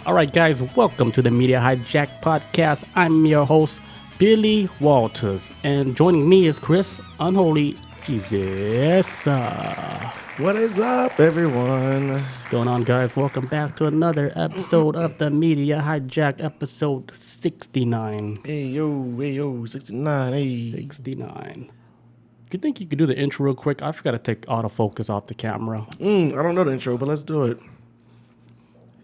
All right, guys, welcome to the Media Hijack Podcast. I'm your host, Billy Walters, and joining me is Chris Unholy Jesus. What is up, everyone? What's going on, guys? Welcome back to another episode of the Media Hijack, episode 69. Hey, yo, 69, hey. 69. Do you think you could do the intro real quick? I forgot to take autofocus off the camera. I don't know the intro, but let's do it.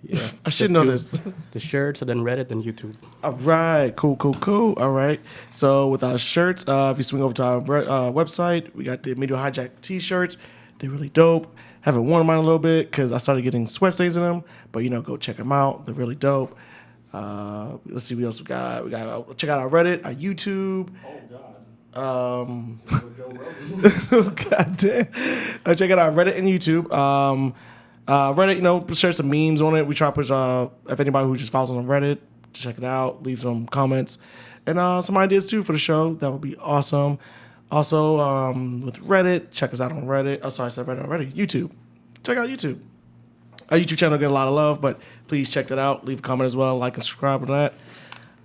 Yeah, I should know this. The shirts, and then Reddit, then YouTube. All right, cool. All right. So with our shirts, if you swing over to our website, we got the Media Hijack t-shirts. They're really dope. Haven't worn mine a little bit because I started getting sweat stains in them. But, go check them out. They're really dope. Let's see what else we got. We got check out our Reddit, our YouTube. Oh, God. God damn. Check out our Reddit and YouTube. Reddit, share some memes on it. We try to push, if anybody who just follows on Reddit, check it out, leave some comments, and some ideas too for the show. That would be awesome. Also, with Reddit, check us out on Reddit. Oh, sorry, I said Reddit already. YouTube. Check out YouTube. Our YouTube channel get a lot of love, but please check that out. Leave a comment as well. Like and subscribe to that.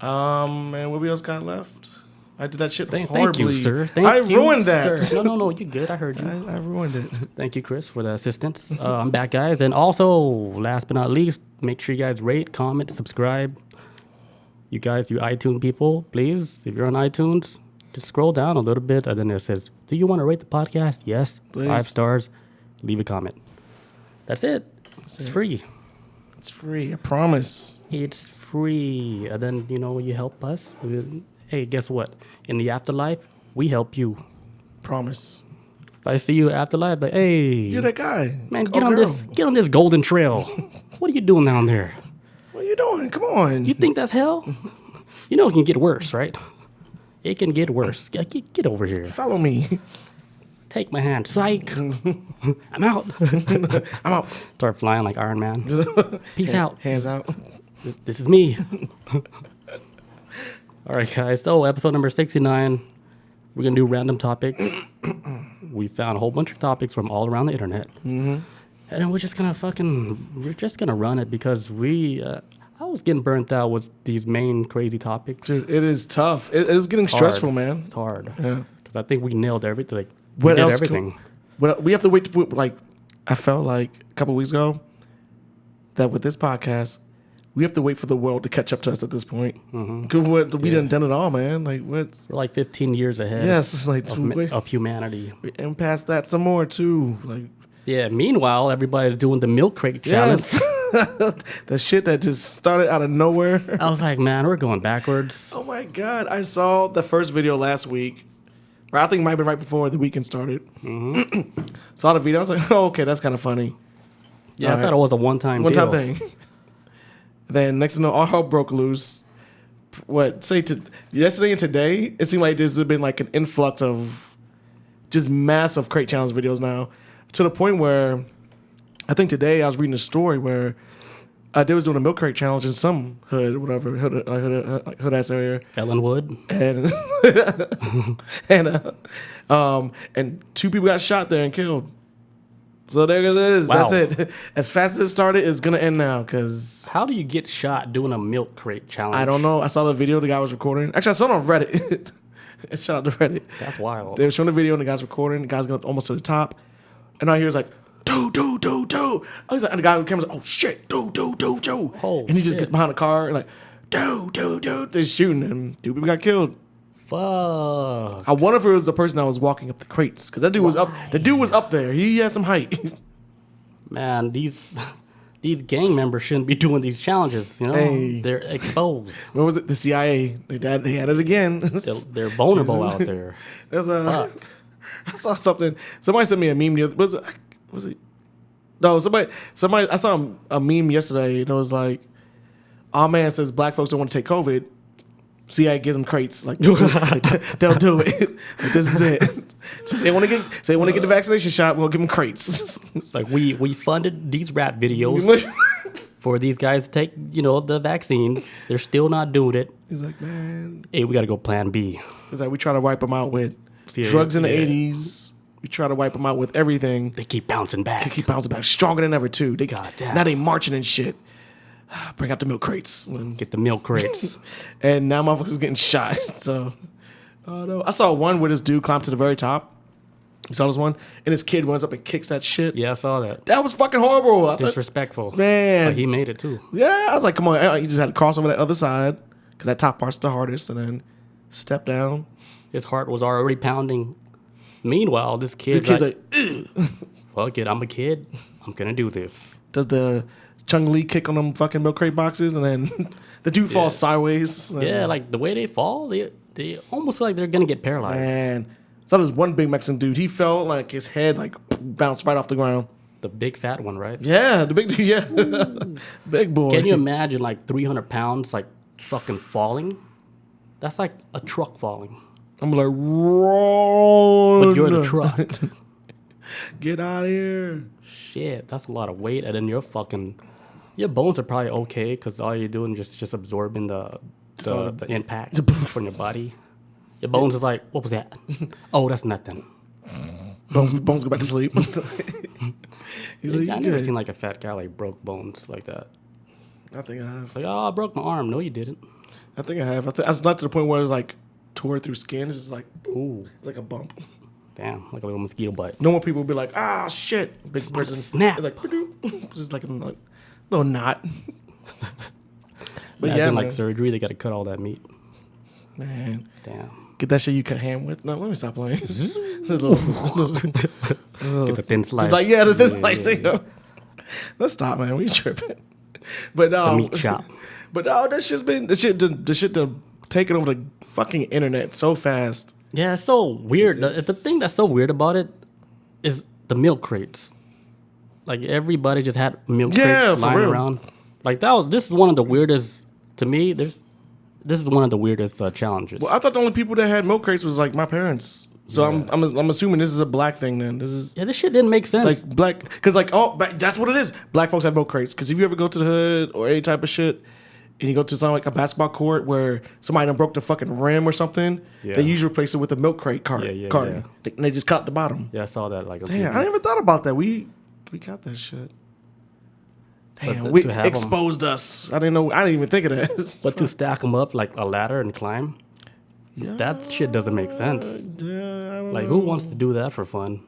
And what we else got left? I did that shit horribly. Thank you, sir. I ruined that. Sir. No, you're good. I heard you. I ruined it. Thank you, Chris, for the assistance. I'm back, guys. And also, last but not least, make sure you guys rate, comment, subscribe. You guys, you iTunes people, please, if you're on iTunes, just scroll down a little bit, and then it says, do you want to rate the podcast? Yes. Please. 5 stars. Leave a comment. That's it. It's free. It's free. I promise. It's free. And then, you help us. Hey, guess what? In the afterlife, we help you. Promise. If I see you afterlife, but hey, You're that guy. man, get on this golden trail. What are you doing down there? What are you doing? Come on. You think that's hell? It can get worse, right? It can get worse. Get over here. Follow me. Take my hand. Psych. I'm out. I'm out. Start flying like Iron Man. Peace out. Hands out. This is me. All right, guys. So, episode number 69. We're going to do random topics. We found a whole bunch of topics from all around the internet. Mm-hmm. And then we're just going to run it because I was getting burnt out with these main crazy topics. Dude, it is tough. It is getting stressful, man. It's hard. Yeah. Because I think we nailed everything. Like, What we did else everything. We have to wait to, I felt like a couple weeks ago that with this podcast, we have to wait for the world to catch up to us at this point. Mm-hmm. We done it all, man. Like what? We're like 15 years ahead. Yes, it's like of humanity. And past that some more too. Like yeah. Meanwhile, everybody's doing the milk crate challenge. Yes. The shit that just started out of nowhere. I was like, man, we're going backwards. Oh my god! I saw the first video last week. Or I think it might have been right before the weekend started. Mm-hmm. Saw the video. I was like, oh, okay, that's kind of funny. Yeah, I thought it was a one-time thing. Then next thing you know, all hell broke loose. Yesterday and today, it seemed like there's been like an influx of just massive crate challenge videos now, to the point where I think today I was reading a story where they was doing a milk crate challenge in some hood, whatever hood ass area. Ellenwood. And 2 people got shot there and killed. So there it is. Wow. That's it. As fast as it started, it's gonna end now. Cause how do you get shot doing a milk crate challenge? I don't know. I saw the video the guy was recording. Actually, I saw it on Reddit. Shout out to Reddit. That's wild. They were showing the video and the guy's recording. The guy's going almost to the top, and I hear like, do. I was like, and the guy with the camera's like, oh shit, do. Oh, and he just gets behind the car and like, do. They're shooting him. 2 people got killed. Fuck. I wonder if it was the person that was walking up the crates, because that dude was up. The dude was up there. He had some height. Man, these gang members shouldn't be doing these challenges. Hey. They're exposed. What was it? The CIA. They had it again. They're vulnerable out there. Fuck. I saw something. Somebody sent me a meme. Was it? No, somebody. I saw a meme yesterday, and it was like, "Our man says black folks don't want to take COVID." CIA gives them crates, like they'll do it. Like, this is it. So they want to get the vaccination shot. We'll give them crates. It's like we funded these rap videos for these guys to take the vaccines. They're still not doing it. He's like, man, hey, we got to go Plan B. He's like, we try to wipe them out with drugs in the 80s. We try to wipe them out with everything. They keep bouncing back. Stronger than ever too. God damn. Now they marching and shit. bring out the milk crates. Get the milk crates. And now motherfuckers getting shot. So, no. I saw one where this dude climbed to the very top. You saw this one? And this kid runs up and kicks that shit. Yeah, I saw that. That was fucking horrible. Disrespectful. Man. But he made it too. Yeah, I was like, come on. You just had to cross over that other side because that top part's the hardest, and then step down. His heart was already pounding. Meanwhile, this kid's like, fuck it, I'm a kid. I'm going to do this. Does the Chung Lee kick on them fucking milk crate boxes, and then the dude falls sideways. Yeah, like the way they fall, they almost like they're going to get paralyzed. Man. So there's one big Mexican dude. He fell like his head like bounced right off the ground. The big fat one, right? Yeah, the big dude. Yeah, big boy. Can you imagine like 300 pounds like fucking falling? That's like a truck falling. I'm like, run. But you're the truck. Get out of here. Shit, that's a lot of weight, and then your bones are probably okay because all you're doing is just absorbing the impact from your body. Your bones is like, what was that? Oh, that's nothing. Bones go back to sleep. He's like, I never seen like a fat guy like broke bones like that. I think I have. It's like, oh, I broke my arm. No, you didn't. I think I have. I was not to the point where it's like tore through skin. It's just like, ooh, it's like a bump. Damn, like a little mosquito bite. Normal people would be like, ah, shit. Big person. Snap. It's like, it's just like a little knot. But Imagine yeah, like surgery, they got to cut all that meat. Man. Damn. Get that shit you cut ham with? No, let me stop playing. Get the thin slice. Like, yeah, the thin slice. Yeah. Let's stop, man. We tripping. But the meat chop. But that shit's been the shit done taken over the fucking internet so fast. Yeah, it's so weird. The thing that's so weird about it is the milk crates. Like everybody just had milk crates lying around. Like this is one of the weirdest to me. This is one of the weirdest challenges. Well, I thought the only people that had milk crates was like my parents. So yeah. I'm assuming this is a black thing then. This shit didn't make sense. Like black, because like that's what it is. Black folks have milk crates. Because if you ever go to the hood or any type of shit, and you go to something like a basketball court where somebody done broke the fucking rim or something, they usually replace it with a milk crate carton. And they just cut the bottom. Yeah, I saw that. Like, damn, I never thought about that. We got that shit. Damn, we exposed us. I didn't know. I didn't even think of that. But to stack them up like a ladder and climb, that shit doesn't make sense. Like, who wants to do that for fun?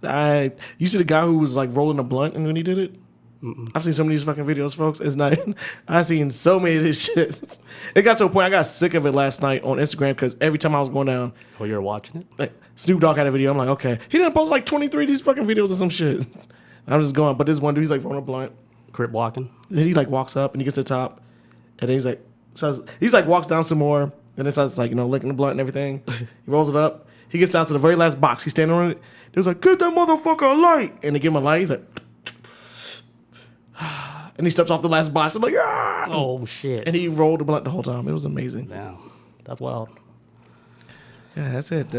You see the guy who was like rolling a blunt and when he did it? Mm-mm. I've seen some of these fucking videos, folks. It's not. I've seen so many of this shit. It got to a point I got sick of it last night on Instagram because every time I was going down. Oh, you were watching it? Like, Snoop Dogg had a video. I'm like, okay. He done post like 23 of these fucking videos or some shit. I'm just going. But this one dude, he's like rolling a blunt. Crip walking. Then he like walks up and he gets to the top. And then he's like walks down some more. And then starts like, licking the blunt and everything. He rolls it up. He gets down to the very last box. He's standing on it. He was like, get that motherfucker a light. And they give him a light. He's like, and he steps off the last box. I'm like, ah! Oh, shit. And he rolled the blunt the whole time. It was amazing. Damn. That's wild. Yeah, that's it.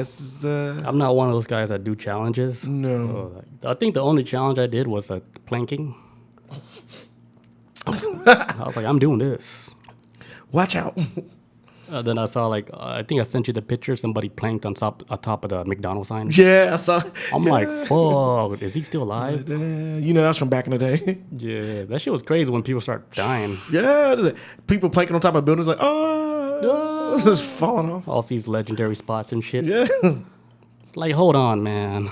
I'm not one of those guys that do challenges. No. I think the only challenge I did was planking. I was like, I'm doing this. Watch out. Then I saw I think I sent you the picture. Somebody planked on top of the McDonald's sign. Yeah, I saw. I'm like, fuck, is he still alive? That's from back in the day. Yeah, that shit was crazy when people start dying. Yeah, people planking on top of buildings like, this is falling off. All these legendary spots and shit. Yeah. Like, hold on, man.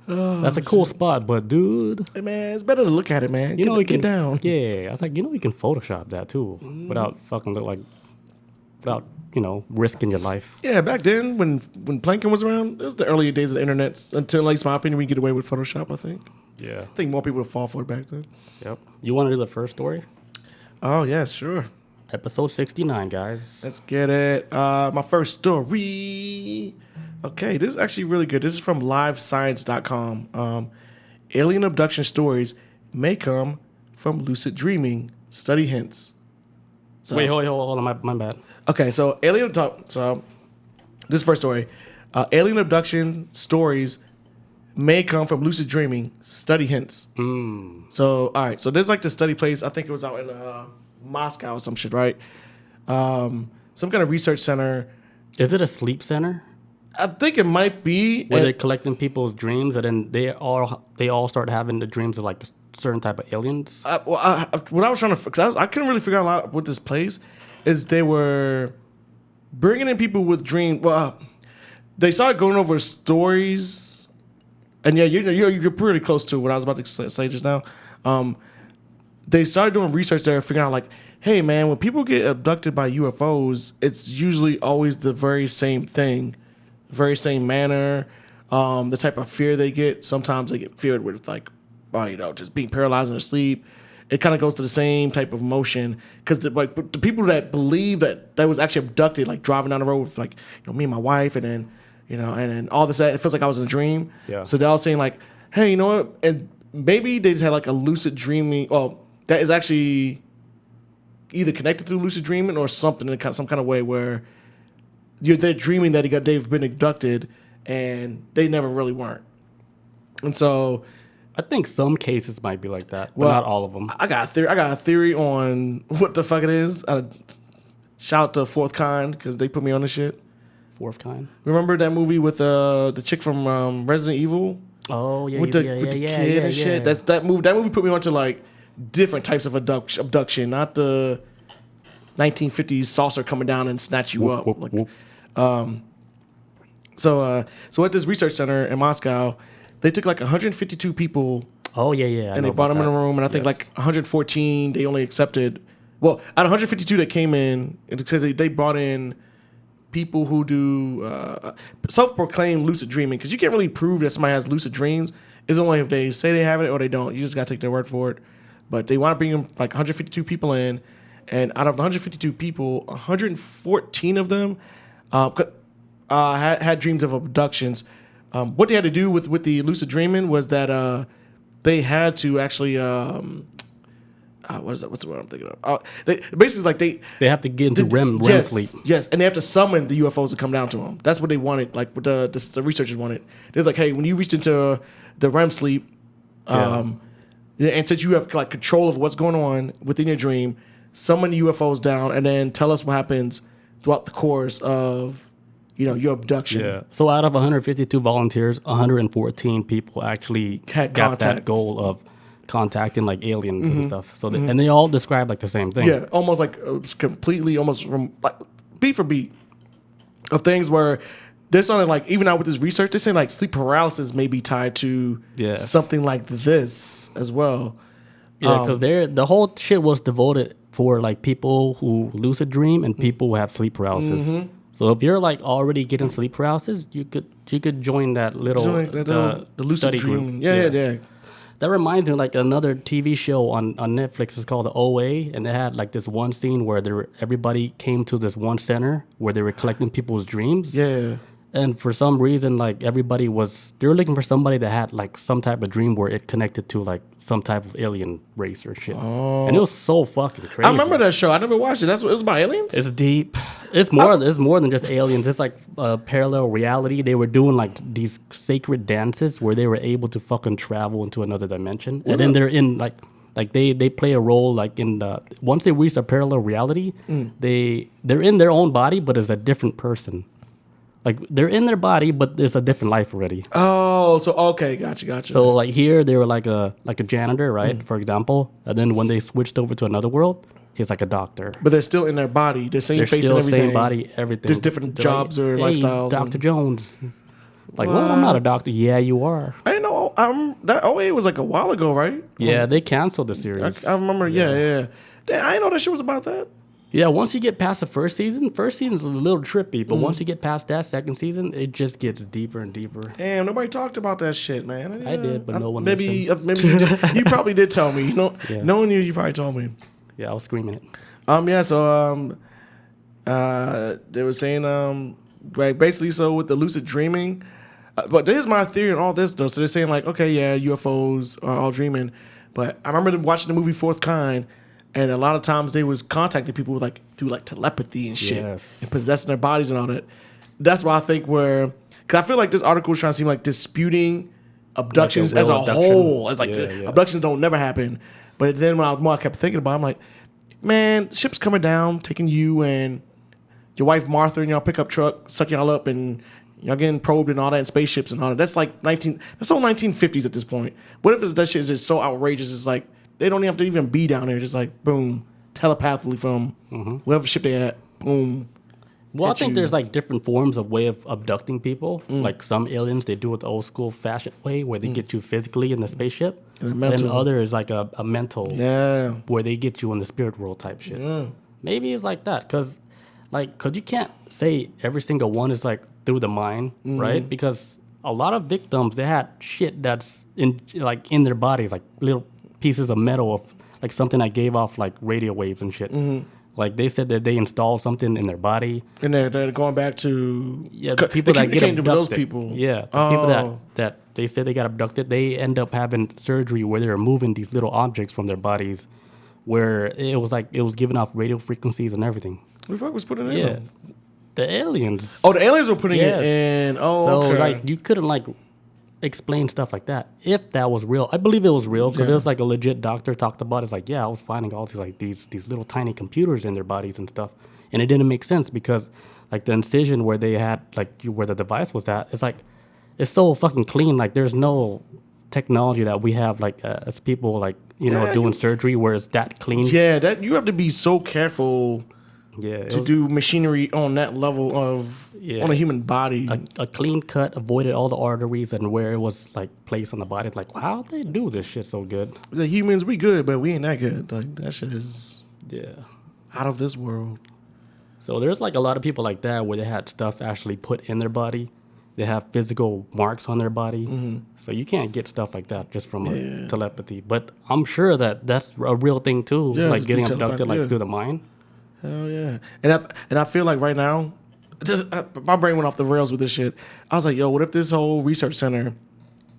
That's a cool spot, but dude. Hey, man, it's better to look at it, man. Get down. Yeah, I was like, you can Photoshop that too without fucking without risking your life. Yeah, back then when planking was around, it was the earlier days of the internet. Until, at least my opinion, we get away with Photoshop. I think. Yeah. I think more people would fall for it back then. Yep. You want to do the first story? Oh yeah, sure. Episode 69, guys. Let's get it. My first story. Okay, this is actually really good. This is from livescience.com. Alien abduction stories may come from lucid dreaming. Study hints. So, wait, hold on, my bad. Okay, so this first story. Alien abduction stories may come from lucid dreaming. Study hints. So, all right. So there's like this study place. I think it was out in Moscow or some shit, right? Some kind of research center. Is it a sleep center? I think it might be. Where they're collecting people's dreams, and then they all start having the dreams of like certain type of aliens. What I was trying to, because I couldn't really figure out a lot with this place, is they were bringing in people with dream. Well, they started going over stories, and yeah, you're pretty close to what I was about to say just now. They started doing research there, figuring out like, hey man, when people get abducted by UFOs, it's usually always the very same thing, very same manner. The type of fear they get. Sometimes they get feared with like, just being paralyzed in their sleep. It kind of goes to the same type of emotion because the people that believe that was actually abducted, like driving down the road with like, me and my wife, and then, and then all this, it feels like I was in a dream. Yeah. So they're all saying like, hey, you know what? And maybe they just had like a lucid dreaming. Well, that is actually either connected through lucid dreaming or something in some kind of way where they're dreaming that they've been abducted and they never really weren't. And so I think some cases might be like that, but not all of them. I got a theory on what the fuck it is. Shout out to Fourth Kind because they put me on this shit. Fourth Kind. Remember that movie with the chick from Resident Evil? Oh yeah, with the kid and shit. That movie put me onto like different types of abduction, not the 1950s saucer coming down and snatch you up. Whoop, whoop. So at this research center in Moscow, they took like 152 people. Oh yeah. And they brought them in a room, and I think like 114 they only accepted. Well, out of 152 that came in, it says they brought in people who do self-proclaimed lucid dreaming, because you can't really prove that somebody has lucid dreams. It's only if they say they have it or they don't. You just gotta take their word for it. But they want to bring like 152 people in, and out of the 152 people, 114 of them had dreams of abductions. What they had to do with the lucid dreaming was that they had to actually what is that? What's the word I'm thinking of? They basically like they have to get into REM sleep. Yes, and they have to summon the UFOs to come down to them. That's what they wanted. Like what the researchers wanted. It's like, hey, when you reached into the REM sleep, and since you have like control of what's going on within your dream, summon the UFOs down, and then tell us what happens throughout the course of your abduction. Yeah. So out of 152 volunteers, 114 people actually got that goal of contacting like aliens and stuff. So and they all describe like the same thing. Yeah, almost like completely, almost from like beat for beat of things where they're sounding like, even out with this research, they're saying like sleep paralysis may be tied to something like this as well. Yeah, because the whole shit was devoted for like people who lucid dream and people who have sleep paralysis. So if you're like already getting sleep paralysis, you could join that little the lucid study dreaming. group. Yeah. That reminds me of like another TV show on Netflix. It's called the OA, and they had like this one scene where everybody came to this one center where they were collecting people's dreams. Yeah. And for some reason, like they were looking for somebody that had like some type of dream where it connected to like some type of alien race or shit. Oh. And it was so fucking crazy. I remember that show. I never watched it. It was about aliens? It's deep. It's more than just aliens. It's like parallel reality. They were doing like these sacred dances where they were able to fucking travel into another dimension. And then they're in like they play a role like in once they reach a parallel reality, they're in their own body, but as a different person. Like they're in their body, but there's a different life already. Oh, so okay, gotcha. So like here, they were like a janitor, right? For example, and then when they switched over to another world, he's like a doctor. But they're still in their body, the same face and everything. Same body, everything. Just different jobs or like, lifestyles. Hey, Dr. Jones. Like, what? I'm not a doctor. Yeah, you are. I didn't know. That OA was like a while ago, right? Yeah, they canceled the series. I remember. Yeah. Damn, I didn't know that shit was about that. Yeah, once you get past the first season's a little trippy, but once you get past that second season, it just gets deeper and deeper. Damn, nobody talked about that shit, man. I did, but no one maybe listened. you probably did tell me. Knowing you probably told me. Yeah, I was screaming it. They were saying like basically, so with the lucid dreaming, but here's my theory on all this though. So they're saying like, okay, yeah, UFOs are all dreaming, but I remember them watching the movie Fourth Kind. And a lot of times they was contacting people with through telepathy and shit, and possessing their bodies and all that. That's why I think because I feel like this article is trying to seem like disputing abductions as a whole. It's like abductions don't never happen. But then when I kept thinking about it, I'm like, man, ship's coming down, taking you and your wife Martha in y'all pickup truck, sucking y'all up, and Y'all getting probed and all that in spaceships and all that. That's like that's all 1950s at this point. What if that shit is just so outrageous? It's like they don't have to even be down there. Just like boom, telepathically from whatever ship they at. Boom. Well, I think there's like different forms of way of abducting people. Like some aliens, they do it the old school fashioned way where they get you physically in the spaceship. And others like a mental, where they get you in the spirit world type shit. Yeah. Maybe it's like that because you can't say every single one is like through the mind, right? Because a lot of victims, they had shit that's in their bodies, like little pieces of metal of like something that gave off like radio waves and shit. Like they said that they installed something in their body, and they're going back to the people that get abducted. Those people, people that they said they got abducted, they end up having surgery where they're moving these little objects from their bodies, where it was giving off radio frequencies and everything. Who the fuck was putting it in? The aliens. Oh, the aliens were putting it in. Oh, so okay. like you couldn't explain stuff like that if that was real. I believe it was real because there was like a legit doctor talked about it. It's like, I was finding all these these little tiny computers in their bodies and stuff, and it didn't make sense because like the incision where they had where the device was at, it's so fucking clean. Like there's no technology that we have as people doing surgery where it's that clean. Yeah, that you have to be so careful. Yeah, to do machinery on that level of on a human body. A clean cut avoided all the arteries and where it was like placed on the body. It's like, how'd they do this shit so good? The humans, we good, but we ain't that good. Like that shit is out of this world. So there's like a lot of people like that where they had stuff actually put in their body. They have physical marks on their body. So you can't get stuff like that just from telepathy. But I'm sure that's a real thing too. Like getting abducted through the mind. Hell yeah. And I feel like right now, my brain went off the rails with this shit. I was like, yo, what if this whole research center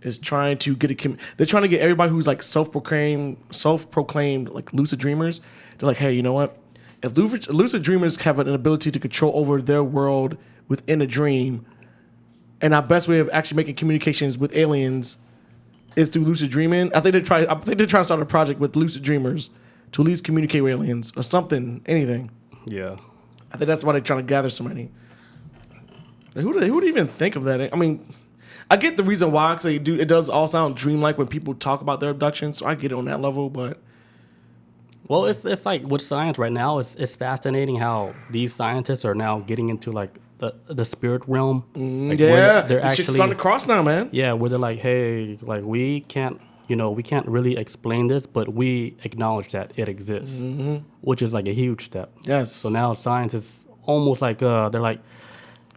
is trying to they're trying to get everybody who's like self-proclaimed like lucid dreamers. They're like, hey, you know what? If lucid dreamers have an ability to control over their world within a dream, and our best way of actually making communications with aliens is through lucid dreaming, I think they're trying to start a project with lucid dreamers to at least communicate with aliens or something, anything. Yeah. I think that's why they're trying to gather so many. Like, who would even think of that? I mean, I get the reason why, because it does all sound dreamlike when people talk about their abductions, so I get it on that level, but... Well, it's like with science right now, it's fascinating how these scientists are now getting into like the spirit realm. Like they're actually starting to cross now, man. Yeah, where they're like, hey, like we can't really explain this, but we acknowledge that it exists, which is like a huge step. Yes. So now science is almost like they're like,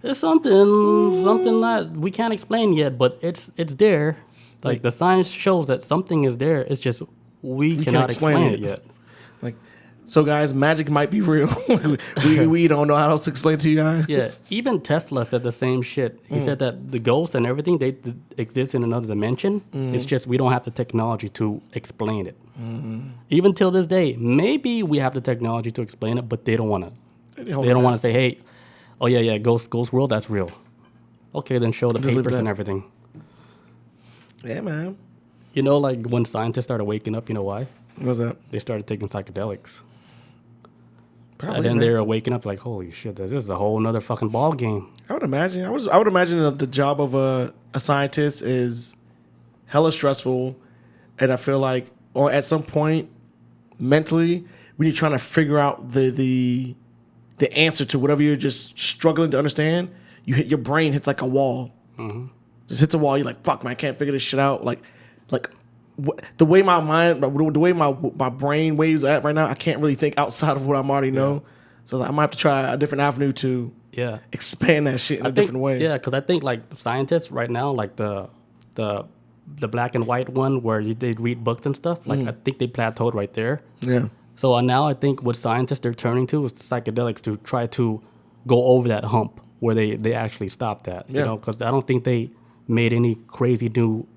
it's something that we can't explain yet, but it's there. Like the science shows that something is there. It's just we cannot explain it yet. Like, so guys, magic might be real. we don't know how else to explain it to you guys. Yeah, even Tesla said the same shit. He said that the ghosts and everything, they exist in another dimension. It's just we don't have the technology to explain it. Even till this day, maybe we have the technology to explain it, but they don't want to. They don't want to say, hey, oh yeah, ghost world, that's real. Okay, then show the papers and everything. Yeah, man. You know, like when scientists started waking up, you know why? What's that? They started taking psychedelics. Probably, and then they were waking up like, holy shit, this is a whole nother fucking ball game. I would imagine. I would imagine that the job of a scientist is hella stressful, and I feel like, or at some point, mentally, when you're trying to figure out the answer to whatever you're just struggling to understand, your brain hits like a wall. Just hits a wall. You're like, fuck, man, I can't figure this shit out. Like. The way my mind, the way my brain waves at right now, I can't really think outside of what I'm already know. So I might have to try a different avenue to expand that shit in a different way. Yeah, because I think like scientists right now, like the black and white one where they read books and stuff, like I think they plateaued right there. Yeah. So now I think what scientists they're turning to is psychedelics to try to go over that hump where they actually stop that. You know, because I don't think they made any crazy new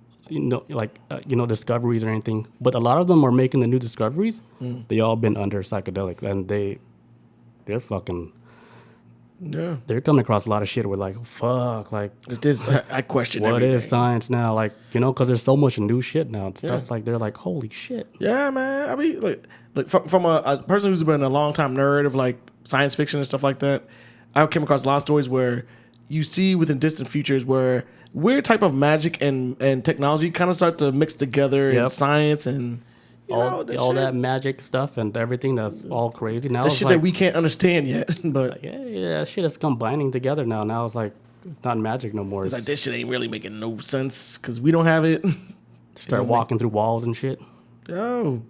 discoveries or anything. But a lot of them are making the new discoveries. They all been under psychedelics, and they're fucking. Yeah. They're coming across a lot of shit where like, fuck, like. I question what everything. is science now? Like, because there's so much new shit now and stuff. Like, they're like, holy shit. Yeah, man. I mean, like from a person who's been a long time nerd of like science fiction and stuff like that, I came across a lot of stories where you see within distant futures where weird type of magic and technology kind of start to mix together in science and all that magic stuff and everything that's all crazy. Now the it's shit like, that we can't understand yet. But that shit is combining together now. Now it's like it's not magic no more. It's like this shit ain't really making no sense because we don't have it. Start walking through walls and shit. Oh.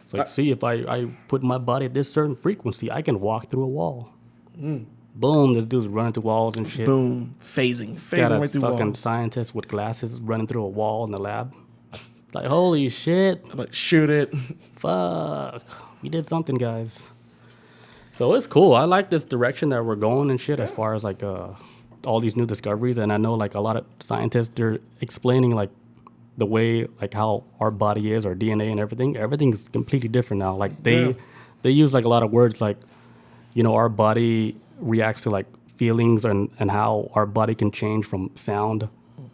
It's like, see, if I put my body at this certain frequency, I can walk through a wall. Boom, this dude's running through walls and shit. Boom, phasing Got a right through fucking walls. scientist with glasses running through a wall in the lab. Like, holy shit. I'm like, shoot it. Fuck. We did something, guys. So it's cool. I like this direction that we're going and shit as far as like all these new discoveries. And I know like a lot of scientists, they're explaining like the way like how our body is, our DNA and everything. Everything's completely different now. Like they use like a lot of words like, you know, our body reacts to like feelings and how our body can change from sound.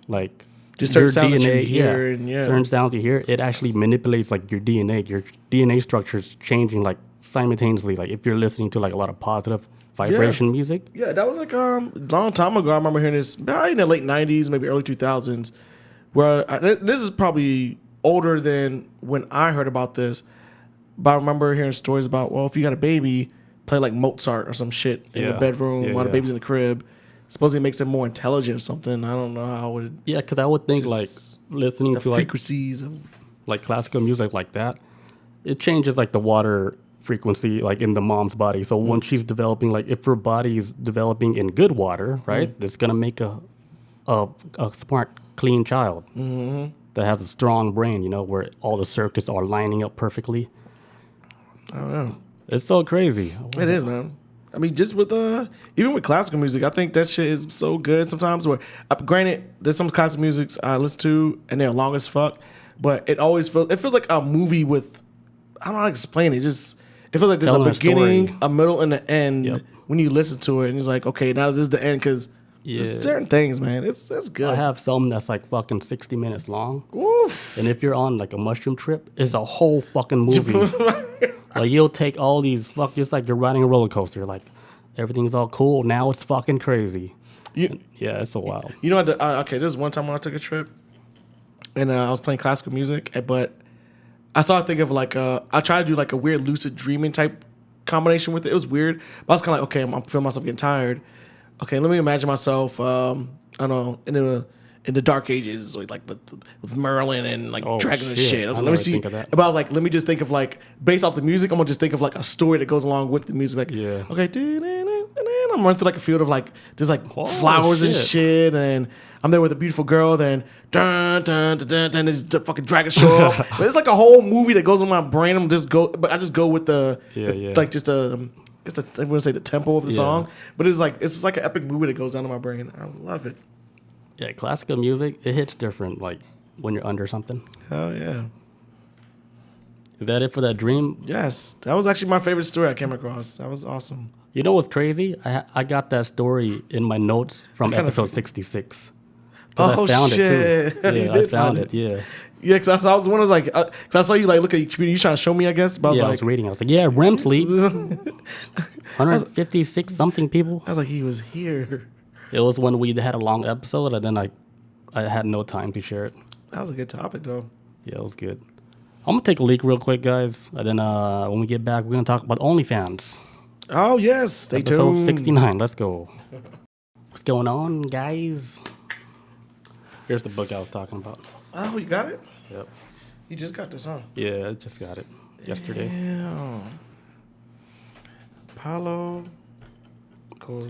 Like just certain sounds DNA, that you hear. And certain sounds you hear, it actually manipulates like your DNA. Your DNA structure is changing like simultaneously. Like if you're listening to like a lot of positive vibration music. Yeah, that was like a long time ago. I remember hearing this probably in the late 90s, maybe early 2000s. Where this is probably older than when I heard about this, but I remember hearing stories about, well, if you got a baby, play like Mozart or some shit in the bedroom while the baby's in the crib. Supposedly it makes it more intelligent or something. I don't know how it would. Yeah, because I would think like listening to frequencies of like classical music like that, it changes like the water frequency like in the mom's body. So when she's developing, like if her body is developing in good water, right, it's gonna make a smart, clean child that has a strong brain, you know, where all the circuits are lining up perfectly. I don't know. It's so crazy. It is, man. I mean, just with even with classical music, I think that shit is so good sometimes. Where, granted, there's some classical musics I listen to and they're long as fuck, but it feels like a movie with, I don't know how to explain it. It feels like there's a beginning, a middle, and an end when you listen to it, and it's like, okay, now this is the end because. Just certain things, man. It's good. I have some that's like fucking 60 minutes long. Oof. And if you're on like a mushroom trip, it's a whole fucking movie. Like you'll take all these just like you're riding a roller coaster. Like everything's all cool. Now it's fucking crazy. Yeah, it's a wild. You know what? Okay, this is one time when I took a trip, and I was playing classical music, but I started thinking of like I tried to do like a weird lucid dreaming type combination with it. It was weird, but I was kind of like, okay, I'm feeling myself getting tired. Okay, let me imagine myself, I don't know, in the Dark Ages, like with Merlin and like dragons and shit. I was like, let me see. But I was like, let me just think of like, based off the music, I'm gonna just think of like a story that goes along with the music. Like, okay, I'm running through like a field of like, there's like flowers and shit, and I'm there with a beautiful girl. Then dun dun dun dun, dun there's the fucking dragon show up. But it's like a whole movie that goes in my brain. I just go with like just I wouldn't say the tempo of the song, but it's just like an epic movie that goes down to my brain. I love it. Yeah, classical music, it hits different, like when you're under something. Hell yeah. Is that it for that dream? Yes. That was actually my favorite story I came across. That was awesome. You know what's crazy? I got that story in my notes from episode 66. Oh, I found shit. It too. Yeah, I found it. Yeah. Yeah, because I was one of those like, because I saw you like look at your computer, you trying to show me, I guess. But I was reading. I was like, yeah, REM sleep. 156 something people. I was like, he was here. It was when we had a long episode, and then I had no time to share it. That was a good topic, though. Yeah, it was good. I'm gonna take a leak real quick, guys, and then when we get back, we're gonna talk about OnlyFans. Oh yes, stay episode tuned. 69. Let's go. What's going on, guys? Here's the book I was talking about. Oh, you got it? Yep. You just got this, huh? Yeah, I just got it yesterday. Yeah. Paulo Coelho.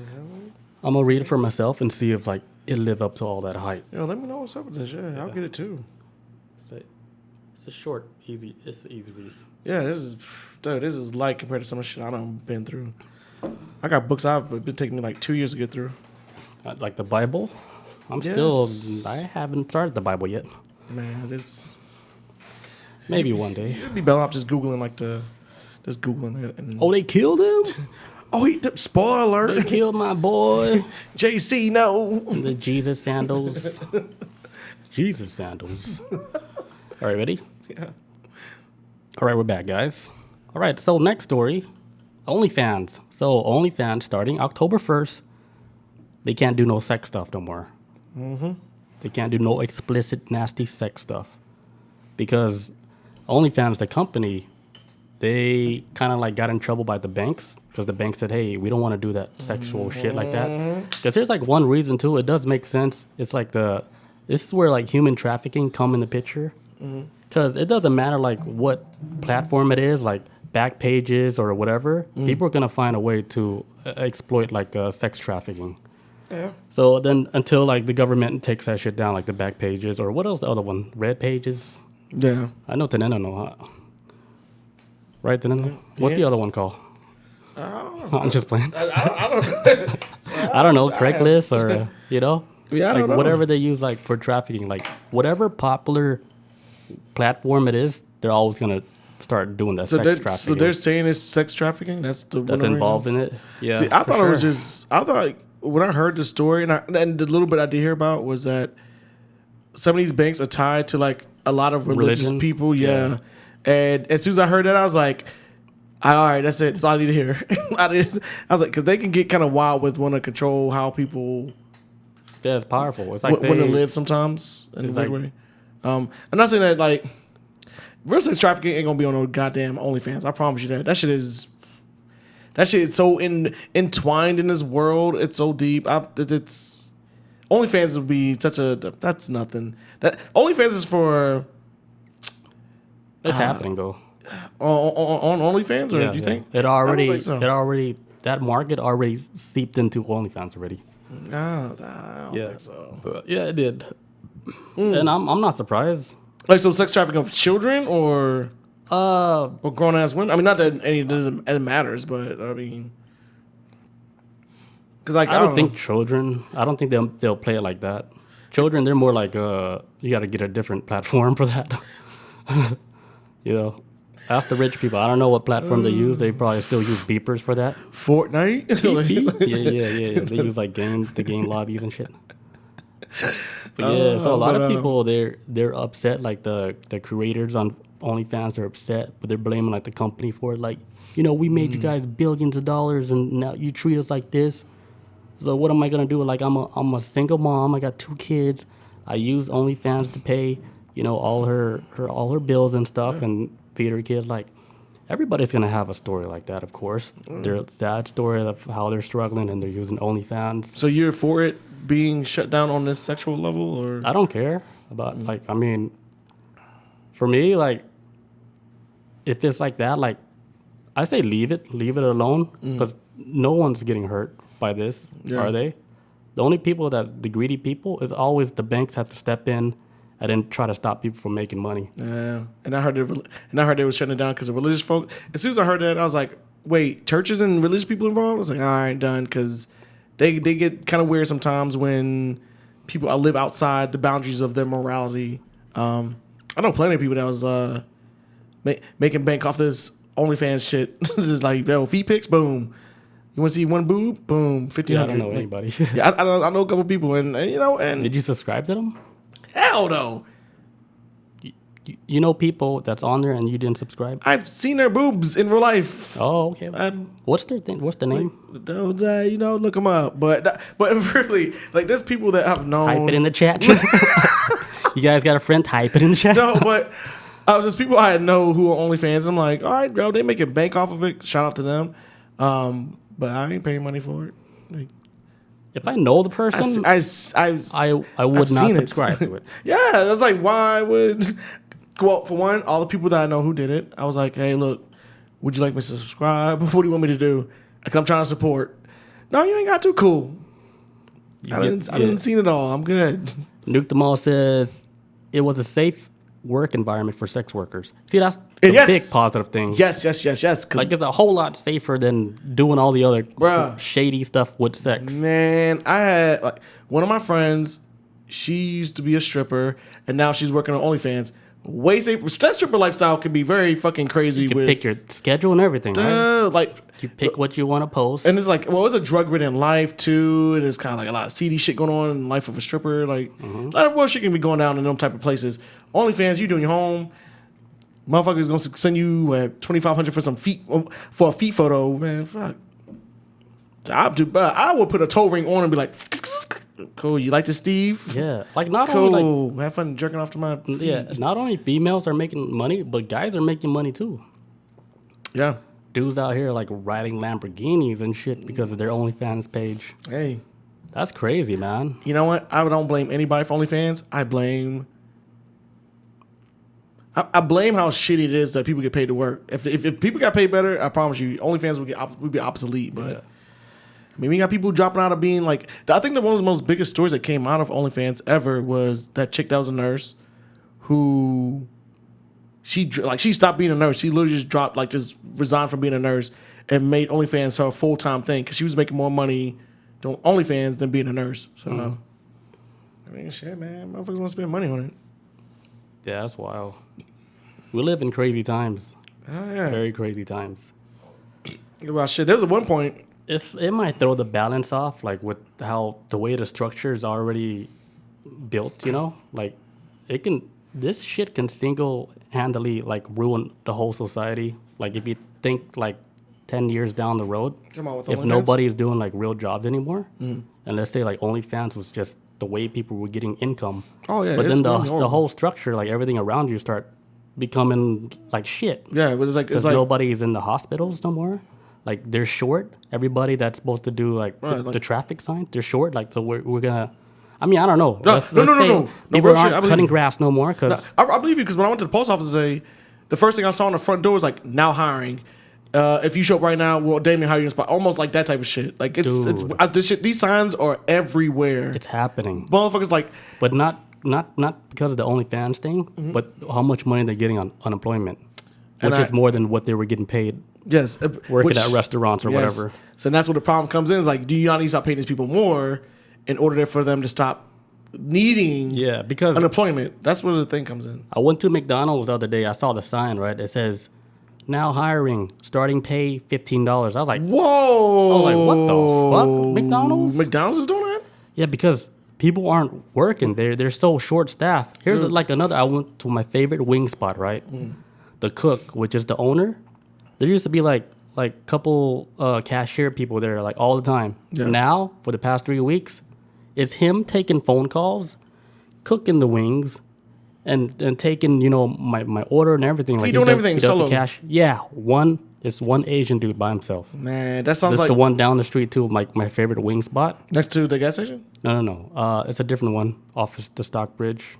I'm gonna read it for myself and see if like it live up to all that hype. Yo, let me know what's up with this. Yeah, I'll get it too. It's a short, easy. It's an easy read. Yeah, this is light compared to some of the shit I done been through. I got books I've been taking me like 2 years to get through. Like the Bible. I haven't started the Bible yet. Man, this maybe one day. It'd be better off just googling it. And, oh, they killed him. Oh, spoiler alert! They killed my boy. JC, no. The Jesus sandals. Jesus sandals. All right, ready? Yeah. All right, we're back, guys. All right, so next story, OnlyFans. So OnlyFans starting October 1st they can't do no sex stuff no more. They can't do no explicit, nasty sex stuff. Because OnlyFans, the company, they kind of like got in trouble by the banks. Because the bank said, hey, we don't want to do that sexual shit like that. Because there's like one reason too. It does make sense. It's like this is where like human trafficking come in the picture. Because it doesn't matter like what platform it is, like back pages or whatever. People are going to find a way to exploit like sex trafficking. Yeah. So then until like the government takes that shit down, like the back pages or what else? The other one, red pages. Yeah. I know Teneno know. Right, Teneno? What's the other one called? I'm just playing. I don't know. I don't know, Craigslist or Yeah, I like don't know. whatever they use like for trafficking, like whatever popular platform it is, they're always gonna start doing that sex trafficking. So they're saying it's sex trafficking? That's involved in it? Yeah. See, I thought it was sure. just, I thought like, when I heard the story, and the little bit I did hear about was that some of these banks are tied to like a lot of religious Religion? people. Yeah. And as soon as I heard that, I was like, all right, that's it. That's all I need to hear. I was like, because they can get kind of wild with want to control how people Yeah, it's powerful. It's like want to live sometimes in a it's weird like- way. I'm not saying that like real sex trafficking ain't gonna be on no goddamn OnlyFans. I promise you that. That shit is so entwined in this world. It's so deep. It's OnlyFans would be such a that's nothing. That OnlyFans is for It's happening though. on OnlyFans, or do you think It I already don't think so. that market already seeped into OnlyFans already. No, I don't think so. Yeah, it did. And I'm not surprised. Like, so sex trafficking of children or grown ass women? I mean, not that it matters, but I mean, because like I don't think children. I don't think they'll play it like that. Children, they're more like you got to get a different platform for that. Ask the rich people. I don't know what platform they use. They probably still use beepers for that. Fortnite. Yeah. They use like the game lobbies and shit. But yeah, so a lot of people they're upset. Like the creators on OnlyFans are upset, but they're blaming like the company for it. Like, we made you guys billions of dollars, and now you treat us like this. So what am I gonna do? Like, I'm a single mom. I got 2 kids. I use OnlyFans to pay all her bills and stuff and feed her kid. Like, everybody's gonna have a story like that, of course. Their sad story of how they're struggling and they're using OnlyFans. So you're for it being shut down on this sexual level, or I don't care about for me, like, if it's like that, like, I say leave it alone, because no one's getting hurt by this, are they? The only people the greedy people is always the banks have to step in and then try to stop people from making money. Yeah, and I heard they was shutting it down because of religious folk. As soon as I heard that, I was like, wait, churches and religious people involved? I was like, all right, done, because they get kind of weird sometimes when people live outside the boundaries of their morality. I know plenty of people that was making bank off this OnlyFans shit. Just like, feet pics, boom. You want to see one boob? Boom, 1,500. Yeah, I don't know anybody. Yeah, I know a couple people, and Did you subscribe to them? hell no. You know people that's on there and you didn't subscribe? I've seen their boobs in real life. Oh, okay. What's their thing? What's the name? Look them up. But really, like, there's people that I've known. Type it in the chat. You guys got a friend? Type it in the chat. No, but there's people I know who are OnlyFans. I'm like, all right, bro, they making bank off of it. Shout out to them. But I ain't paying money for it. Like, if I know the person, I would not subscribe to it. Yeah, that's like, why would? Well, for one, all the people that I know who did it, I was like, hey, look, would you like me to subscribe? What do you want me to do? Because I'm trying to support. No, you ain't got to. Cool. I didn't see it all. I'm good. Nuke Them All says it was a safe work environment for sex workers. See, that's the big positive thing. Yes. Like, it's a whole lot safer than doing all the other shady stuff with sex. Man, I had one of my friends. She used to be a stripper, and now she's working on OnlyFans. Way safer. That stripper lifestyle can be very fucking crazy. You can pick your schedule and everything, right? Like, you pick what you want to post. And it's like, well, it's a drug-ridden life, too. And it's kind of like a lot of seedy shit going on in the life of a stripper. Like, well, shit can be going down in them type of places. OnlyFans, you doing your home. Motherfuckers gonna send you $2,500 for a feet photo, man. Fuck. I would put a toe ring on and be like, cool. You like this, Steve? Yeah, like not Cool. only like Have fun jerking off to my feet. yeah, not only females are making money, but guys are making money too. Yeah. Dudes out here like riding Lamborghinis and shit because of their OnlyFans page. Hey, That's crazy, man. you know what? I don't blame anybody for OnlyFans. I blame how shitty it is that people get paid to work. If people got paid better, I promise you, OnlyFans would be obsolete. But I mean, we got people dropping out of being like. I think that one of the most biggest stories that came out of OnlyFans ever was that chick that was a nurse, who she stopped being a nurse. She literally just resigned from being a nurse and made OnlyFans her full time thing because she was making more money doing OnlyFans than being a nurse. So I mean, shit, man, motherfuckers want to spend money on it. Yeah, that's wild. We live in crazy times. Oh yeah. Very crazy times. Well, shit. There's one point. It might throw the balance off, like with how the way the structure is already built. Like this shit can single-handedly like ruin the whole society. Like if you think like 10 years down the road, if nobody's doing like real jobs anymore, and let's say like OnlyFans was just the way people were getting income. Oh yeah. But then the whole structure, like everything around you, start becoming like shit. Yeah, but it's like nobody's in the hospitals no more. Like they're short. Everybody that's supposed to do like the traffic signs, they're short. Like so we're gonna. I mean, I don't know. No. People aren't cutting grass no more because I believe you because when I went to the post office today, the first thing I saw on the front door was like now hiring. If you show up right now, we'll Damien hire you in spot. Almost like that type of shit. Like this shit. These signs are everywhere. it's happening. Motherfuckers like, But not because of the OnlyFans thing, but how much money they're getting on unemployment, which is more than what they were getting paid yes, working at restaurants or whatever. So that's where the problem comes in. Is like, do you not need to stop paying these people more in order for them to stop needing because unemployment? That's where the thing comes in. I went to McDonald's the other day. I saw the sign, right? It says, now hiring, starting pay $15. I was like, whoa. I was like, what the fuck? McDonald's? McDonald's is doing that? Yeah, because people aren't working. They're so short staffed. Here's like another. I went to my favorite wing spot, right? The cook, which is the owner. There used to be like couple cashier people there like all the time. Yeah. Now, for the past 3 weeks, it's him taking phone calls, cooking the wings, and taking my order and everything. Like he doing everything he does solo. the cash. Yeah, it's one Asian dude by himself. Man, that sounds This like the one down the street too, like my favorite wing spot. next to the gas station. No. It's a different one off the Stockbridge.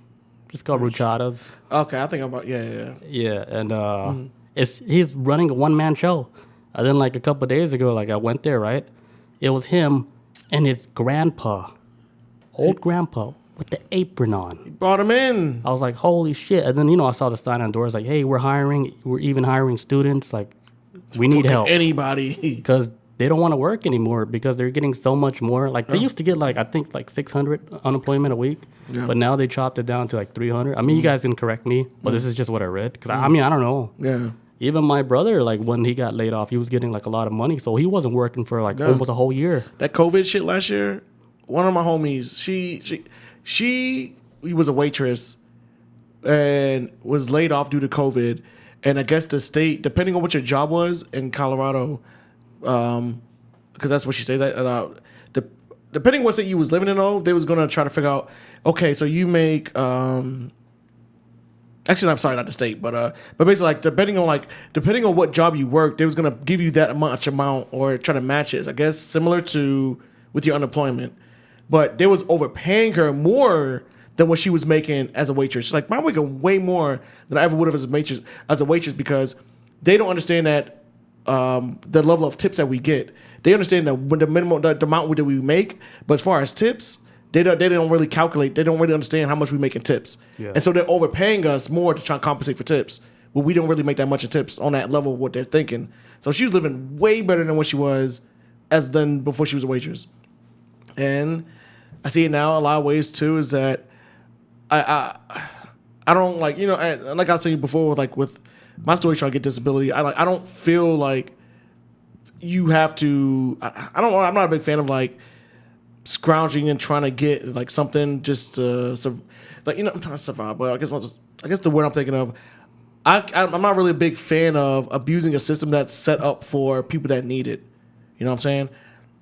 It's called Ruchadas. Okay, I think I'm about Yeah, and he's running a one-man show. And then like a couple of days ago, like I went there, right? It was him and his grandpa, old grandpa, with the apron on. Brought him in. I was like, holy shit. And then, I saw the sign on the doors like, hey, we're even hiring students. Like, we need help. Anybody. Because they don't want to work anymore because they're getting so much more. Like, they used to get I think 600 unemployment a week. Yeah. But now they chopped it down to like 300. I mean, you guys can correct me, but this is just what I read. Because, I mean, I don't know. Yeah. Even my brother, like, when he got laid off, he was getting like a lot of money. So he wasn't working for like almost a whole year. That COVID shit last year, one of my homies, she was a waitress and was laid off due to COVID. And I guess the state, depending on what your job was in Colorado, because that's what she says, depending on what state you was living in, they was going to try to figure out, okay, so you make, actually, I'm sorry, not the state, but basically, like, depending on what job you work, they was going to give you that much amount or try to match it, I guess, similar to with your unemployment. But they was overpaying her more than what she was making as a waitress. She's like, I'm making way more than I ever would have as a waitress because they don't understand that the level of tips that we get. They understand that when the minimum the amount that we make, but as far as tips, they don't really calculate. They don't really understand how much we make in tips, and so they're overpaying us more to try and compensate for tips. But we don't really make that much in tips on that level of what they're thinking. So she was living way better than what she was than before she was a waitress. And I see it now a lot of ways too. Is that I don't like like I was saying before with my story trying to get disability. I don't feel like you have to. I'm not a big fan of like scrounging and trying to get like something just to not survive. But I guess the word I'm thinking of. I'm not really a big fan of abusing a system that's set up for people that need it. You know what I'm saying?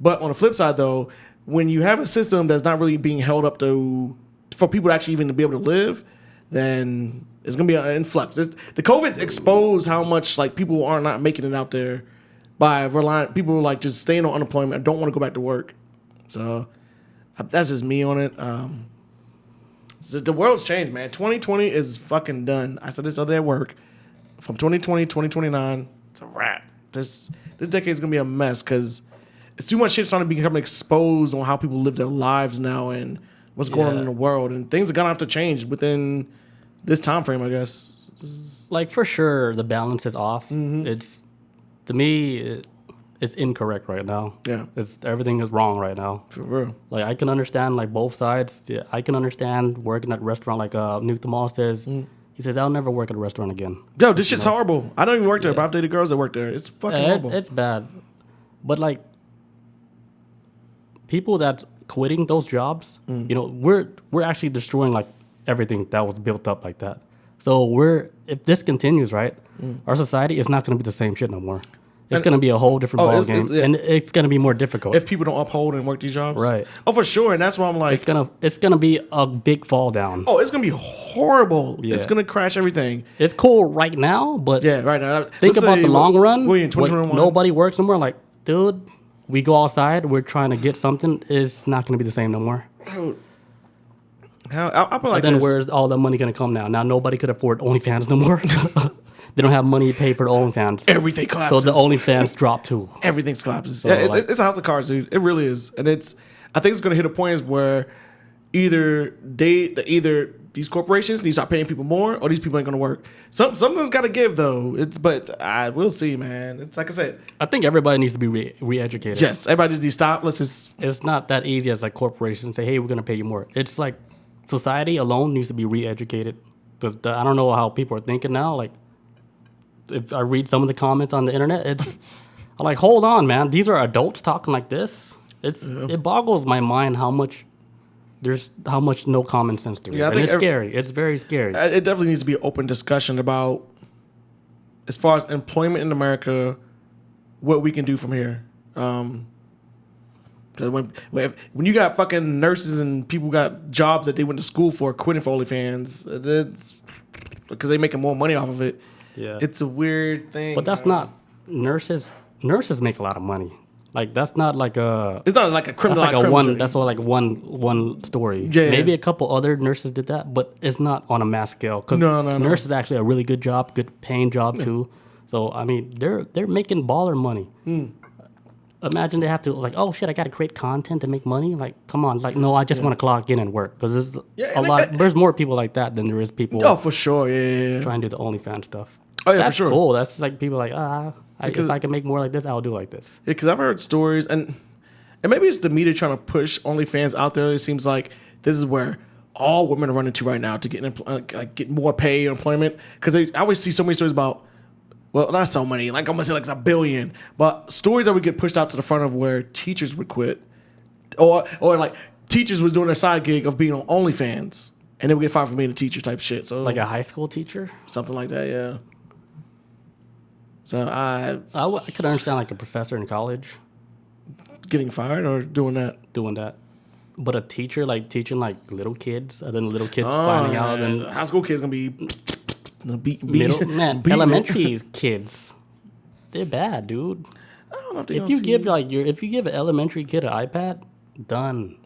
But on the flip side, though, when you have a system that's not really being held up to for people to actually even to be able to live, then it's gonna be an influx. The COVID exposed how much like people are not making it out there by relying. People like just staying on unemployment and don't want to go back to work. So that's just me on it. So the world's changed, man. 2020 is fucking done. I said this the other day at work. From 2020 to 2029, it's a wrap. This decade is gonna be a mess because it's too much shit starting to become exposed on how people live their lives now and what's going on in the world, and things are gonna have to change within this time frame, I guess. Like for sure, the balance is off. It's to me, it's incorrect right now. Yeah, everything is wrong right now. For real. Like I can understand like both sides. Yeah, I can understand working at a restaurant like Nuke the Mall says. He says I'll never work at a restaurant again. Yo, this shit's horrible. I don't even work there, but I've dated girls that work there. It's fucking horrible. It's bad. But like people that's quitting those jobs, you know, we're actually destroying like everything that was built up like that. So if this continues, right, our society is not going to be the same shit no more. It's going to be a whole different ballgame, and it's going to be more difficult if people don't uphold and work these jobs. Right. Oh, for sure, and that's why I'm like, it's gonna be a big fall down. Oh, it's gonna be horrible. Yeah. It's gonna crash everything. It's cool right now, but right now. Think about the long run. We're in 2021. Nobody works anymore. Like, dude, we go outside. We're trying to get something. It's not gonna be the same no more. I'll put like then this. Where's all the money gonna come now? Now nobody could afford OnlyFans no more. They don't have money to pay for the OnlyFans. Everything collapses. So the OnlyFans drop too. Everything collapses. So yeah, it's a house of cards, dude. It really is. And I think it's going to hit a point where either these corporations need to start paying people more or these people ain't going to work. Something's got to give, though. We'll see, man. It's like I said. I think everybody needs to be re-educated. Yes, everybody just needs to stop. It's not that easy as like corporations say, hey, we're going to pay you more. It's like society alone needs to be re-educated. Because I don't know how people are thinking now. Like, if I read some of the comments on the internet, I'm like, hold on, man. These are adults talking like this. It boggles my mind how much no common sense there is. Yeah, and it's scary. It's very scary. It definitely needs to be an open discussion about, as far as employment in America, what we can do from here. Because when you got fucking nurses and people got jobs that they went to school for quitting for OnlyFans, it's because they making more money off of it. Yeah, it's a weird thing. But that's not nurses. Nurses make a lot of money. Like that's not like a. It's not like a criminal. That's like one. That's all like one story. Yeah. Maybe a couple other nurses did that, but it's not on a mass scale. Because nurse is actually a really good job, good paying job too. So I mean, they're making baller money. Imagine they have to like, oh shit, I got to create content to make money. Like, come on, like no, I just want to clock in and work because there's more people like that than there is people. Oh, for sure, yeah. Trying to do the OnlyFans stuff. Oh yeah, that's for sure. Cool. That's like people like if I can make more like this, I'll do like this. Yeah, because I've heard stories, and maybe it's the media trying to push OnlyFans out there. It seems like this is where all women are running to right now to get more pay or employment. Because I always see so many stories about, well, not so many, like I'm gonna say like it's 1 billion, but stories that would get pushed out to the front of where teachers would quit, or like teachers was doing a side gig of being on OnlyFans, and they would get fired for being a teacher type shit. So like a high school teacher, something like that, yeah. So I could understand like a professor in college getting fired or doing that. But a teacher like teaching like little kids, and then little kids finding out, and high school kids gonna be elementary kids, they're bad, dude. I don't know if you give an elementary kid an iPad, done.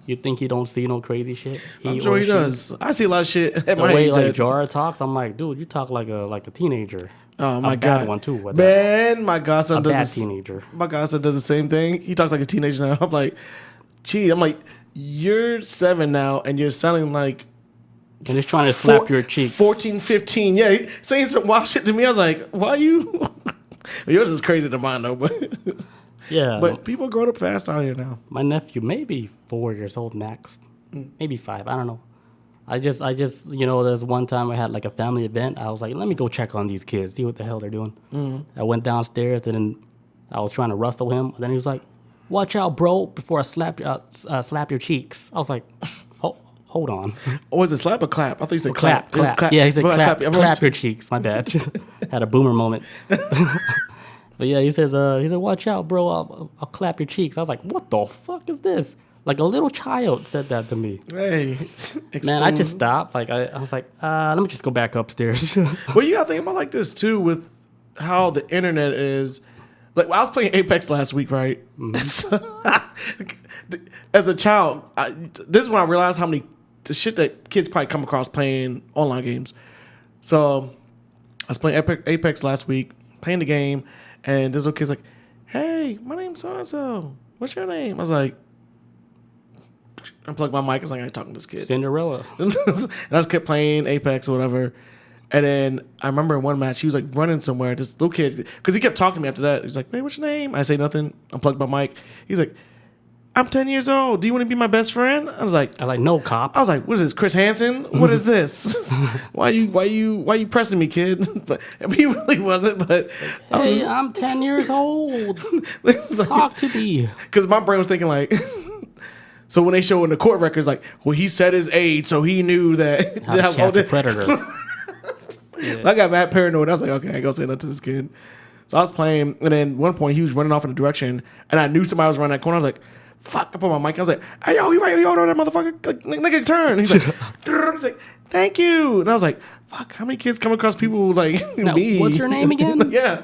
You think he don't see no crazy shit? I'm sure he does. I see a lot of shit at my age. The way like Jara talks, I'm like, dude, you talk like a teenager. Oh my god, bad one too. Man, my godson does bad teenager. My godson does the same thing. He talks like a teenager now. I'm like, gee, you're 7 now, and you're sounding like. And he's trying to slap your cheeks. 14, 15. Yeah, he saying some wild shit to me. I was like, why are you? Yours is crazy to mine though, but. Yeah. But people grow up fast out here now. My nephew, maybe 4 years old next. Maybe 5. I don't know. I just, there's one time I had like a family event. I was like, let me go check on these kids, see what the hell they're doing. I went downstairs and then I was trying to rustle him. And then he was like, watch out, bro, before I slap your cheeks. I was like, hold on. Oh, was it slap or clap? I thought you said clap. Clap. Yeah, he said clap your cheeks. My bad. Had a boomer moment. But yeah, he said, watch out, bro. I'll clap your cheeks. I was like, what the fuck is this? Like a little child said that to me. Hey, man, I just stopped. Like I was like, let me just go back upstairs. Well, you gotta think about like this too with how the internet is. Like I was playing Apex last week, right? As a child, this is when I realized how many the shit that kids probably come across playing online games. So I was playing Apex last week, playing the game, and this little kid's like, "Hey, my name's so and so. What's your name?" I was like, unplugged my mic. I was like, I ain't talking to this kid. Cinderella. And I just kept playing Apex or whatever. And then I remember in one match, he was like running somewhere. This little kid, because he kept talking to me after that. He's like, "Hey, what's your name?" I say nothing. Unplugged my mic. He's like, "I'm 10 years old. Do you want to be my best friend?" I was like, "No, cop." I was like, "What is this, Chris Hansen? What is this? why you pressing me, kid?" But he really wasn't. But hey, I'm 10 years old. Talk to me. Because my brain was thinking like. So when they show in the court records, like, well, he said his age, so he knew that. How to catch a predator. Yeah. I got mad paranoid. I was like, okay, I ain't gonna say nothing to this kid. So I was playing, and then one point he was running off in a direction, and I knew somebody was running that corner. I was like, fuck, I put my mic. I was like, "Hey, yo, you right, yo, that motherfucker, nigga, turn." He's like, "Thank you." And I was like, fuck, how many kids come across people like now, me? What's your name again? Yeah.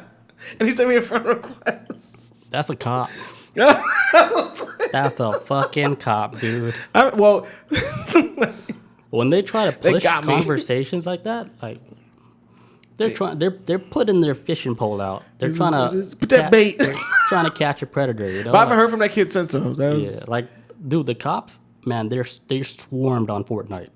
And he sent me a friend request. That's a cop. That's a fucking cop, dude. When they try to push conversations like that, like they're putting their fishing pole out. They're trying to put that bait. They're trying to catch a predator. You know? But I haven't heard from that kid since. So that was... Yeah, like, dude, the cops, man, they're swarmed on Fortnite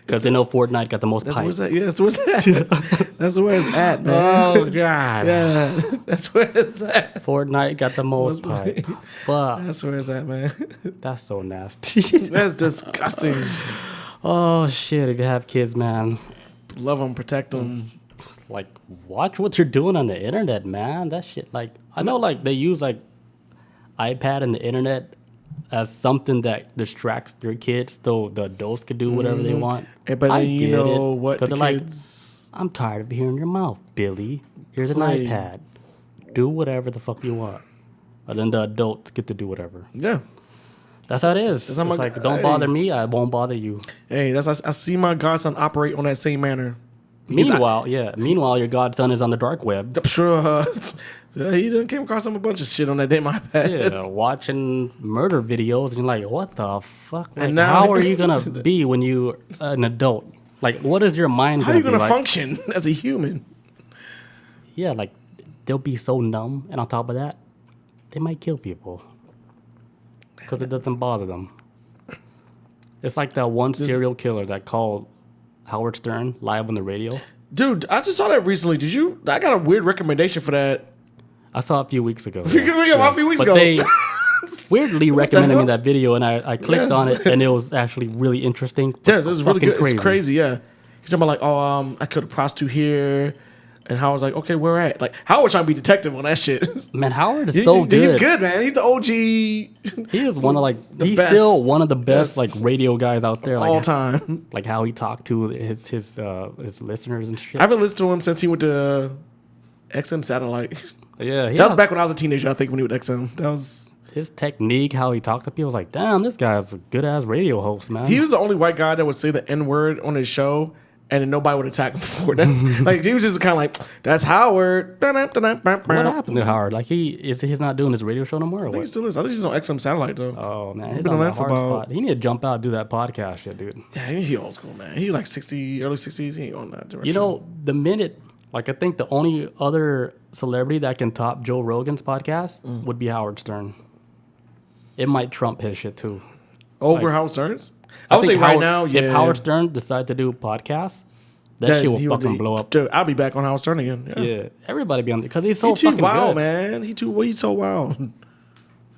because they know Fortnite got the most pipe. Where's that? Yeah, that's where it's at. That's where it's at, man. Oh god. Yeah, that's where it's at. Fortnite got the most pipe. Fuck. That's where it's at, man. That's so nasty. That's disgusting. Oh shit! If you have kids, man, love them, protect them. Like, watch what you're doing on the internet, man. That shit, like, I know, like, they use like iPad and the internet as something that distracts their kids, so the adults could do whatever they want. But then you know what the kids... Like, I'm tired of hearing your mouth, Billy. Here's an iPad. Do whatever the fuck you want. And then the adults get to do whatever. Yeah. That's how it is. It's like, don't bother me, I won't bother you. Hey, I've seen my godson operate on that same manner. Meanwhile, your godson is on the dark web. Sure. He done came across a bunch of shit on that damn iPad. Yeah, watching murder videos, and you're like, what the fuck? Like, and now, how are you going to be when you're an adult? Like, what is your mind going to be? How are you going to function as a human? Yeah, like, they'll be so numb, and on top of that, they might kill people because it doesn't bother them. It's like that one serial killer that called Howard Stern live on the radio. Dude, I just saw that recently. I got a weird recommendation for that. I saw it a few weeks ago. A few weeks ago. They weirdly recommended me that video, and I clicked on it, and it was actually really interesting. Yes, it was really good. Crazy. It's crazy, yeah. He's talking about like, I killed a prostitute here. And Howard's like, okay, where at? Like, Howard trying to be detective on that shit. Man, Howard is so good. He's good, man. He's the OG. He is one of he's best. Still one of the best like radio guys out there, like all time. Like how he talked to his listeners and shit. I haven't listened to him since he went to XM Satellite. Yeah, that was back when I was a teenager. I think when he went to XM, that was his technique, how he talked to people. I was like, damn, this guy's a good ass radio host, man. He was the only white guy that would say the N word on his show. And then nobody would attack him for it. That's like he was just kind of like, that's Howard. What happened to Howard? Like he's not doing his radio show no more. Or I think he still is. I think he's on XM Satellite though. Oh man, he's on that hard spot. He need to jump out and do that podcast shit, dude. Yeah, he old school, man. He like early 60s. He ain't on that direction. You know, the minute, like I think the only other celebrity that can top Joe Rogan's podcast would be Howard Stern. It might trump his shit too. Over Howard Stern's? I would say right now, yeah. If Howard Stern decided to do a podcast, that shit will fucking blow up. Dude, I'll be back on Howard Stern again. Yeah, everybody be on there because he's so fucking wild, good. Man. He's so wild.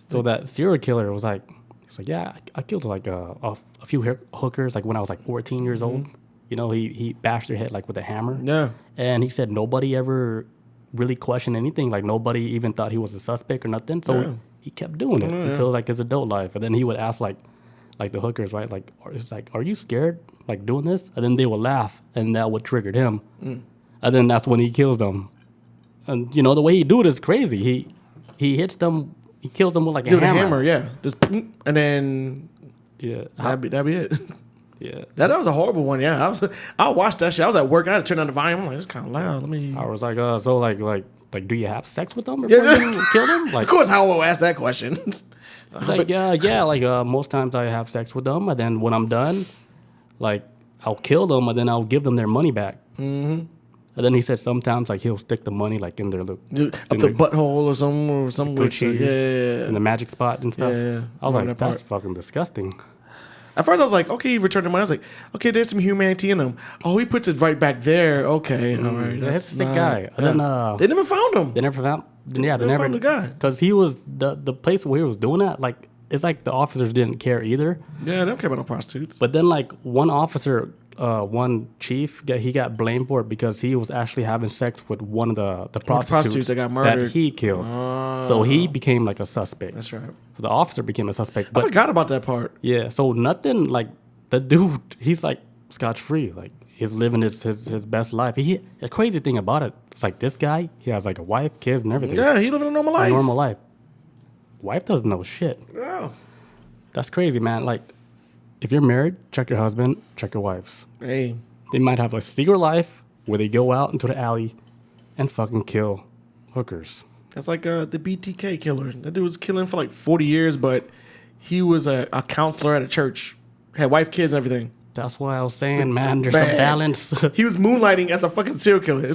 So that serial killer was like, he's like, yeah, I killed like a few hookers like when I was like 14 years old. You know, he bashed their head like with a hammer. Yeah. And he said nobody ever really questioned anything. Like nobody even thought he was a suspect or nothing. So he kept doing it until like his adult life. And then he would ask like the hookers, right? Like, it's like, are you scared, like, doing this? And then they would laugh, and that would trigger him. And then that's when he kills them. And you know the way he do it is crazy. He hits them. He kills them with like a hammer. Yeah. Just and then that'd be it. Yeah. That was a horrible one. Yeah, I watched that shit. I was at work. I had to turn down the volume. I'm like, it's kind of loud. I was like, so like, do you have sex with them before you kill them? Like, of course, I will ask that question. Like, yeah. Like, most times I have sex with them, and then when I'm done, like, I'll kill them, and then I'll give them their money back. Mm-hmm. And then he said sometimes like he'll stick the money like in their up the butthole or some weird shit. Yeah. In the magic spot and stuff. Yeah. I was like, that's fucking disgusting. At first I was like, okay, he returned the money. I was like, okay, there's some humanity in him. Oh, he puts it right back there. Okay, all right. That's a sick guy. And then they never found him. They never found. Yeah, they never found the guy because he was the place where he was doing that. Like it's like the officers didn't care either. Yeah, they don't care about no prostitutes. But then like one officer. One chief, he got blamed for it because he was actually having sex with one of the prostitutes that got murdered. That he killed. So he became like a suspect. That's right. So the officer became a suspect. But I forgot about that part. Yeah. So nothing like the dude. He's like scotch free. Like he's living his best life. The crazy thing about it, it's like this guy. He has like a wife, kids, and everything. Yeah, he living a normal life. A normal life. Wife doesn't know shit. Yeah. That's crazy, man. Like. If you're married, check your husband, check your wives. Hey. They might have a secret life where they go out into the alley and fucking kill hookers. That's like the BTK killer. That dude was killing for like 40 years, but he was a counselor at a church. Had wife, kids, and everything. That's why I was saying, man, there's some balance. He was moonlighting as a fucking serial killer.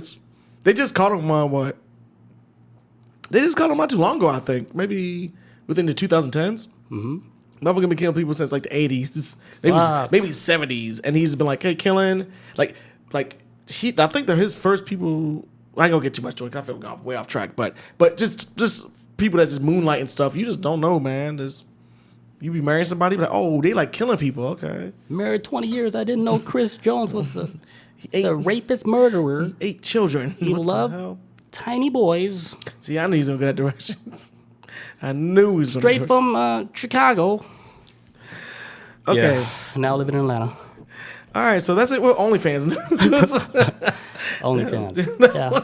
They just caught him what? They just caught him not too long ago, I think. Maybe within the 2010s. Mm-hmm. Motherfucker been killing people since like the 80s, maybe 70s, and he's been like, hey, killing, like he. I think they're his first people. I ain't gonna get too much to it. I feel like way off track, but just people that just moonlight and stuff. You just don't know, man. You be marrying somebody, like, oh, they like killing people. Okay, married 20 years. I didn't know Chris Jones was a rapist murderer. He ate children. He loved tiny boys. See, I knew he was gonna go that direction. I knew he was straight from Chicago. Okay. Yeah. Now living in Atlanta. All right, so that's it. Well, OnlyFans. OnlyFans. Yeah.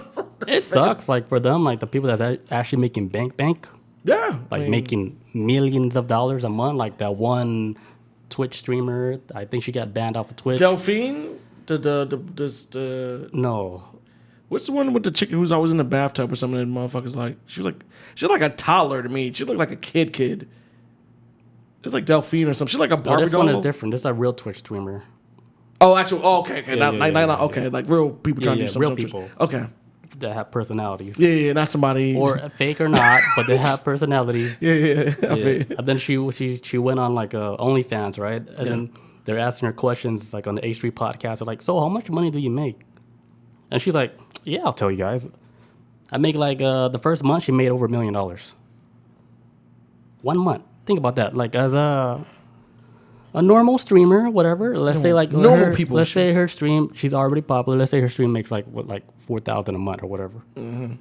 It sucks, like, for them, like, the people that's actually making bank. Yeah. Like, making millions of dollars a month. Like, that one Twitch streamer, I think she got banned off of Twitch. Delphine? No. What's the one with the chick who's always in the bathtub or something? And motherfuckers like she's like a toddler to me. She looked like a kid. It's like Delphine or something. She's like a Barbie this doll. one is different. This is a real Twitch streamer. Oh, actually, okay. Okay, like real people trying to do something. Real people. Okay. That have personalities. Yeah, not somebody or fake or not, but they have personalities. Yeah. And then she went on like OnlyFans, right? And then they're asking her questions like on the H3 podcast. They're like, so how much money do you make? And she's like, yeah, I'll tell you guys. I make like the first month she made over $1 million. 1 month. Think about that. Like as a normal streamer, whatever. Let's say like normal people. Let's say her stream, she's already popular. Let's say her stream makes like $4,000 a month or whatever. Mm-hmm.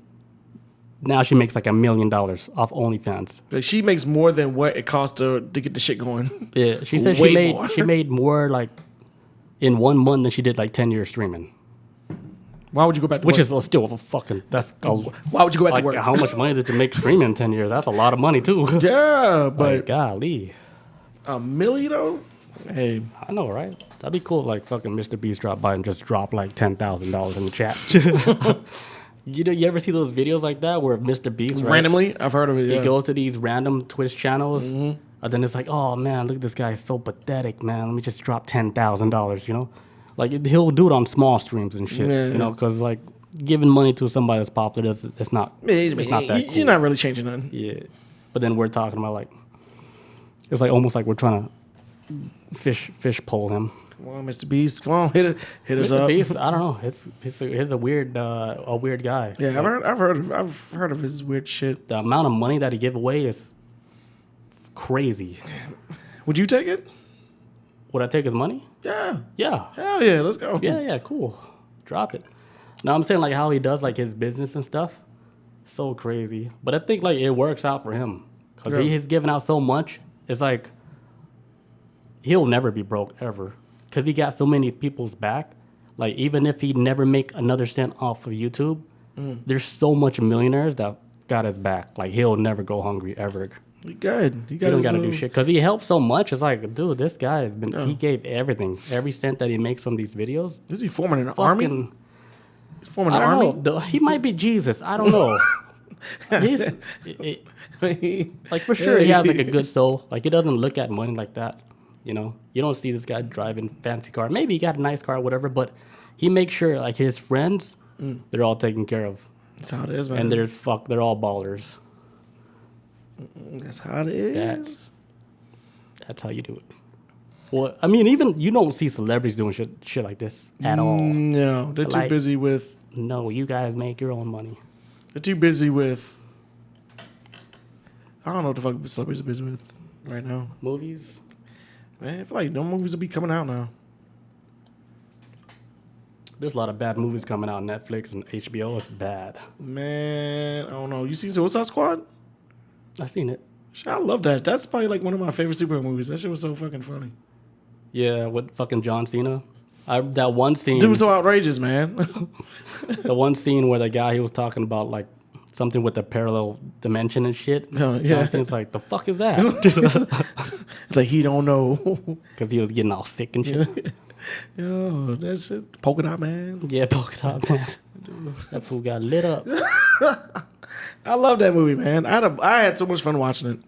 Now she makes like $1 million off OnlyFans. Like she makes more than what it cost her to get the shit going. Yeah, she said she made more like in 1 month than she did like 10 years streaming. Why would you go back to work? Which is still why would you go back to work? How much money did you make streaming in 10 years? That's a lot of money too. Yeah, but like, golly. $1 million though? Hey. I know, right? That'd be cool. Like fucking Mr. Beast drop by and just drop like $10,000 in the chat. You ever see those videos like that where Mr. Beast randomly? I've heard of it. Yeah. He goes to these random Twitch channels, and then it's like, oh man, look at this guy, so pathetic, man. Let me just drop $10,000. You know, like he'll do it on small streams and shit. Yeah. You know, because like giving money to somebody that's popular, it's not that cool. You're not really changing nothing. Yeah, but then we're talking about like it's like almost like we're trying to fish pole him. Come on, Mr. Beast. Come on, hit us up. Mr. Beast, I don't know. He's a weird guy. Yeah, like, I've heard of his weird shit. The amount of money that he give away is crazy. Would you take it? Would I take his money? Yeah. Yeah. Hell yeah, let's go. Yeah, cool. Drop it. Now I'm saying like how he does like his business and stuff. So crazy. But I think like it works out for him. Because he's giving out so much. It's like he'll never be broke ever. Because he got so many people's back. Like even if he never make another cent off of YouTube, there's so much millionaires that got his back. Like, he'll never go hungry ever. He good. He Don't got to do shit because he helps so much. It's like, dude, this guy has been. He gave everything, every cent that he makes from these videos. Is he forming an army? He's forming an I don't army. know. He might be Jesus. I don't know. He's like, for sure, he has like a good soul. Like, he doesn't look at money like that. You know, you don't see this guy driving fancy car. Maybe he got a nice car, or whatever. But he makes sure like his friends, they're all taken care of. That's how it is, man. And they're all ballers. That's how it is. That's how you do it. Well, I mean, even you don't see celebrities doing shit like this at all. No, they're too busy with. No, you guys make your own money. They're too busy with. I don't know what the fuck celebrities are busy with right now. Movies. Man, I feel like no movies will be coming out now. There's a lot of bad movies coming out on Netflix and HBO. It's bad. Man, I don't know. You seen Suicide Squad? I seen it. Shit, I love that. That's probably like one of my favorite superhero movies. That shit was so fucking funny. Yeah, with fucking John Cena. That one scene. Dude was so outrageous, man. The one scene where the guy, he was talking about like something with the parallel dimension and shit. Oh, yeah. John Cena's like, the fuck is that? It's like he don't know. Because he was getting all sick and shit. Yo, that shit. Polka Dot Man. Yeah, polka dot man. That fool got lit up. I love that movie, man. I had so much fun watching it.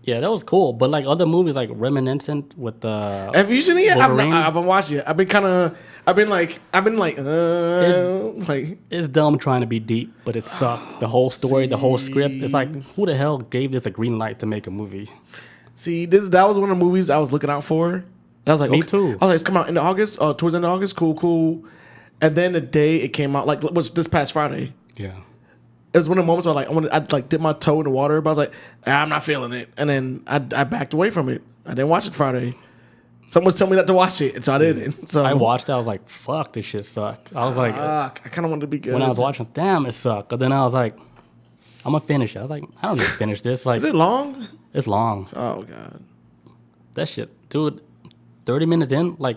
Yeah, that was cool. But like other movies, like Reminiscent with the Have you seen it yet? I Wolverine? haven't watched it. I've been like, It's dumb trying to be deep, but it sucked. The whole story, the whole script. It's like, who the hell gave this a green light to make a movie? See, that was one of the movies I was looking out for. I was like, Me okay. too. I was like, it's coming out in August, towards the end of August. Cool. And then the day it came out, like, was this past Friday. Yeah. It was one of the moments where I'd like dip my toe in the water, but I was like, I'm not feeling it. And then I backed away from it. I didn't watch it Friday. Someone was telling me not to watch it, and so I didn't. So I watched it. I was like, fuck, this shit sucked. I was like, I kind of wanted to be good. when I was watching, damn, it sucked. But then I was like, I'm gonna finish it. I was like, I don't need to finish this. Like, Is it long? it's long. Oh, God. That shit, dude. 30 minutes in, like,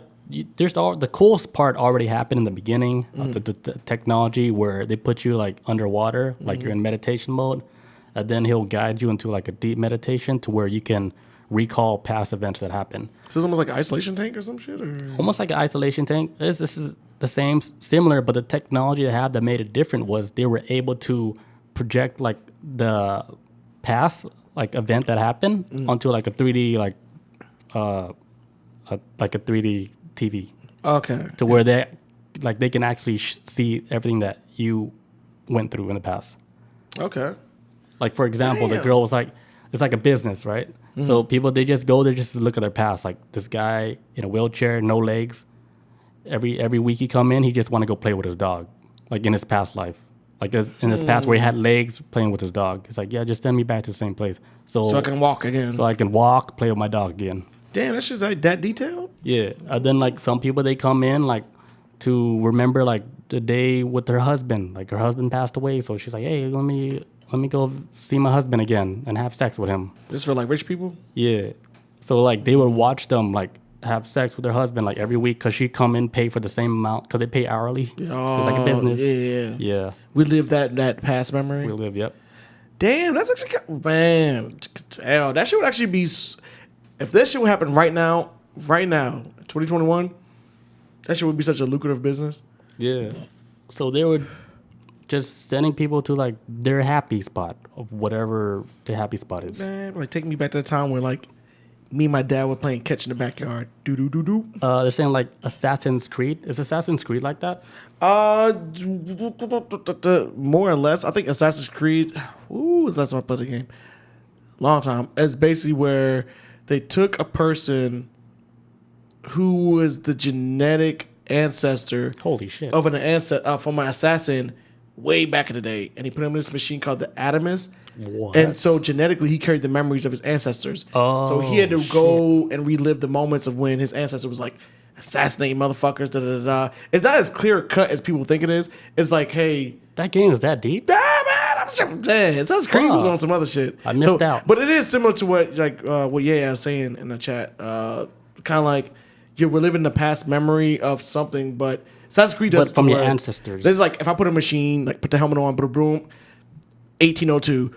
there's all the coolest part already happened in the beginning of the technology where they put you like underwater, like you're in meditation mode, and then he'll guide you into like a deep meditation to where you can recall past events that happen. So it's almost like an isolation tank or some shit, or Almost like an isolation tank. This is the same, similar, but the technology they have that made it different was they were able to project like the past like event that happened onto like a 3D like a 3D TV. Okay. To where they can actually see everything that you went through in the past. Okay. Like, for example, the Damn. girl was like, it's like a business, right? So people, they just go there just to look at their past. Like, this guy in a wheelchair, no legs. Every week he come in, he just want to go play with his dog. Like, in his past life. Like, in his past where he had legs playing with his dog. It's like, yeah, just send me back to the same place. So I can walk again. So I can walk, play with my dog again. Damn, that's just like that detailed? Yeah. And then like some people, they come in like to remember like the day with her husband. Like her husband passed away, so she's like, hey, let me go see my husband again and have sex with him. Just for like rich people? Yeah. So like they would watch them like have sex with their husband like every week because she come in, pay for the same amount because they pay hourly. Oh, It's like a business. Yeah. Yeah. We live that past memory. We live. Yep. Damn, that's actually, man. Hell, that shit would actually be, if that shit would happen right now, 2021, that shit would be such a lucrative business. Yeah. So they were just sending people to like their happy spot of whatever their happy spot is. Man, like take me back to the time when like me and my dad were playing catch in the backyard. Do. They're saying like Assassin's Creed. Is Assassin's Creed like that? More or less. I think Assassin's Creed. Ooh, that's my play the game. Long time. It's basically where they took a person who was the genetic ancestor Holy shit. of an ancestor from an assassin way back in the day, and he put him in this machine called the Adamus. What? And so genetically, he carried the memories of his ancestors. Oh, so he had to go and relive the moments of when his ancestor was like assassinating motherfuckers. Da da da. It's not as clear cut as people think it is. It's like, hey, That game is that deep? it sounds crazy. Was on some other shit. I missed out. But it is similar to what what I was saying in the chat. Kind of like you're reliving the past memory of something, but Assassin's Creed does But from your where ancestors. This is like if I put a machine, like put the helmet on, put a broom, 1802.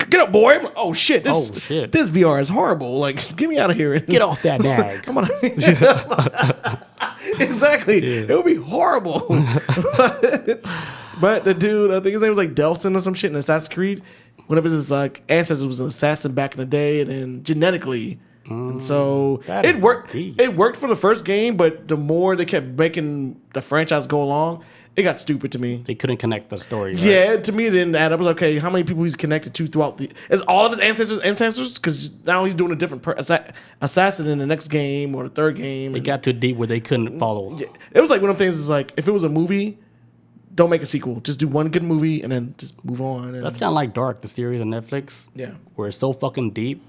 Get up, boy! I'm like, oh shit! This VR is horrible. Like, get me out of here! Get off that nag! Come on! Exactly. Yeah. It would be horrible. But the dude, I think his name was like Delson or some shit in Assassin's Creed. One of his like ancestors was an assassin back in the day, and then genetically. And so it worked. Deep. It worked for the first game, but the more they kept making the franchise go along, it got stupid to me. They couldn't connect the story. Right? Yeah, to me it didn't add up. I was like, okay, how many people he's connected to throughout the? Is all of his ancestors? Because now he's doing a different assassin in the next game or the third game. It got too deep where they couldn't follow. Yeah, it was like one of the things. Is like if it was a movie, don't make a sequel. Just do one good movie and then just move on. That's kind of like Dark, the series on Netflix. Yeah, where it's so fucking deep.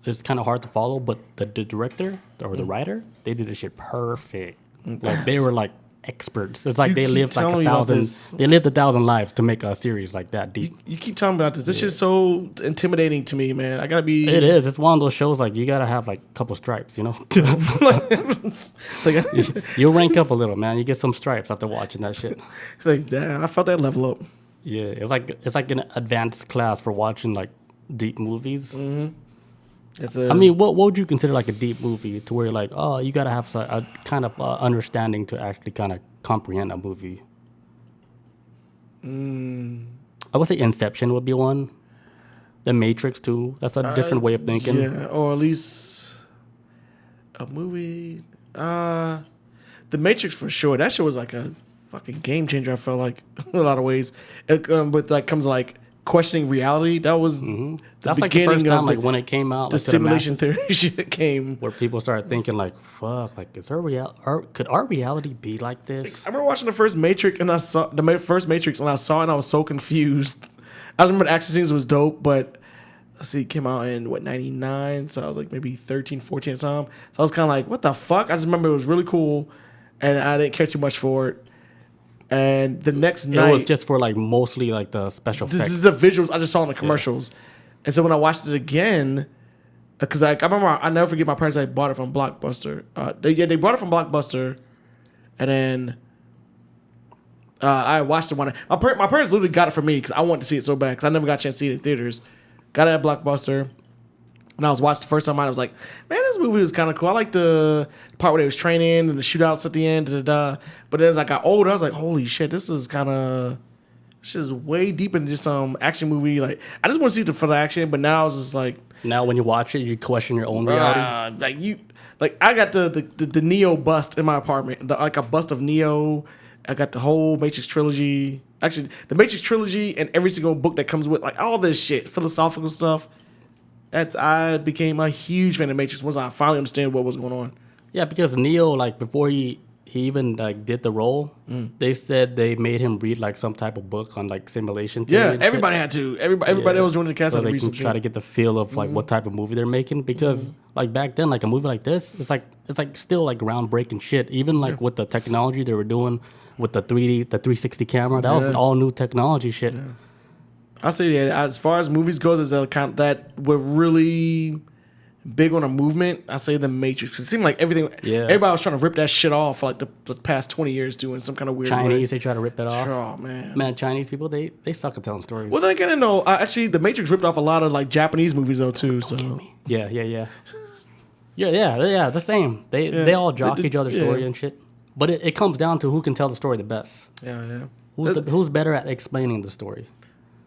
It's kind of hard to follow, but the director or the writer, they did this shit perfect. Like they were like experts. It's like they lived like 1,000. They lived 1,000 lives to make a series like that deep. You keep telling me about this. This shit's so intimidating to me, man. I gotta be. It is. It's one of those shows like you gotta have like a couple stripes, you know. You'll rank up a little, man. You get some stripes after watching that shit. It's like, damn, I felt that level up. Yeah, it's like an advanced class for watching like deep movies. Mm-hmm. I mean, what would you consider like a deep movie to where you're like, oh, you gotta have a kind of understanding to actually kind of comprehend a movie? I would say Inception would be one. The Matrix too. That's a different way of thinking. Yeah, or at least a movie. The Matrix for sure. That shit was like a fucking game changer. I felt like in a lot of ways. But like comes like questioning reality. That was that's like the first time, like when it came out, the like, simulation theory shit came, where people started thinking like, "Fuck, like is our could our reality be like this?" I remember watching the first Matrix, and I saw the first Matrix, and I saw it, and I was so confused. I remember the action scenes was dope, but let's see, it came out in what 99, so I was like maybe 13, 14 at the time. So I was kind of like, "What the fuck?" I just remember it was really cool, and I didn't care too much for it. And the next night, it was just for like mostly like the special effects. The visuals I just saw in the commercials. And so when I watched it again, because I remember, I never forget my parents. I bought it from Blockbuster. They brought it from Blockbuster, and then I watched it one. My parents literally got it for me because I wanted to see it so bad because I never got a chance to see it in theaters. Got it at Blockbuster. And I was watching the first time, I was like, man, this movie was kind of cool. I like the part where they was training and the shootouts at the end. But then as I got older, I was like, holy shit, this is way deeper than just some action movie. Like, I just want to see it for the action, but now it's just like, now when you watch it, you question your own reality. I got the Neo bust in my apartment, like a bust of Neo. I got the whole Matrix trilogy. Actually, the Matrix trilogy and every single book that comes with, like all this shit, philosophical stuff. I became a huge fan of Matrix once I finally understand what was going on. Yeah, because Neo, like before he even like did the role, they said they made him read like some type of book on like simulation theory. Yeah, everybody had to. Everybody that was doing the cast so had to they read can try to get the feel of like what type of movie they're making. Because like back then, like a movie like this, it's like still like groundbreaking shit. Even like with the technology they were doing with the 3D, the 360 camera, that was all new technology shit. Yeah. I say that as far as movies goes, as a kind that we're really big on a movement. I say the Matrix. It seemed like everything. Yeah. Everybody was trying to rip that shit off for like the past 20 years, doing some kind of weird. Chinese, they try to rip that off. Oh man, Chinese people they suck at telling stories. Well, then again, no. Actually, the Matrix ripped off a lot of like Japanese movies though too. Yeah. The same. They all jock each other's story and shit. But it comes down to who can tell the story the best. Yeah. Who's better at explaining the story?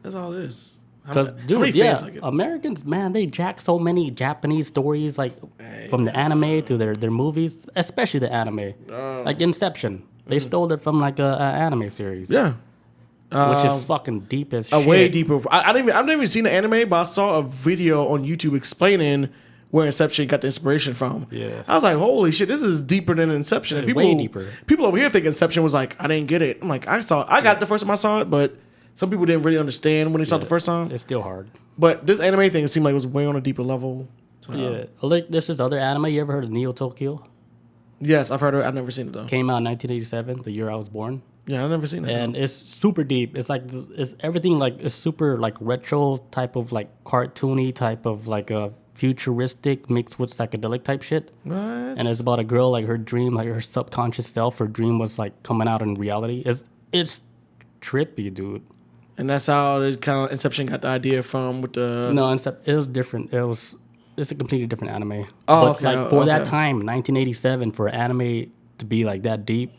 That's all it is. Because, dude, Americans, man, they jack so many Japanese stories, like, from the anime to their movies, especially the anime. Like Inception. They stole it from, like, an anime series. Yeah. Which is fucking deep as shit. Way deeper. I've never even seen the anime, but I saw a video on YouTube explaining where Inception got the inspiration from. Yeah. I was like, holy shit, this is deeper than Inception. And way deeper. People over here think Inception was like, I didn't get it. I'm like, I got it the first time I saw it, but some people didn't really understand when they saw it the first time. It's still hard. But this anime thing, it seemed like it was way on a deeper level. So, yeah. Like, there's this other anime. You ever heard of Neo Tokyo? Yes, I've heard of it. I've never seen it, though. Came out in 1987, the year I was born. Yeah, I've never seen it. And it's super deep. It's like, it's everything like, it's super like retro type of like cartoony type of like futuristic mixed with psychedelic type shit. What? And it's about a girl, like her dream, like her subconscious self, her dream was like coming out in reality. It's trippy, dude. And that's how it kind of Inception got the idea from with the. No, it was different. It's a completely different anime. Oh, but okay. like for that time, 1987, for anime to be like that deep,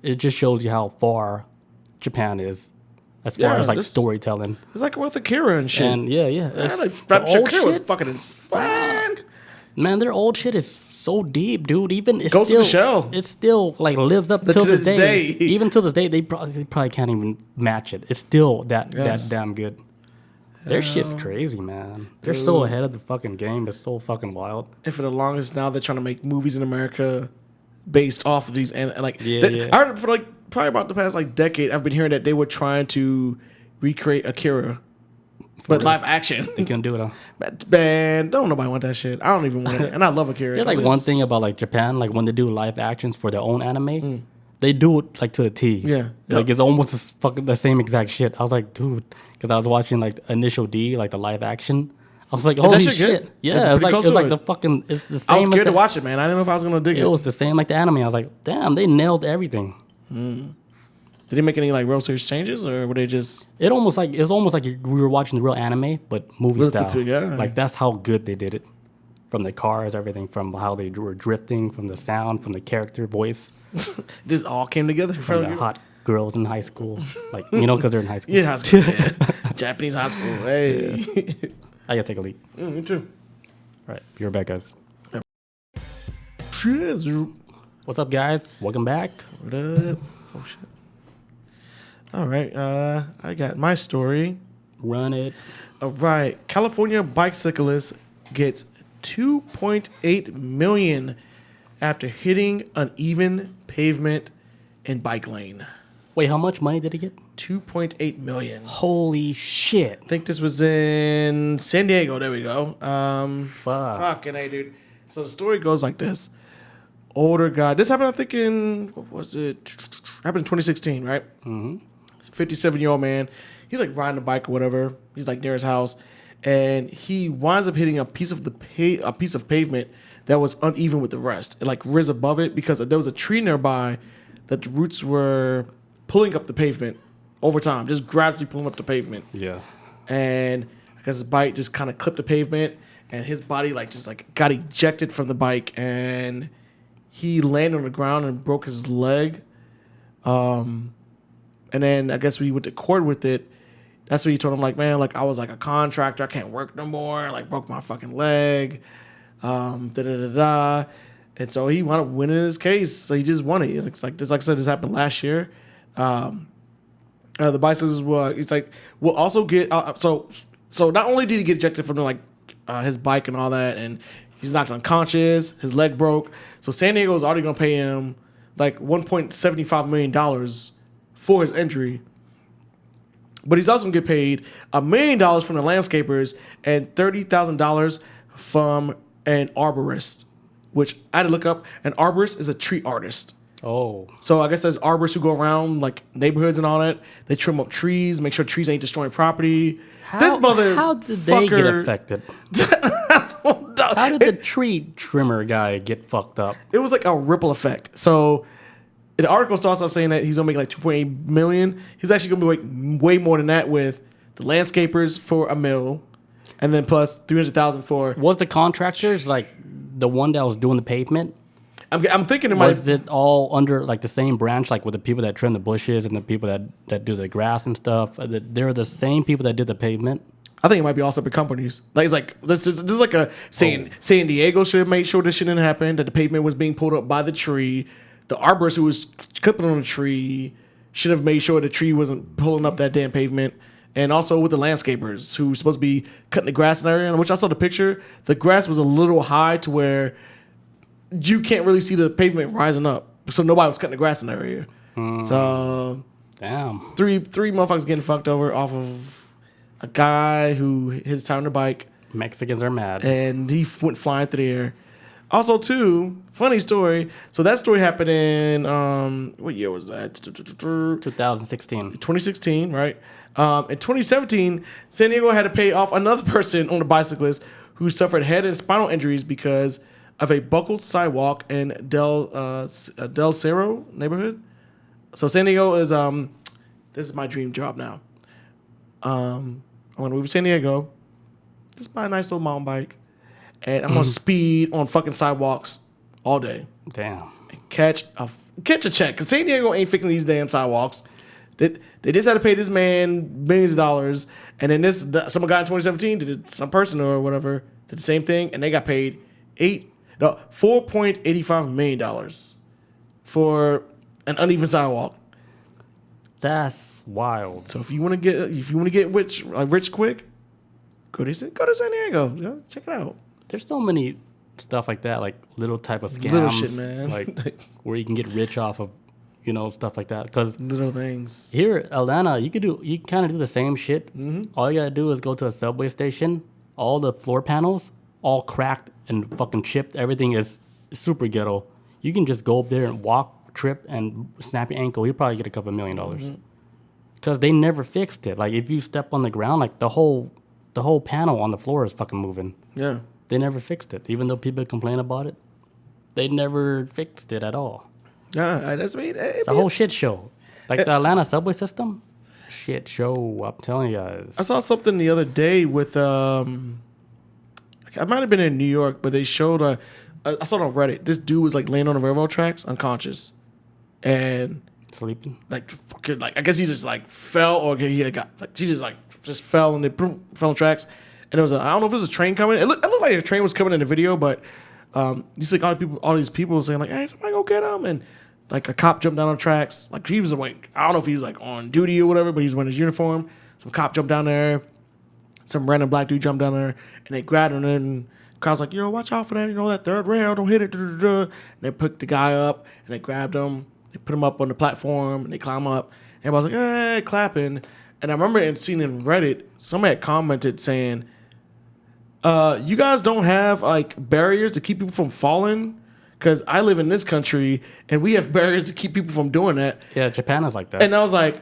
it just shows you how far Japan is as far as like storytelling. It's like with Akira and shit. And yeah. Akira was fucking fuck. Man, their old shit is so deep, dude. Even it's Ghost still, in the Shell. It still like lives up till to this this day. day. Even till this day, they probably can't even match it. It's still that damn good. Their shit's crazy, man. They're so ahead of the fucking game. It's so fucking wild. And for the longest now, they're trying to make movies in America based off of these. And like, Yeah. I heard for like probably about the past like decade, I've been hearing that they were trying to recreate Akira, but live action. They couldn't do it, huh? Man, don't nobody want that shit. I don't even want it. And I love Akira. There's like one thing about like Japan, like when they do live actions for their own anime, they do it like to the T. Yeah. Like it's almost fucking the same exact shit. I was like, dude, because I was watching like Initial D, like the live action. I was like, holy that shit shit. good? Yeah, It's it's pretty like close to the it. fucking, it's the same. I was as scared the, to watch it, man. I didn't know if I was gonna dig it. It was the same like the anime. I was like, damn, they nailed everything. Did they make any like real serious changes, or were they just? It's almost like we were watching the real anime, but movie Real style. quick, yeah. Like that's how good they did it. From the cars, everything, from how they were drifting, from the sound, from the character voice, Just all came together from the hot girls in high school. Like, you know, because they're in high school. Yeah, high school. Yeah. Japanese high school. Hey. I gotta take a leak. Me too. All right, you're back, guys. Shit. What's up, guys? Welcome back. What up? Oh shit. All right. I got my story. Run it. All right. California bicyclist gets 2.8 million after hitting uneven pavement in bike lane. Wait, how much money did he get? 2.8 million. Holy shit. I think this was in San Diego. There we go. Fuck. A, dude. So the story goes like this. Older guy. This happened, I think, what was it? Happened in 2016, right? Mm-hmm. 57-year-old man. He's like riding a bike or whatever. He's like near his house, and he winds up hitting a piece of pavement that was uneven with the rest. It like riz above it because there was a tree nearby that the roots were pulling up the pavement over time, just gradually pulling up the pavement. Yeah. And I guess his bike just kind of clipped the pavement, and his body like just like got ejected from the bike, and he landed on the ground and broke his leg. And then I guess we went to court with it. That's what he told him, like, man, like I was like a contractor, I can't work no more. Like broke my fucking leg. And so he wound up winning his case. So he just won it. It's like this, like I said, this happened last year. The bicyclists will also get so not only did he get ejected from his bike and all that, and he's knocked unconscious, his leg broke. So San Diego is already gonna pay him like $1.75 million for his injury. But he's also gonna get paid $1 million from the landscapers and $30,000 from an arborist, which I had to look up. An arborist is a tree artist. Oh. So I guess there's arborists who go around like neighborhoods and all that. They trim up trees, make sure trees ain't destroying property. How did they get affected? How did the tree trimmer guy get fucked up? It was like a ripple effect. So the article starts off saying that he's gonna make like 2.8 million. He's actually gonna make way more than that with the landscapers for $1 million, and then plus 300,000 for. Was the contractors like the one that was doing the pavement? I'm thinking it Was it all under like the same branch, like with the people that trim the bushes and the people that do the grass and stuff? They're the same people that did the pavement. I think it might be all separate companies. Like it's like this is like a San Diego should have made sure this shit didn't happen. That the pavement was being pulled up by the tree. The arborist who was clipping on the tree should have made sure the tree wasn't pulling up that damn pavement. And also with the landscapers who were supposed to be cutting the grass in that area, which I saw the picture. The grass was a little high to where you can't really see the pavement rising up. So nobody was cutting the grass in that area. So Damn. three motherfuckers getting fucked over off of a guy who hit his tire on the bike. Mexicans are mad. And he went flying through the air. Also, too, funny story. So that story happened in, what year was that? 2016. 2016, right? In 2017, San Diego had to pay off another person on the bicyclist who suffered head and spinal injuries because of a buckled sidewalk in Del Cerro neighborhood. So San Diego is this is my dream job now. I'm gonna move to San Diego, just buy a nice little mountain bike, and I'm gonna speed on fucking sidewalks all day. Damn. And catch a check, cause San Diego ain't fixing these damn sidewalks. They just had to pay this man millions of dollars, and then some guy in 2017 did some person or whatever did the same thing, and they got paid $4.85 million for an uneven sidewalk. That's wild. So if you want to get rich quick, go to San Diego. Yeah, check it out. There's so many stuff like that, like little type of scams, Little shit, man. like where you can get rich off of, stuff like that. Because little things. here, Atlanta, you kind of do the same shit. Mm-hmm. All you gotta do is go to a subway station. All the floor panels, all cracked and fucking chipped. Everything is super ghetto. You can just go up there and walk, trip, and snap your ankle. You probably get a couple $1 million. Because they never fixed it. Like if you step on the ground, like the whole panel on the floor is fucking moving. Yeah. They never fixed it. Even though people complain about it, they never fixed it at all. Yeah, that's me. It's a whole shit show. Like the Atlanta subway system, shit show. I'm telling you guys. I saw something the other day with I might have been in New York, but they showed I saw it on Reddit. This dude was like laying on the railroad tracks, unconscious, and Sleeping. like fucking I guess he just like fell, or he just fell and they fell on tracks, and it was I don't know if it was a train coming. It looked like a train was coming in the video, but you see like all these people saying like, hey, somebody go get him, and like a cop jumped down on tracks. Like he was like, I don't know if he's like on duty or whatever, but he's wearing his uniform. Some cop jumped down there. Some random black dude jumped down there, and they grabbed him, and the crowd's like, yo, watch out for that, that third rail, don't hit it. And they picked the guy up, and they grabbed him. They put him up on the platform, and they climb up. Everybody's like, hey, clapping. And I remember seeing in Reddit, somebody had commented saying, you guys don't have like barriers to keep people from falling? Because I live in this country, and we have barriers to keep people from doing that. Yeah, Japan is like that. And I was like,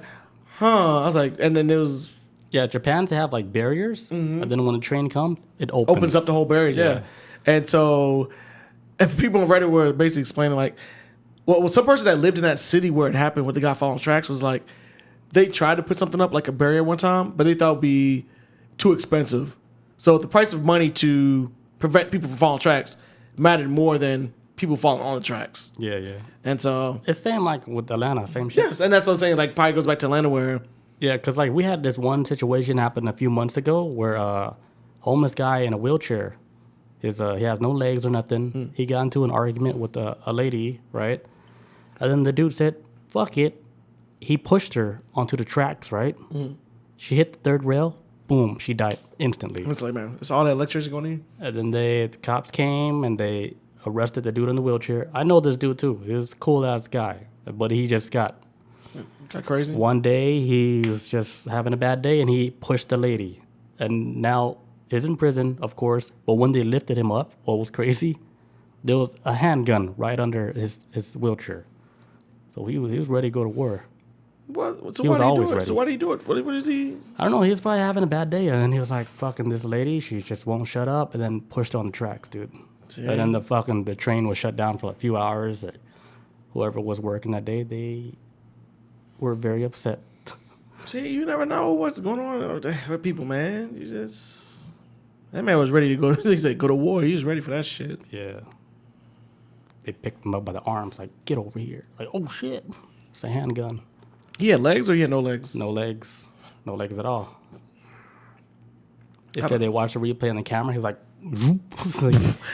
and then there was... Yeah, Japan to have like barriers, and then when the train comes, it opens up the whole barrier. Yeah. And so, and people on Reddit were basically explaining like, well, some person that lived in that city where it happened, where the guy falling tracks, was like, they tried to put something up like a barrier one time, but they thought it would be too expensive. So the price of money to prevent people from falling tracks mattered more than people falling on the tracks. Yeah, yeah. And so it's same like with Atlanta, same shit. Yes, and that's what I'm saying. Like, probably goes back to Atlanta where. Yeah, because like we had this one situation happen a few months ago where a homeless guy in a wheelchair, he has no legs or nothing. He got into an argument with a lady, right? And then the dude said, "Fuck it." He pushed her onto the tracks, right? She hit the third rail. Boom, she died instantly. It's like, man, it's all that electricity going in. And then the cops came and they arrested the dude in the wheelchair. I know this dude too. He was a cool ass guy, but he just got crazy. One day he was just having a bad day and he pushed the lady, and now he's in prison, of course. But when they lifted him up, what was crazy? There was a handgun right under his wheelchair, so he was ready to go to war. What? So he why was did he always do it? ready. So why did he do it? What is he? I don't know. He was probably having a bad day, and then he was like, "Fucking this lady, she just won't shut up," and then pushed her on the tracks, dude. Damn. And then the train was shut down for a few hours. Whoever was working that day, they were very upset. See, you never know what's going on with people, man. That man was ready to go. He said, "Go to war." He was ready for that shit. Yeah. They picked him up by the arms, like, "Get over here!" Like, "Oh shit, it's a handgun." He had legs, or he had no legs? No legs. No legs at all. They said they watched the replay on the camera. He was like,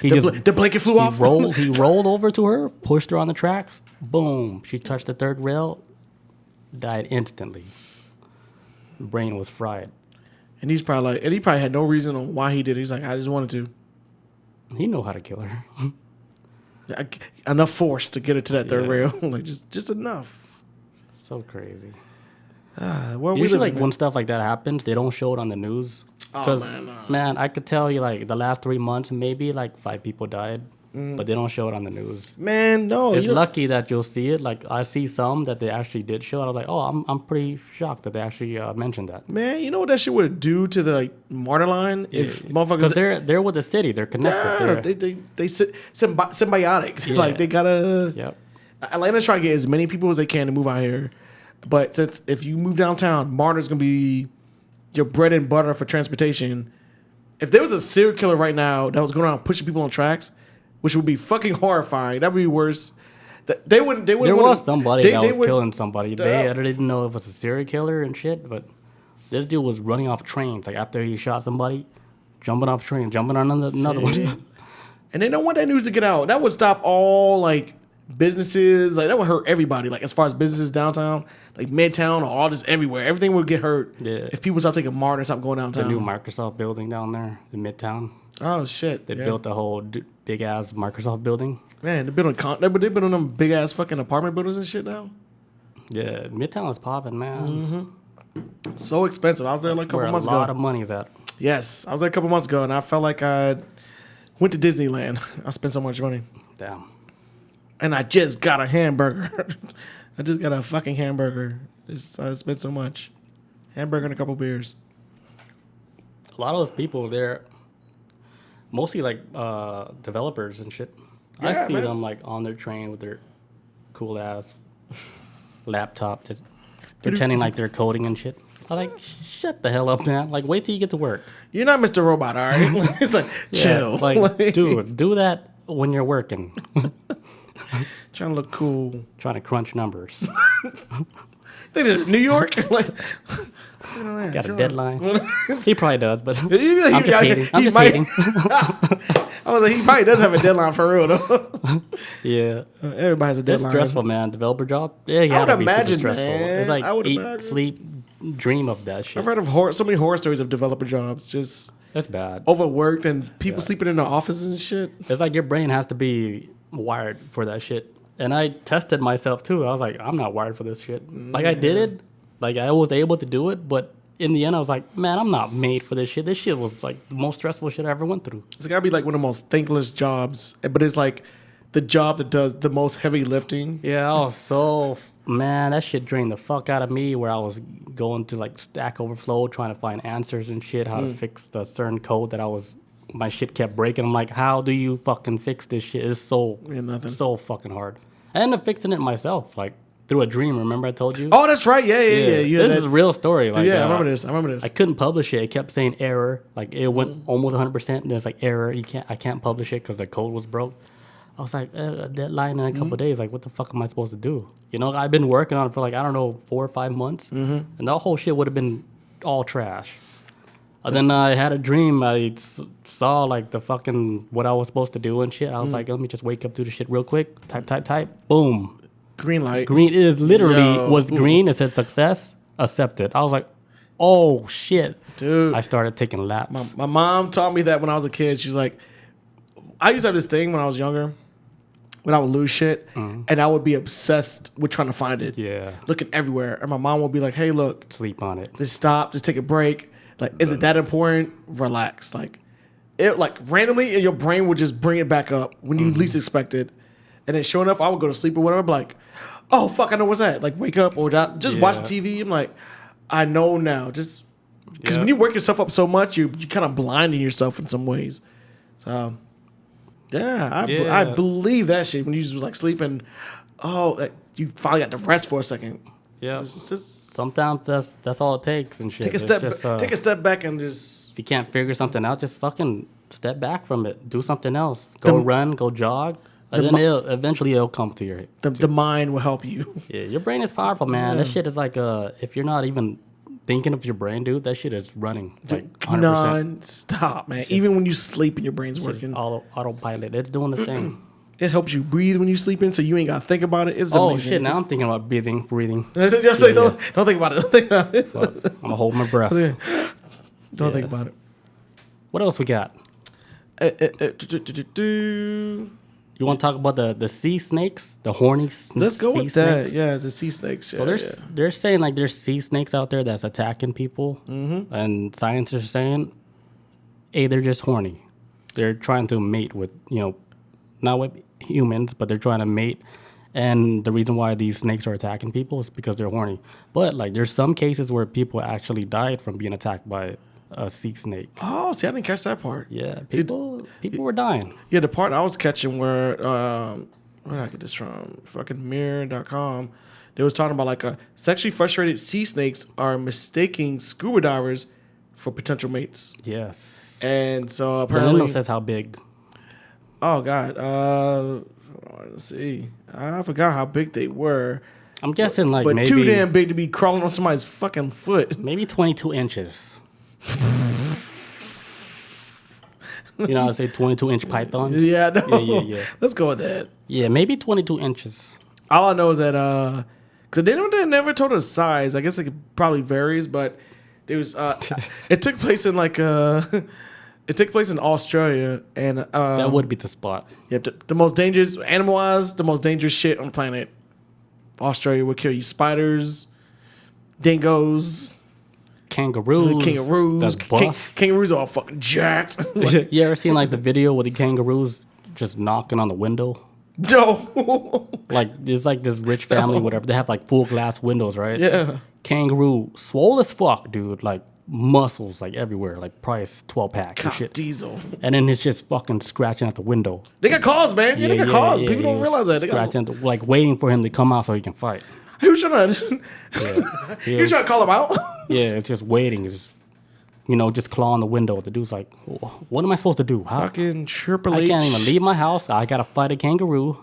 the blanket flew off. He rolled over to her, pushed her on the tracks. Boom. She touched the third rail, died instantly. Brain was fried. And he probably had no reason on why he did it. He's like, I just wanted to. He knew how to kill her. Enough force to get her to that third rail. Like, just enough. So crazy. Usually, when stuff like that happens, they don't show it on the news. Oh, man, I could tell you, like, the last 3 months, maybe, like, 5 people died. but they don't show it on the news. Man, no. It's lucky that you'll see it. Like, I see some that they actually did show it. I was like, oh, I'm pretty shocked that they actually mentioned that. Man, you know what that shit would do to the like, Martyr line if motherfuckers... Because they're with the city. They're connected. They symbiotic. Yeah. Like, they gotta... Yep. Atlanta's trying to get as many people as they can to move out here. But since if you move downtown, Martyr's going to be your bread and butter for transportation. If there was a serial killer right now that was going around pushing people on tracks, which would be fucking horrifying, that would be worse. They wouldn't. There was somebody that was killing somebody. They didn't know if it was a serial killer and shit, but this dude was running off trains. Like, after he shot somebody, jumping off train, jumping on another one. And they don't want that news to get out. That would stop all, like, businesses. Like, that would hurt everybody. Like, as far as businesses downtown, like Midtown or all just everywhere. Everything would get hurt if people stop taking Martin and stop going downtown. The new Microsoft building down there in Midtown. Oh, shit. They built the whole big-ass Microsoft building. Man, they're building them big-ass fucking apartment buildings and shit now. Yeah, Midtown is popping, man. Mm-hmm. So expensive. I was there like a couple months ago. A lot of money is at. Yes, I was there a couple months ago, and I felt like I went to Disneyland. I spent so much money. Damn. And I just got a hamburger. I just got a fucking hamburger. I spent so much. Hamburger and a couple beers. A lot of those people there, mostly like developers and shit. Yeah, I see them like on their train with their cool ass laptop, just pretending like they're coding and shit. I'm like, shut the hell up, man. Like, wait till you get to work. You're not Mr. Robot, all right? It's like, chill. Like, dude, do that when you're working. Trying to look cool. Trying to crunch numbers. Think this is New York? Like, got a deadline. He probably does, but I'm just hating. Hating. I was like, he probably does have a deadline for real, though. Yeah. Everybody has a deadline. It's stressful, man. Developer job. Yeah, you gotta be super stressful. Man. It's like eat, sleep, dream of that shit. I've heard of so many horror stories of developer jobs. Just that's bad. Overworked and people sleeping in the office and shit. It's like your brain has to be wired for that shit. And I tested myself too. I was like, I'm not wired for this shit. Like I did it. Like I was able to do it, but in the end I was like, man, I'm not made for this shit. This shit was like the most stressful shit I ever went through. It's gotta be like one of the most thankless jobs, but it's like the job that does the most heavy lifting. Yeah, I was so man, that shit drained the fuck out of me where I was going to like Stack Overflow trying to find answers and shit, how to fix the certain code that my shit kept breaking. I'm like, how do you fucking fix this shit? It's so fucking hard. I ended up fixing it myself, like through a dream. Remember I told you? Oh, that's right. Yeah. This is a real story. Like, I remember this. I couldn't publish it. It kept saying error. Like it went almost 100%, and then it's like error. I can't publish it because the code was broke. I was like, a deadline in a couple of days. Like, what the fuck am I supposed to do? You know, I've been working on it for like, I don't know, 4 or 5 months, and the whole shit would have been all trash. And then I had a dream. I saw like the fucking what I was supposed to do and shit. I was like, let me just wake up, do the shit real quick. Type. Boom. Green light. Green is literally was green. It said success accepted. I was like, oh shit, dude. I started taking laps. My mom taught me that when I was a kid. She was like, I used to have this thing when I was younger, when I would lose shit, and I would be obsessed with trying to find it. Yeah, looking everywhere, and my mom would be like, hey, look, sleep on it. Just stop. Just take a break. Like, is it that important? Relax. Like, it like randomly, your brain would just bring it back up when you least expect it. And then sure enough, I would go to sleep or whatever. I'm like, oh, fuck, I know what's that. Like, wake up or just watch TV. I'm like, I know now. Just because when you work yourself up so much, you kind of blinding yourself in some ways. So, I believe that shit. When you just was like sleeping, like, you finally got to rest for a second. Yeah, sometimes that's all it takes and shit. Take a step back and just. If you can't figure something out, just fucking step back from it. Do something else. Go run. Go jog. And then eventually it'll come to your. The mind will help you. Yeah, your brain is powerful, man. That shit is like if you're not even thinking of your brain, dude, that shit is running like 100%. Non-stop, man. Even when you sleep and your brain's working. Autopilot. It's doing its thing. It helps you breathe when you sleeping, so you ain't gotta think about it. It's amazing. Shit! Now I'm thinking about breathing. Don't think about it. Don't think about it. I'm gonna hold my breath. Don't think about it. What else we got? You want to talk about the sea snakes, the horny snakes? Let's go with that. Yeah, the sea snakes. Yeah, so they're saying like there's sea snakes out there that's attacking people, and scientists are saying, hey, they're just horny. They're trying to mate with not with humans, but they're trying to mate. And the reason why these snakes are attacking people is because they're horny. But like, there's some cases where people actually died from being attacked by a sea snake. Oh, see, I didn't catch that part. Yeah, people were dying. Yeah, the part I was catching where where did I get this from? Fucking mirror.com. They was talking about like a sexually frustrated sea snakes are mistaking scuba divers for potential mates. Yes. And so apparently Zalendo says how big. Oh God. Let's see. I forgot how big they were. I'm guessing like but maybe too damn big to be crawling on somebody's fucking foot. Maybe 22 inches. You know, I say 22-inch pythons. Yeah, no. Yeah. Let's go with that. Yeah, maybe 22 inches. All I know is that because they never told us size. I guess it probably varies, but it was it took place in like it took place in Australia, and That would be the spot. yeah, the most dangerous animal-wise, the most dangerous shit on the planet. Australia would kill you: spiders, dingoes, Kangaroos. That's buff. Kangaroos are all fucking jacked. You ever seen like the video with the kangaroos just knocking on the window? No. Like there's like this rich family, whatever. They have like full glass windows, right? Yeah. Kangaroo, swole as fuck, dude. Like muscles, like everywhere. Like price 12-pack and God, shit. Diesel. And then it's just fucking scratching at the window. They got claws, man. Yeah, they got claws. People don't realize that. They got Scratching, like waiting for him to come out so he can fight. He was trying to. Yeah. He was trying to call him out. Yeah, it's just waiting. It's just clawing the window. The dude's like, what am I supposed to do? How? Fucking Triple H. I can't even leave my house. I gotta fight a kangaroo.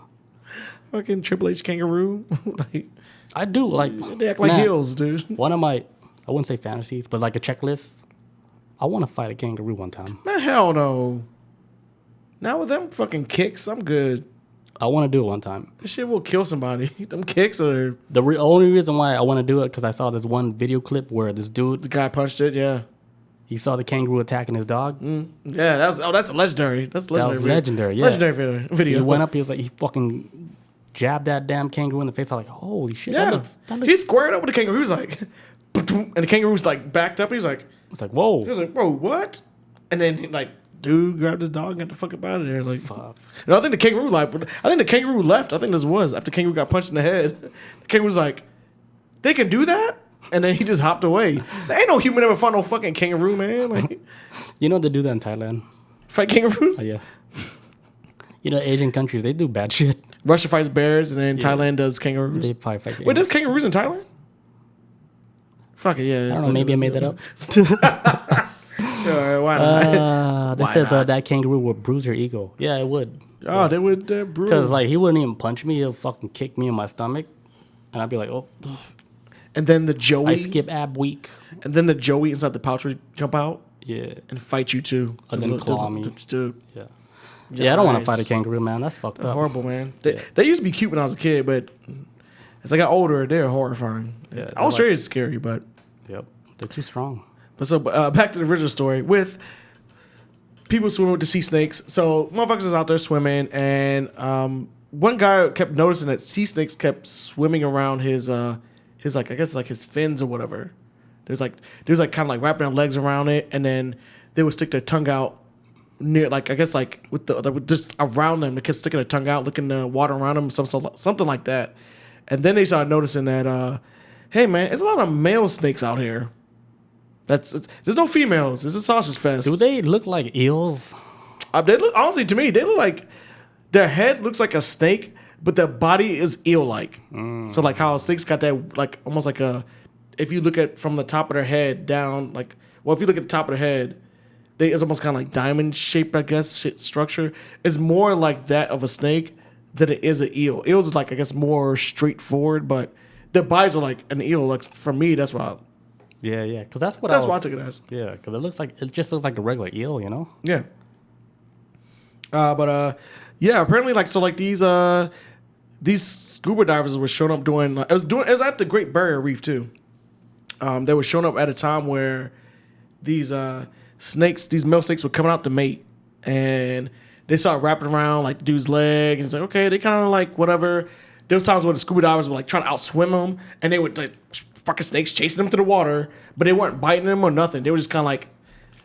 Fucking Triple H kangaroo. Like, I do like. they act like man, heels, dude. One of my, I wouldn't say fantasies, but like a checklist. I want to fight a kangaroo one time. Man, hell no. Now with them fucking kicks, I'm good. I want to do it one time. This shit will kill somebody. Them kicks are The only reason why I want to do it because I saw this one video clip where this dude, the guy punched it. Yeah. he saw the kangaroo attacking his dog. Yeah. That's a legendary. That's legendary. That was legendary. Yeah. Legendary video. He went up. He was like, he fucking jabbed that damn kangaroo in the face. I was like, holy shit. Yeah. That looks He squared up with the kangaroo. He was like, and the kangaroo's like backed up. He's like, It's like, whoa. he was like, bro, what? And then like, dude grabbed his dog and got the fuck up out of there. Like, Fuck. and I think the kangaroo left. I think this was after kangaroo got punched in the head. The kangaroo was like, they can do that? And then he just hopped away. There ain't no human ever fought no fucking kangaroo, man. Like, You know they do that in Thailand. fight kangaroos? Oh, yeah. Asian countries, they do bad shit. Russia fights bears, and then Thailand does kangaroos. They probably fight. Wait, there's kangaroos in Thailand? Fuck it, yeah. I don't know, maybe I made that up. Sure, why not? This Why says not? that kangaroo would bruise your ego. Yeah, it would. Oh, they would bruise. Because like he wouldn't even punch me. He'll fucking kick me in my stomach, and I'd be like, oh, And then the Joey. I skip ab week. And then the Joey inside the pouch would jump out Yeah, and fight you too. And then claw me. Dude, yeah. I don't want to Nice. fight a kangaroo, man. That's fucked up. horrible, man. They used to be cute when I was a kid, but as I got older, they're horrifying. Yeah, Australia's scary, but Yep, they're too strong. so back to the original story with people swimming with the sea snakes. So motherfuckers is out there swimming, and one guy kept noticing that sea snakes kept swimming around his like I guess like his fins or whatever. There's like kind of like wrapping their legs around it, and then they would stick their tongue out near like I guess like with just around them. They kept sticking their tongue out, licking the water around them, something like that. And then they started noticing that hey man, there's a lot of male snakes out here. There's no females. It's a sausage fest. Do they look like eels? They look, honestly, to me, they look like their head looks like a snake, but their body is eel-like. So like how snakes got that like almost like a, if you look at from the top of their head down, like if you look at the top of their head, it's almost kind of like diamond shaped, I guess, structure. It's more like that of a snake than it is an eel. Eels is like I guess more straightforward, but their bodies are like an eel. Like for me, that's why. Yeah, because that's what That's I why I was, took it as. Yeah, because it just looks like a regular eel, you know? Yeah. Yeah, apparently these scuba divers were showing up doing it was at the Great Barrier Reef too. They were showing up at a time where these male snakes were coming out to mate, and they started wrapping around like the dude's leg, and it's like okay, they kind of like whatever. There was times where the scuba divers were like trying to outswim them, and they would like fucking snakes chasing them through the water, but they weren't biting them or nothing. They were just kind of like,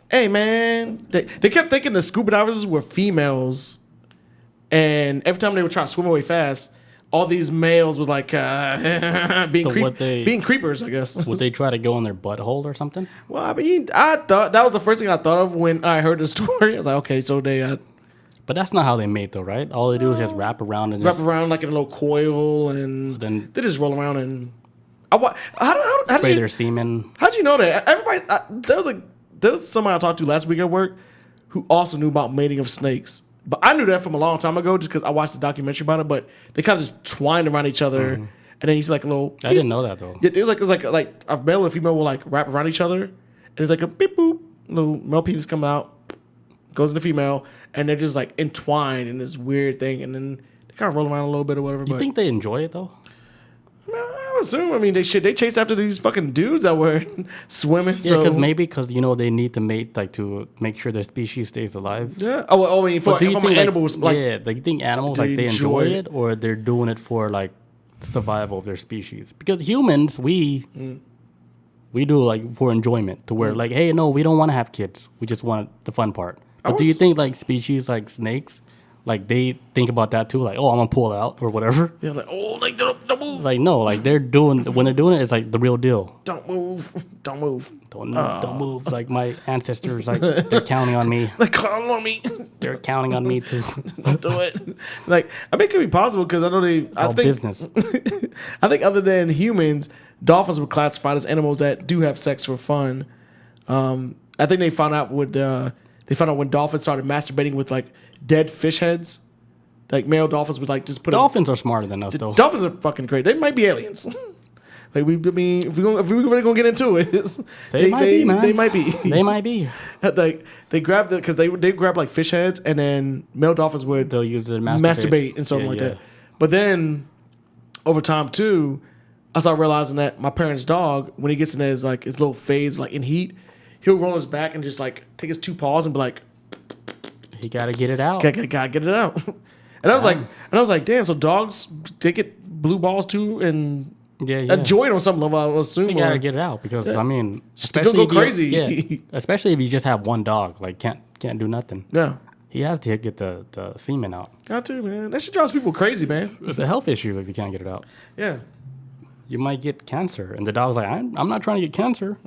hey man, they kept thinking the scuba divers were females, And every time they would try to swim away fast, all these males was like being creepers, I guess. Would they try to go in their butthole or something? Well, I mean, I thought that was the first thing I thought of when I heard the story. I was like, okay, so they But that's not how they mate, though, right? All they do is just wrap around and wrap around like in a little coil, and then they just roll around and how spray did their semen. how'd you know that? Everybody, there was somebody I talked to last week at work who also knew about mating of snakes. But I knew that from a long time ago just because I watched the documentary about it. But they kind of just twined around each other, and then he's like a little. I didn't know that though. Yeah, it's like a male and female will like wrap around each other, and it's like a beep boop. Little male penis come out, goes into female, and they're just like entwined in this weird thing, and then they kind of roll around a little bit or whatever. You think they enjoy it though? I would assume. I mean, they chased after these fucking dudes that were swimming. Yeah, because they need to mate like to make sure their species stays alive. Yeah. Oh, I mean, for animals, like, yeah, like you think animals like they enjoy it or they're doing it for like survival of their species? Because humans, we do like for enjoyment to where like, hey, no, we don't want to have kids. We just want the fun part. But do you think like species like snakes? Like they think about that too, like, oh, I'm gonna pull out or whatever. Yeah, like, oh, like don't move. Like no, like when they're doing it, it's like the real deal. Don't move, don't move, don't move. Like my ancestors, like they're counting on me. Like calling on me. They're counting on me too. Don't do it. Like I think it could be possible because I know I think business. I think other than humans, dolphins were classified as animals that do have sex for fun. I think they found out when dolphins started masturbating with like dead fish heads. Like male dolphins would like just put. Dolphins are smarter than us, though. Dolphins are fucking great. They might be aliens. Like if we really gonna get into it, they might be, man. They might be. They might be. Like they grab because they grab like fish heads, and then male dolphins they'll use it to masturbate and something like that. But then over time too, I started realizing that my parents' dog, when he gets in his little phase like in heat, he'll roll his back and just like take his two paws and be like, he gotta get it out. Gotta get it out. And I was like, damn. So dogs, they get blue balls too, and enjoy it on some level. I would assume you gotta get it out because I mean, especially go crazy. Especially if you just have one dog, like can't do nothing. Yeah, he has to get the semen out. Got to, man. That shit drives people crazy, man. It's a health issue if you can't get it out. Yeah. You might get cancer, and the dog's like, I'm not trying to get cancer.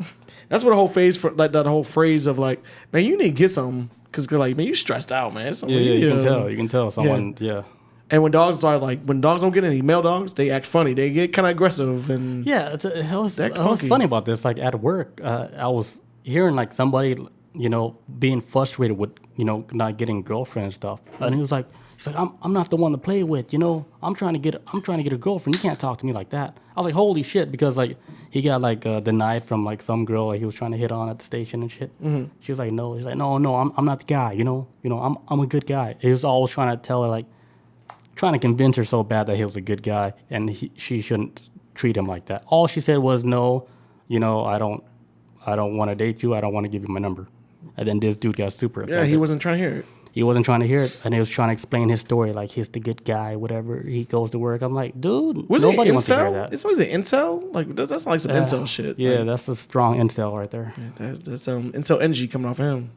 That's what the whole phase for like that whole phrase of like, man, you need to get something because like, man, you stressed out, man. You can tell. You can tell someone. Yeah. And when dogs don't get any male dogs, they act funny. They get kind of aggressive and what's funny about this? Like at work, I was hearing like somebody, being frustrated with not getting a girlfriend and stuff, and he was like. He's like, I'm not the one to play with, I'm trying to get a girlfriend. You can't talk to me like that. I was like, holy shit, because like he got like denied from like some girl like he was trying to hit on at the station and shit. Mm-hmm. She was like, no. He's like, no, I'm not the guy. I'm a good guy. He was always trying to tell her trying to convince her so bad that he was a good guy and she shouldn't treat him like that. All she said was, no, I don't want to date you. I don't want to give you my number. And then this dude got super upset. Yeah, he wasn't trying to hear it. He wasn't trying to hear it, and he was trying to explain his story, like he's the good guy, whatever. He goes to work. I'm like, dude, nobody wants to hear that. It's always an incel. Like that's like some incel shit. Yeah, like, that's a strong incel right there. Yeah, that's incel energy coming off him.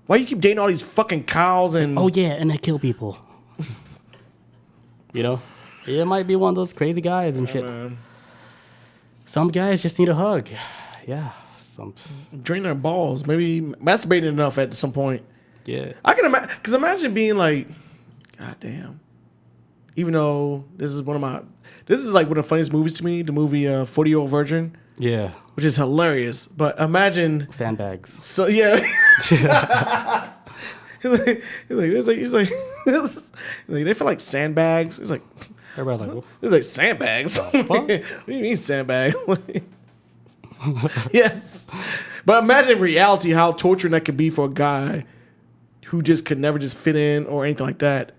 Why you keep dating all these fucking cows and? Oh yeah, and they kill people. It might be one of those crazy guys and shit. Man. Some guys just need a hug. Yeah, drain their balls. Maybe masturbating enough at some point. Yeah, I can imagine. Because imagine being like, God damn. Even though this is like one of the funniest movies to me, the movie 40-Year-Old Virgin. Yeah, which is hilarious. But imagine sandbags. So yeah, he's like they feel like sandbags. He's like, everybody's like, it's like sandbags. What do you mean sandbag? Yes, but imagine reality how torturing that could be for a guy who just could never just fit in or anything like that,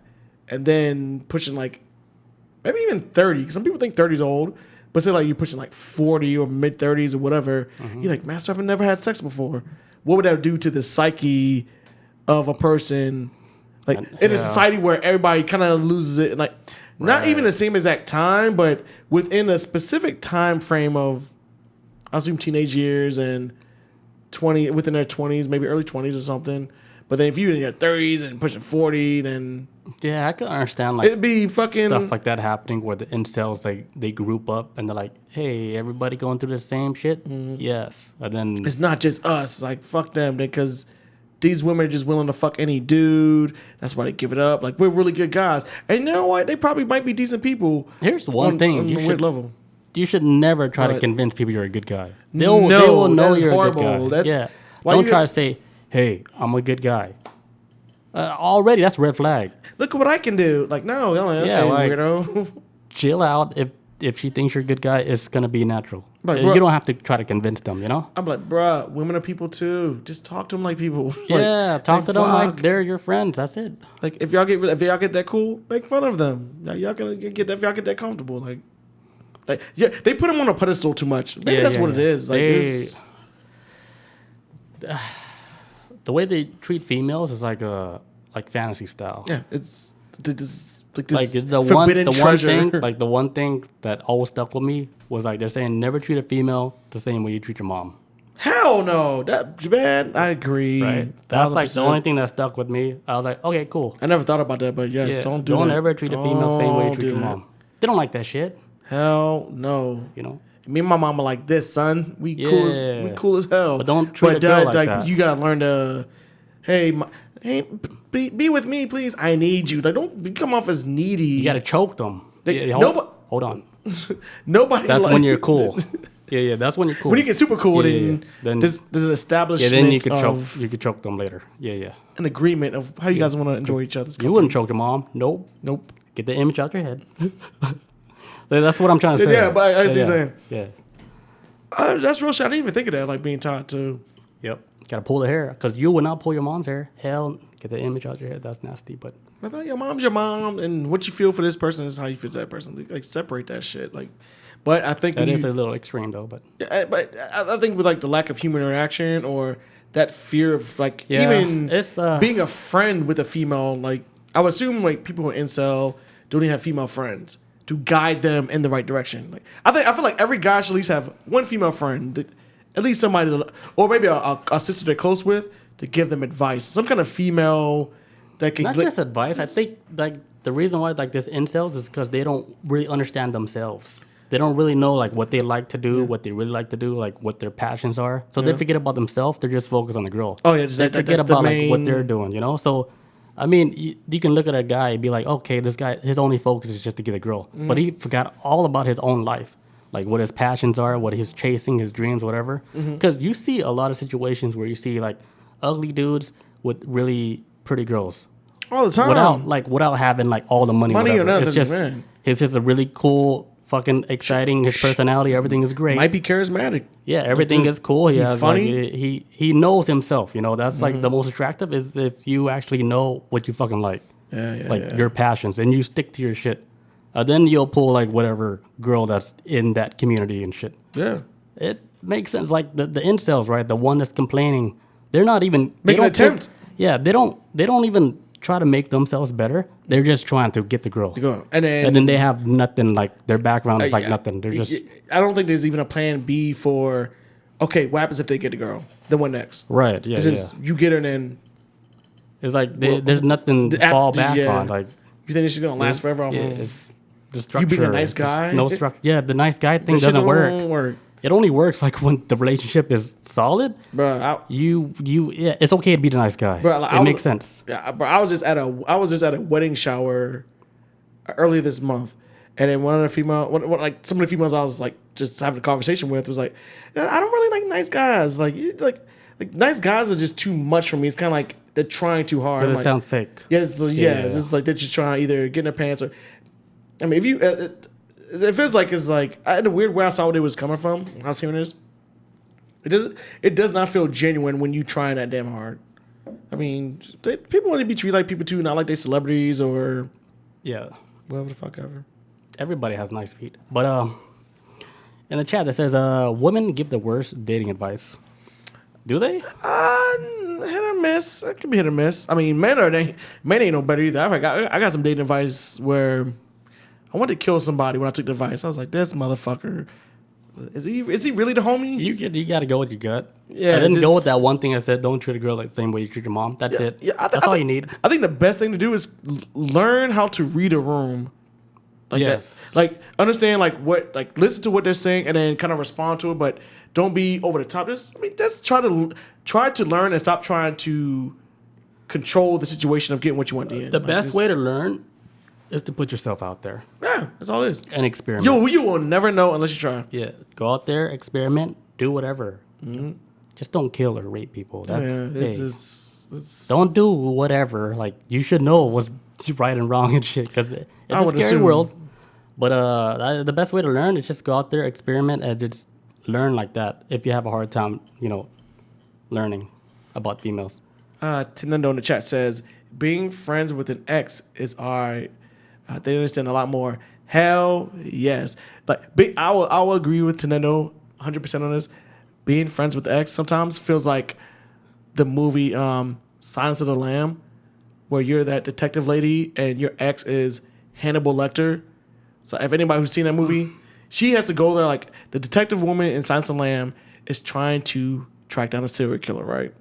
and then pushing like maybe even 30. Some people think 30 is old, but say like you're pushing like 40 or mid 30s or whatever. Mm-hmm. You're like, master, I've never had sex before. What would that do to the psyche of a person? Like in a society where everybody kind of loses it, and like not even the same exact time, but within a specific time frame of, I assume, teenage years and within their 20s, maybe early 20s or something. But then if you're in your 30s and pushing 40, then Yeah, I can understand like it'd be fucking stuff like that happening where the incels they group up and they're like, hey, everybody going through the same shit? Yes. And then it's not just us. Like, fuck them, because these women are just willing to fuck any dude. That's why they give it up. Like, we're really good guys. And you know what? They probably might be decent people. here's one thing. On a weird level. You should never try to But- convince people you're a good guy. They No, will know that's you're horrible. a good guy. That's- why Don't you- try to say, hey, I'm a good guy. Already, that's a red flag. Look at what I can do. Like, no, okay, Yeah, like- weirdo. Chill out. If she thinks you're a good guy, it's going to be natural. Like, You bro- don't have to try to convince them, you know? I'm like, bruh, women are people too. Just talk to them like people. Yeah, talk to them like fuck. they're your friends. That's it. Like, if y'all get that cool, make fun of them. Y'all can get that. If y'all get that comfortable, like yeah, they put them on a pedestal too much. Maybe Yeah, that's yeah, what it yeah. is. Like, it's, The way they treat females is like fantasy style. yeah, it's this Like the forbidden one treasure. thing, like the one thing that always stuck with me was like they're saying never treat a female the same way you treat your mom. Hell no, that man. I agree. Right. That's like the 1000%. only thing that stuck with me. I was like, okay, cool. I never thought about that, but yes, Yeah, don't do that. Don't ever treat a female the same way you Don't treat do your that. mom. They don't like that shit. Hell no. You know. Me and my mama like this, son. We Yeah. cool as hell. But don't treat a girl like that. You gotta learn to, hey, be with me, please. I need you. Like, don't come off as needy. You gotta choke them. They- Yeah, hold on. Nobody. That's like, when you're cool. Yeah, that's when you're cool. When you get super cool, Yeah, then, yeah. Then- there's an establishment then you could of choke them later. Yeah. an agreement of how you guys want to enjoy each other's company. You wouldn't choke your mom. Nope. Nope. Get the image out your head. That's what I'm trying to say. Yeah, but I see what you're saying. Yeah. That's real shit. I didn't even think of that, like being taught to. Yep. Gotta pull the hair. Because you would not pull your mom's hair. Hell, get the image out your head. That's nasty. But Like, your mom's your mom, and what you feel for this person is how you feel to that person. Like, separate that shit. Like, but I think that when is you- a little extreme, though. But but I think with like the lack of human interaction or that fear of like Yeah, even it's, being a friend with a female, like I would assume like people who are incel don't even have female friends to guide them in the right direction. Like I feel like every guy should at least have one female friend, at least somebody, or maybe a sister they're close with to give them advice. Some kind of female that can not just advice. I think like the reason why like this incels is because they don't really understand themselves. They don't really know like what they like to do, what they really like to do, like what their passions are. So they forget about themselves. They're just focused on the girl. Oh, yeah, they forget that's the about like what main- they're doing. You know. So, I mean, you can look at a guy and be like, okay, this guy, his only focus is just to get a girl, but he forgot all about his own life, like what his passions are, what he's chasing, his dreams, whatever. Because you see a lot of situations where you see like ugly dudes with really pretty girls all the time. without having like all the money. Money or whatever. nothing, It's just man. He's just a really cool, fucking exciting. His personality, everything is great. Might be charismatic. Yeah, everything is cool. He has funny. like he knows himself. You know, that's like the most attractive is if you actually know what you fucking like, Yeah. your passions, and you stick to your shit. Then you'll pull like whatever girl that's in that community and shit. Yeah. It makes sense. Like the incels, right? The one that's complaining, they're not even Make an they don't take- attempt. Yeah, they don't even try to make themselves better. They're just trying to get the girl. Go. And And then they have nothing, like their background is like yeah. nothing. They're just I don't think there's even a plan B for. Okay, what happens if they get the girl? Then what next? right. Yeah, It's just you get her, and then It's like there's nothing to fall back on. Like you think she's gonna last forever off of it's the structure. being a nice it's guy? no structure. Yeah, the nice guy thing this shit doesn't work. don't work, It only works like when the relationship is solid. bro. Yeah, it's okay to be the nice guy. Bro, like, it makes sense. Yeah, bro. I was just at a wedding shower earlier this month, and then one of the female, like some of the females I was like just having a conversation with was like, I don't really like nice guys. Like nice guys are just too much for me. It's kind of like they're trying too hard. Because I'm it like, sounds fake. yeah, it's just like they're just trying to either get in their pants or. I mean, if you, it feels like it's like in a weird way. I saw what it was coming from. When I was hearing this. It does not feel genuine when you trying that damn hard. I mean, people want to be treated like people too, not like they celebrities or Yeah. whatever the fuck ever. Everybody has nice feet. But in the chat that says women give the worst dating advice. Do they? Hit or miss. It can be hit or miss. I mean, men ain't no better either. I got some dating advice where I wanted to kill somebody when I took the advice. I was like, this motherfucker. is he really the homie? You got to go with your gut. Yeah, and then go with just- that one thing I said. Don't treat a girl like the same way you treat your mom. That's it. Yeah, That's all you need. I think the best thing to do is learn how to read a room. Like Yes. that. Like understand listen to what they're saying and then kind of respond to it, but don't be over the top. Just try to learn and stop trying to control the situation of getting what you want at the end. The best way to learn is to put yourself out there Yeah, that's all it is. and experiment. You will never know unless you try. Yeah, go out there, experiment, do whatever. Just don't kill or rape people. That's This don't do whatever. Like you should know what's right and wrong and shit because it's a would scary assume. world. But the best way to learn is just go out there, experiment, and just learn like that. If you have a hard time, learning about females. Tinendo in the chat says being friends with an ex is alright. They understand a lot more. Hell yes. I will agree with Tinendo 100% on this. Being friends with the ex sometimes feels like the movie Silence of the Lamb, where you're that detective lady and your ex is Hannibal Lecter. So if anybody who's seen that movie, she has to go there. Like the detective woman in Silence of the Lamb is trying to track down a serial killer, right?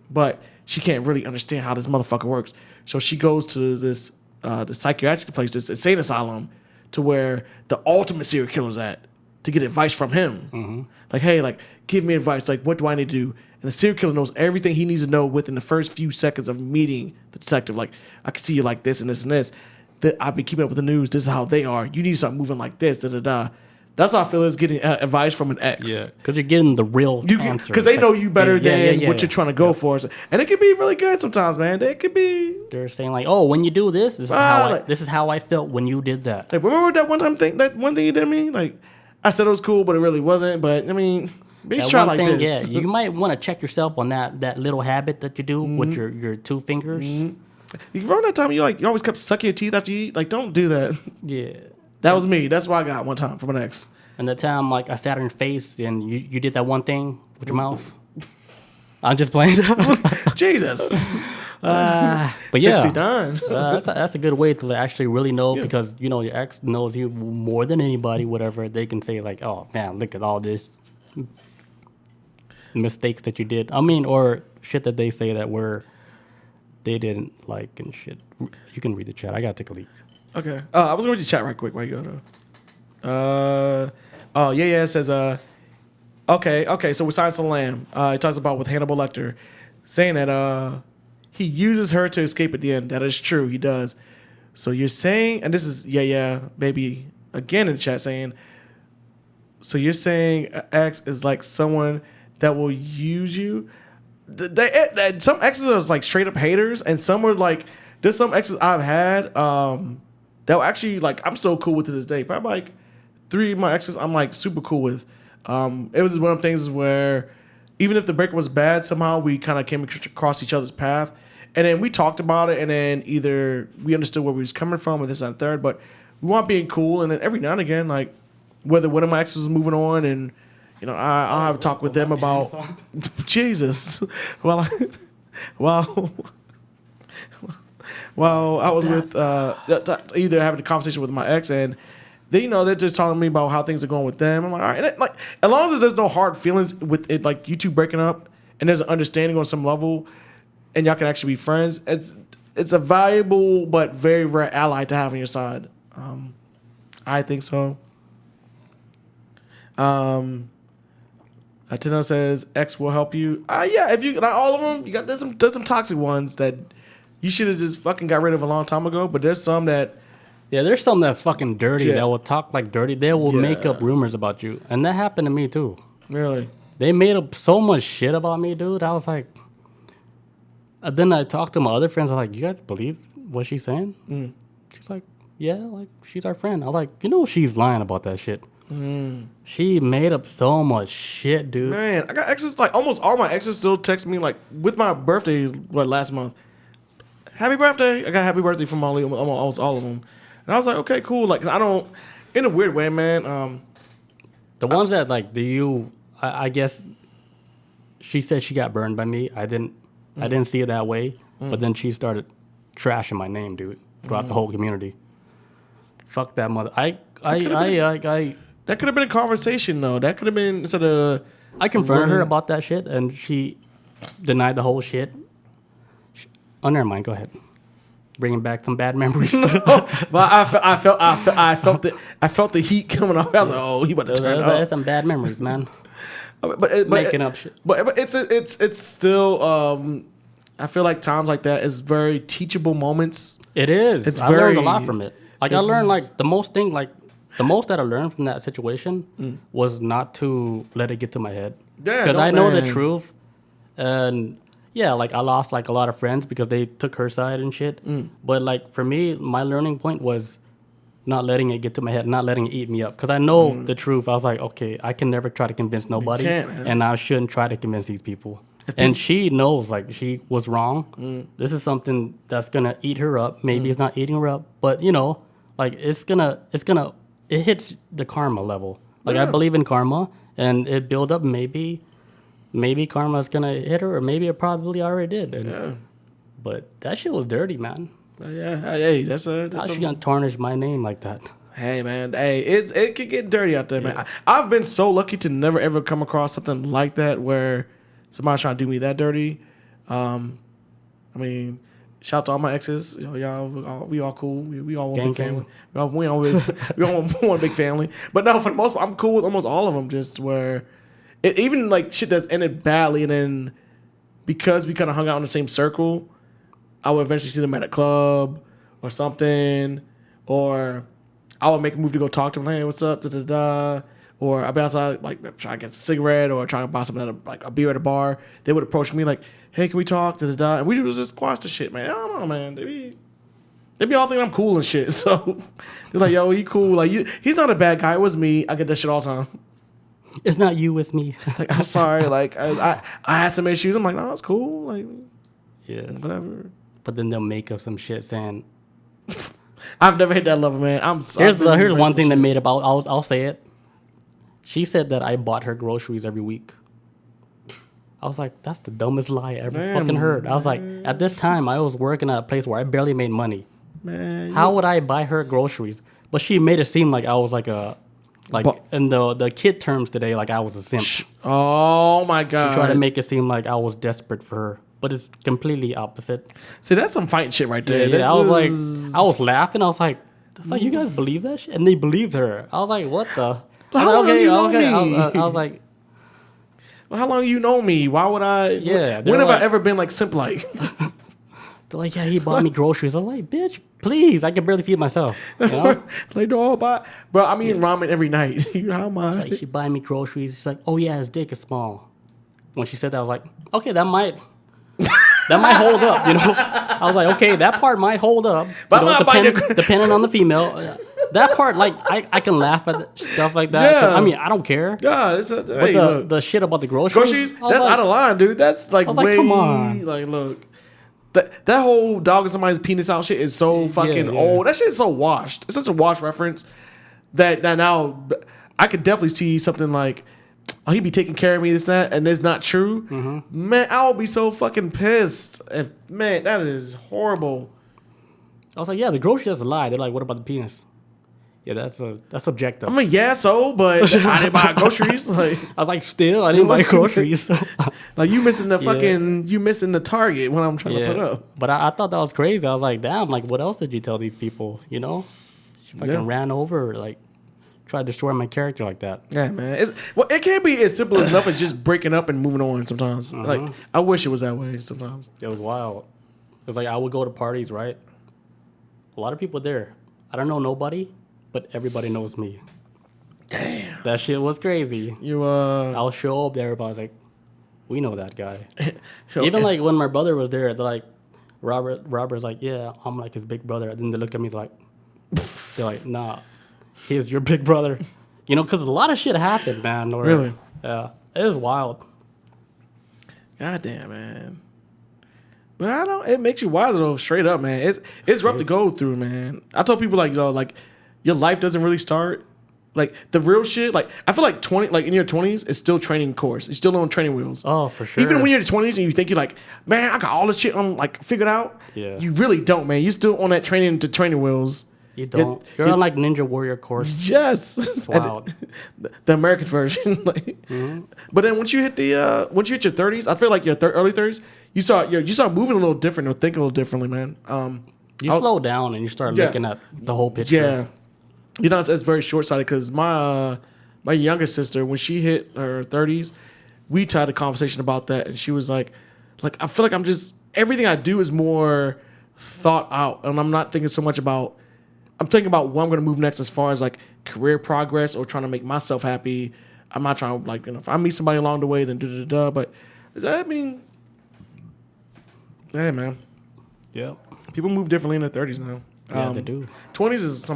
But she can't really understand how this motherfucker works. So she goes to this the psychiatric place, this insane asylum, to where the ultimate serial killer's at to get advice from him. Like, hey, give me advice. Like, what do I need to do? And the serial killer knows everything he needs to know within the first few seconds of meeting the detective. Like, I can see you like this and this and this. That I've been keeping up with the news. This is how they are. You need to start moving like this. Da da da. That's how I feel is getting advice from an ex. Yeah, because you're getting the real answer. Because they know you better than what yeah. you're trying to go for. And it can be really good sometimes, man. It could be. They're saying like, oh, when you do this, this is how I felt when you did that. Like, remember that one thing you did to me? Like, I said it was cool, but it really wasn't. But I mean, maybe That try one like thing, this. yeah, you might want to check yourself on that little habit that you do with your two fingers. You remember that time you always kept sucking your teeth after you eat? Like, don't do that. Yeah. That was me. That's what I got one time from an ex. And the time I sat on your face and you did that one thing with your mouth. I'm just playing. Jesus. But yeah, 69. that's a good way to actually really know because your ex knows you more than anybody. Whatever they can say, like, oh man, look at all this mistakes that you did. I mean, or shit that they say that they didn't like and shit. You can read the chat. I gotta take a leak. Okay. I was going to chat right quick. Where you go though? It says okay. So with Silence of the Lamb, it talks about with Hannibal Lecter saying that he uses her to escape at the end. That is true. He does. So you're saying, and this is baby again in the chat saying. So you're saying an ex is like someone that will use you. Some exes are like straight up haters, and some are like. There's some exes I've had that were actually like I'm still cool with to this day. Probably like 3 of my exes I'm like super cool with. It was one of the things where even if the breakup was bad, somehow we kind of came across each other's path, and then we talked about it, and then either we understood where we was coming from, or this and third. But we want being cool, and then every now and again, like whether one of my exes was moving on, and I'll have a talk with them about Jesus. Well, I was with either having a conversation with my ex, and they they're just telling me about how things are going with them. I'm like, all right, and like as long as there's no hard feelings with it, like you two breaking up, and there's an understanding on some level, and y'all can actually be friends. It's a valuable but very rare ally to have on your side. I think so. Tino says X will help you. Yeah, if you not all of them, you got there's some toxic ones that you should have just fucking got rid of a long time ago. But there's some that there's some that's fucking dirty that will talk like dirty. They will make up rumors about you, and that happened to me too. Really, they made up so much shit about me, dude. I was like, then I talked to my other friends. I'm like, you guys believe what she's saying? She's like, yeah, like she's our friend. I was like, she's lying about that shit. She made up so much shit, dude. Man, I got exes, like almost all my exes still text me like with my birthday, last month. Happy birthday. I got happy birthday from almost all of them. And I was like, okay, cool. Like, I don't, in a weird way, man. The ones that like, I guess she said she got burned by me. I didn't see it that way. But then she started trashing my name, dude, throughout the whole community. Fuck that mother. That could have been a conversation, though. That could have been instead of. I confronted her about that shit, and she denied the whole shit. Oh, never mind. Go ahead. Bringing back some bad memories. But I felt the heat coming off. I was like, oh, he about to turn up. There's some bad memories, man. But Making up shit. But it's still. I feel like times like that is very teachable moments. It is. I learned a lot from it. Like I learned like the most that I learned from that situation was not to let it get to my head. Yeah, because I know the truth, and yeah, like I lost like a lot of friends because they took her side and shit. But like for me, my learning point was not letting it get to my head, not letting it eat me up. Because I know the truth. I was like, okay, I can never try to convince nobody, and I shouldn't try to convince these people. And she knows, like, she was wrong. This is something that's gonna eat her up. Maybe it's not eating her up, but you know, like it hits the karma level. Like I believe in karma, and it build up. Maybe karma's gonna hit her, or maybe it probably already did. And, but that shit was dirty, man. Hey, that's she gonna tarnish my name like that. Hey, man. Hey, it can get dirty out there, man. I've been so lucky to never ever come across something like that where somebody's trying to do me that dirty. I mean, shout out to all my exes. You know, we all cool. We all one big family. We all one big family. But no, for the most part, I'm cool with almost all of them. Just where, even like shit that's ended badly, and then because we kind of hung out in the same circle, I would eventually see them at a club or something, or I would make a move to go talk to them. Hey, what's up? Da da da. Or I'd be outside, like, trying to get a cigarette or trying to buy something at a beer at a bar. They would approach me like, hey, can we talk? Da, da, da. And we would just squash the shit, man. I don't know, man. They be all thinking I'm cool and shit. So they're like, yo, he cool. Like, he's not a bad guy. It was me. I get that shit all the time. It's not you, it's me. Like, I'm sorry. Like, I had some issues. I'm like, no, it's cool. Like, yeah, whatever. But then they'll make up some shit saying, I've never hit that level, man. I'm sorry. Here's one thing that made up. I'll say it. She said that I bought her groceries every week. I was like, that's the dumbest lie I ever fucking heard. I was like, at this time, I was working at a place where I barely made money. Man, how would I buy her groceries? But she made it seem like I was in the kid terms today, like I was a simp. Oh my God. She tried to make it seem like I was desperate for her. But it's completely opposite. See, that's some fighting shit right there. Yeah, I was laughing. I was like, that's like, you guys believe that shit? And they believed her. I was like, what the? Okay. I was like, well, how long you know me? Why would I? Yeah. When have I ever been like simp like? They're like, yeah, he bought me groceries. I was like, bitch, please, I can barely feed myself. You know? Like, no, bro, I'm eating ramen every night. How am I? It's like, she buy me groceries. She's like, oh yeah, his dick is small. When she said that, I was like, okay, that might hold up. You know, I was like, okay, that part might hold up. But depending on the female. That part, like, I can laugh at stuff like that. Yeah. I mean, I don't care. Yeah, but the shit about the groceries, that's like, out of line, dude. That's like, way, come on. Like, look, that whole dog in somebody's penis out shit is so fucking old. That shit is so washed. It's such a washed reference that now I could definitely see something like, oh, he be taking care of me, this, that, and it's not true. Mm-hmm. Man, I would be so fucking pissed. Man, that is horrible. I was like, yeah, the grocery is a lie. They're like, what about the penis? Yeah, that's subjective. I mean, yeah, but I didn't buy groceries. Like, I was like, still, I didn't buy groceries. Like, you missing the target when I'm trying to put up. But I thought that was crazy. I was like, damn, like, what else did you tell these people? You know, she fucking ran over, like, tried to destroy my character like that. Yeah, man. It can't be as simple enough as just breaking up and moving on sometimes. Like, I wish it was that way sometimes. It was wild. It was like, I would go to parties, right? A lot of people there. I don't know nobody, but everybody knows me. Damn. That shit was crazy. I'll show up there, everybody's like, we know that guy. Even like when my brother was there, they're like, Robert's like, yeah, I'm like his big brother. And then they look at me they're like, nah, he's your big brother. You know, because a lot of shit happened, man. Really? Yeah. It was wild. God damn, man. But I don't. It makes you wiser though. Straight up, man. It's rough to go through, man. I told people like, yo, like your life doesn't really start. Like the real shit. Like I feel like in your 20s, it's still training course. You're still on training wheels. Oh, for sure. Even when you're in your 20s and you think you're like, man, I got all this shit on like figured out. Yeah. You really don't, man. You still on that training wheels. You don't. You're on like Ninja Warrior course. Yes. It's wild. The American version. But then once you hit your 30s, I feel like your early 30s, you start moving a little different or thinking a little differently, man. You slow down and you start looking at the whole picture. Yeah. You know, it's very short-sighted because my younger sister, when she hit her 30s, we had a conversation about that, and she was like, I feel like I'm just, everything I do is more thought out, and I'm not thinking so much about, I'm thinking about what I'm going to move next as far as like career progress or trying to make myself happy. I'm not trying to, like, if I meet somebody along the way, then da-da-da-da, but I mean, hey, man. Yeah. People move differently in their 30s now. Yeah, they do. 20s is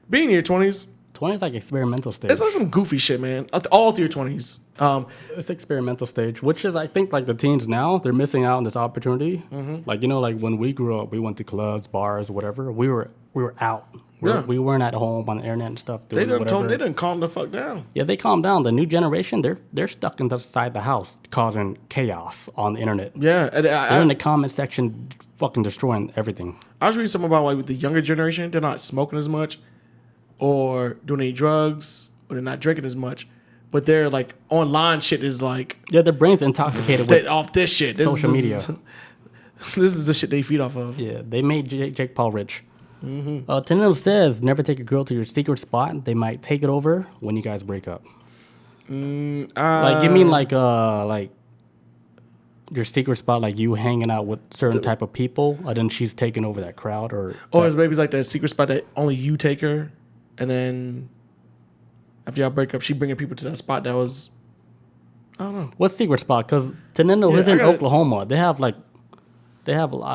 being in your 20s. 20 is like experimental stage. It's like some goofy shit, man. All through your 20s. It's experimental stage, which is, I think, like the teens now, they're missing out on this opportunity. Like, you know, like when we grew up, we went to clubs, bars, whatever. We were out. We weren't at home on the internet and stuff. They didn't calm the fuck down. Yeah, they calmed down. The new generation, they're stuck inside the house causing chaos on the internet. Yeah. They're in the comment section fucking destroying everything. I was reading something about like with the younger generation, they're not smoking as much or doing any drugs or they're not drinking as much. But their like online shit is like, yeah, their brain's intoxicated with off this shit. social media. This is the shit they feed off of. Yeah, they made Jake Paul rich. Tenino says, never take a girl to your secret spot. They might take it over when you guys break up. Like, you mean like your secret spot, like you hanging out with certain type of people, and then she's taking over that crowd, or it's maybe like that secret spot that only you take her, and then after y'all break up, she bringing people to that spot that was, I don't know. What's secret spot? Because Tenino is in Oklahoma. They have, I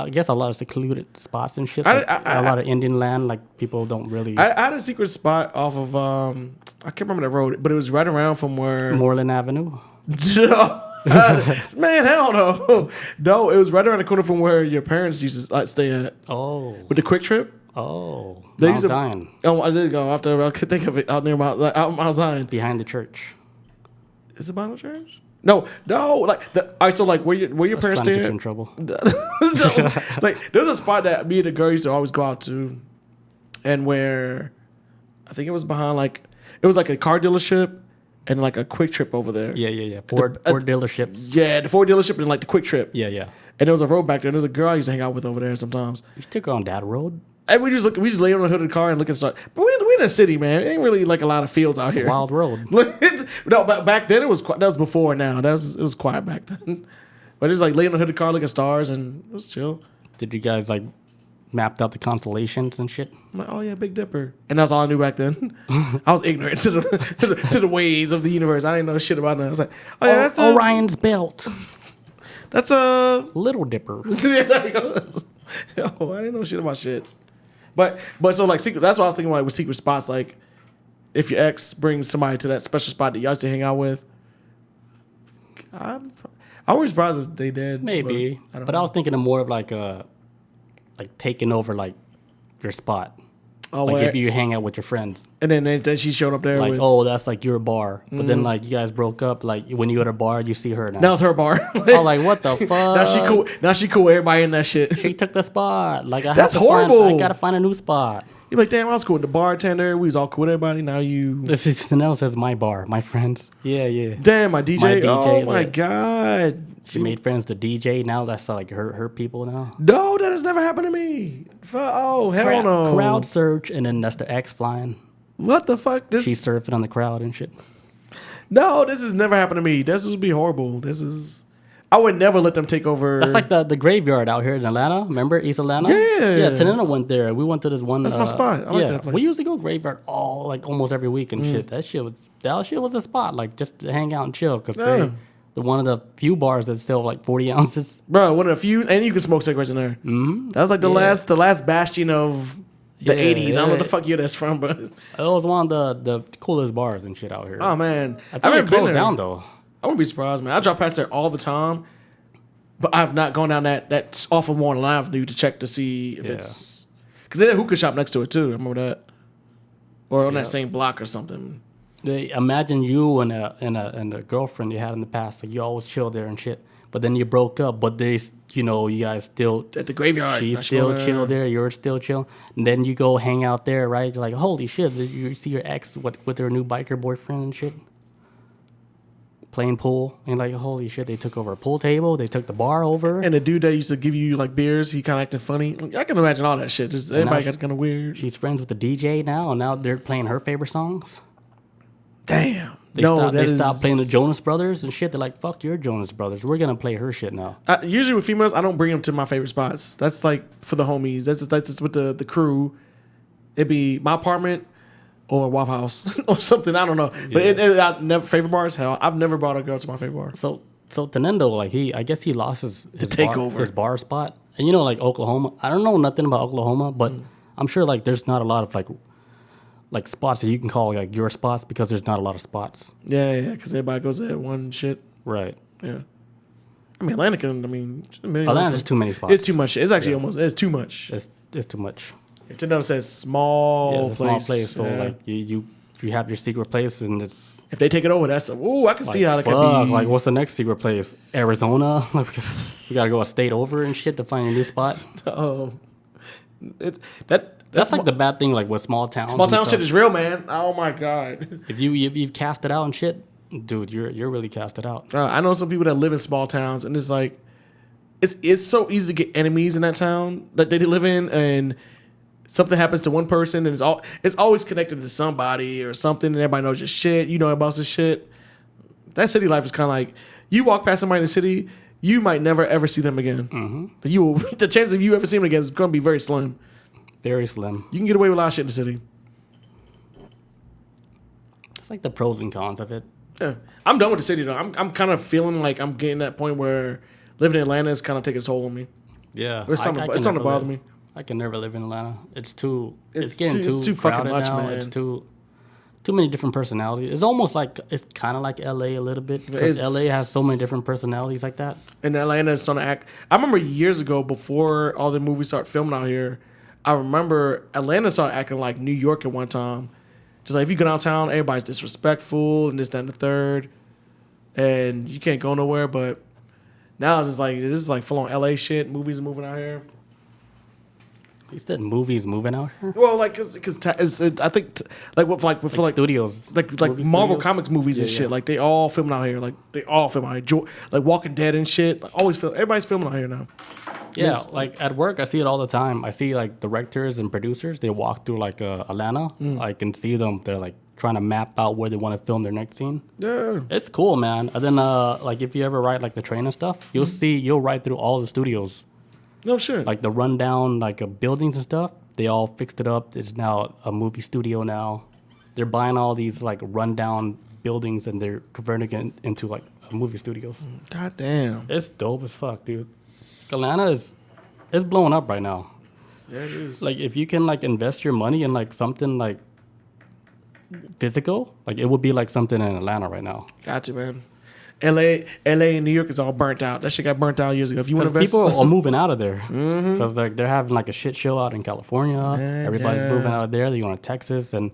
guess, a lot of secluded spots and shit. A lot of Indian land, like people don't really. I had a secret spot off of, I can't remember the road, but it was right around from where. Moreland Avenue? Man, hell no. No, it was right around the corner from where your parents used to stay at. Oh. With the Quick Trip. Oh. They Mount Zion. Oh, I did go after. I could think of it out near Mount Zion. Behind the church. Is it behind the church? No. Like all right. So like where your parents stay? Get you in trouble. Like there's a spot that me and the girl used to always go out to, and where I think it was behind like it was like a car dealership. And like a Quick Trip over there. Yeah. Ford dealership. Yeah, the Ford dealership and like the Quick Trip. Yeah. And there was a road back there. And there was a girl I used to hang out with over there sometimes. You took her on that road? And we just lay on the hood of the car and look at stuff. But we in the city, man. It ain't really like a lot of fields out here. Wild road. No, but back then it was that was before now. It was quiet back then. But just like lay on the hood of the car, look at stars, and it was chill. Did you guys like mapped out the constellations and shit? I'm like, oh yeah, Big Dipper, and that's all I knew back then. I was ignorant to the ways of the universe. I didn't know shit about that. I was like, oh yeah, that's Orion's belt. That's a Little Dipper. There you go. Yo, I didn't know shit about shit. But so like secret. That's what I was thinking like with secret spots. Like if your ex brings somebody to that special spot that you used to hang out with, I wouldn't be surprised if they did. Maybe, but I was thinking of more of like taking over like your spot. Oh, like if you hang out with your friends. And then she showed up there. Like, with, that's like your bar. But then like you guys broke up. Like when you go to a bar, you see her now. That was her bar. I was like, what the fuck? Now she cool. Everybody in that shit. She took the spot. Like that's horrible. I gotta find a new spot. You're like, damn, I was cool with the bartender. We was all cool with everybody. Now you. This is Snell says my bar, my friends. Yeah. Damn, my DJ. Oh my god. She made friends to DJ. Now that's like her people now. No, that has never happened to me. Oh hell no. Crowd search, and then that's the ex flying. What the fuck? She's surfing on the crowd and shit. No, this has never happened to me. This would be horrible. I would never let them take over. That's like the graveyard out here in Atlanta. Remember East Atlanta? Yeah. Tanina went there. We went to this one. That's my spot. I like that place. We usually go graveyard almost every week and shit. That shit was the spot. Like just to hang out and chill because the one of the few bars that sell like 40 ounces. Bro, one of the few, and you can smoke cigarettes in there. Mm-hmm. That was like the last bastion of the 80s. I don't know where the fuck year that's from, but it was one of the coolest bars and shit out here. Oh man, I think it closed down though. I wouldn't be surprised, man. I drive past there all the time, but I've not gone down that off of Warren Avenue to check to see if it's because they had a hookah shop next to it too. I remember that, or on that same block or something. They imagine you and a girlfriend you had in the past, like you always chill there and shit. but then you broke up. But you guys still At the graveyard. She's still chill there. You're still chill. And then you go hang out there, right? You're like, holy shit! You see your ex with her new biker boyfriend and shit, playing pool. And you're like, holy shit! They took over a pool table. They took the bar over. And the dude that used to give you like beers, he kind of acting funny. Like, I can imagine all that shit. Just everybody got kind of weird. She's friends with the DJ now, and now they're playing her favorite songs. Damn. They stopped playing the Jonas Brothers and shit. They're like, fuck your Jonas Brothers. We're going to play her shit now. Usually with females, I don't bring them to my favorite spots. That's like for the homies. That's just with the crew. It'd be my apartment or Waffle House or something. I don't know. But I never favorite bars. Hell, I've never brought a girl to my favorite bar. So Tenendo, like I guess he lost his bar spot. And like Oklahoma. I don't know nothing about Oklahoma, but I'm sure like there's not a lot of like spots that you can call like your spots because there's not a lot of spots. Yeah, because everybody goes at one shit. Right. Yeah. I mean, Atlanta's just too many spots. It's too much. It's actually it's too much. It's too much. If Tenendo says small place. Small place. So like you have your secret place and if they take it over, that's I can see how that could be. Like what's the next secret place? Arizona? Like we gotta go a state over and shit to find a new spot. Oh. That's like the bad thing, like with small towns. Small town shit is real, man. Oh my god. If you've cast it out and shit, dude, you're really cast it out. I know some people that live in small towns, and it's like, it's so easy to get enemies in that town that they live in, and something happens to one person, and it's always connected to somebody or something, and everybody knows your shit. You know about this shit. That city life is kind of like you walk past somebody in the city, you might never ever see them again. Mm-hmm. The chances of you ever seeing them again is going to be very slim. Very slim. You can get away with a lot of shit in the city. It's like the pros and cons of it. Yeah. I'm done with the city though. I'm kind of feeling like I'm getting that point where living in Atlanta is kind of taking a toll on me. Yeah. It's starting to bother me. I can never live in Atlanta. It's too it's too fucking much, now. man. It's too many different personalities. It's almost like it's kind of like LA a little bit because LA has so many different personalities like that. And Atlanta is starting to act. I remember years ago before all the movies started filming out here. I remember Atlanta started acting like New York at one time. Just like if you go downtown, everybody's disrespectful and this, that, and the third. And you can't go nowhere. But now it's just like, this is like full on LA shit. Movies are moving out here. You said movies moving out here? Well, like, cause I think with studios, like Marvel studios? Comics movies and shit. Like they all filming out here. Like they all film out here. Like Walking Dead and shit. Like, everybody's filming out here now. Yeah, like at work, I see it all the time. I see like directors and producers. They walk through like Atlanta. I can see them. They're like trying to map out where they want to film their next scene. Yeah, it's cool, man. And then like if you ever ride like the train and stuff, you'll ride through all the studios. No shit. Like the rundown like buildings and stuff. They all fixed it up. It's now a movie studio now. They're buying all these like rundown buildings and they're converting it into like movie studios. God damn. It's dope as fuck, dude. Atlanta is blowing up right now. Yeah, it is. Like if you can like invest your money in like something like physical, like it would be like something in Atlanta right now. Gotcha, man. LA and New York is all burnt out. That shit got burnt out years ago. If you want to invest, people are moving out of there because like they're having like a shit show out in California. Everybody's moving out of there. They're going to Texas, and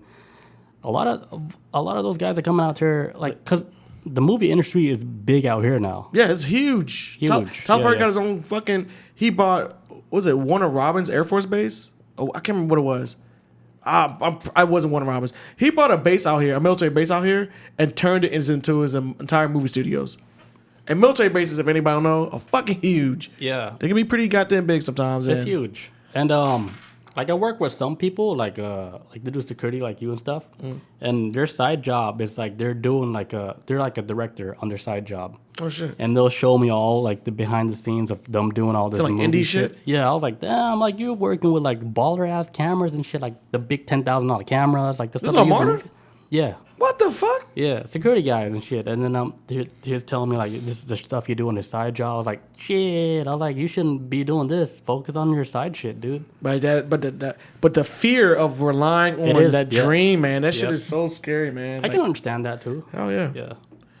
a lot of those guys are coming out here like because the movie industry is big out here now. Yeah, it's huge. Tom Parker got his own fucking. He bought, was it Warner Robins Air Force Base? Oh, I can't remember what it was. I wasn't Warner Robins. He bought a base out here, a military base out here, and turned it into his entire movie studios. And military bases, if anybody don't know, are fucking huge. Yeah, they can be pretty goddamn big sometimes. It's huge. And like I work with some people, like they do security, like you and stuff. And their side job is like they're doing they're like a director on their side job. Oh shit! And they'll show me all like the behind the scenes of them doing all this like indie shit. Yeah, I was like, damn, like you're working with like baller ass cameras and shit, like the big $10,000 cameras, like the this stuff. This is a Yeah. What the fuck? Yeah, security guys and shit. And then he was telling me like this is the stuff you do on the side job. I was like, shit. I was like, you shouldn't be doing this. Focus on your side shit, dude. But the fear of relying on that dream, man, that shit is so scary, man. I can understand that too. Oh yeah. Yeah.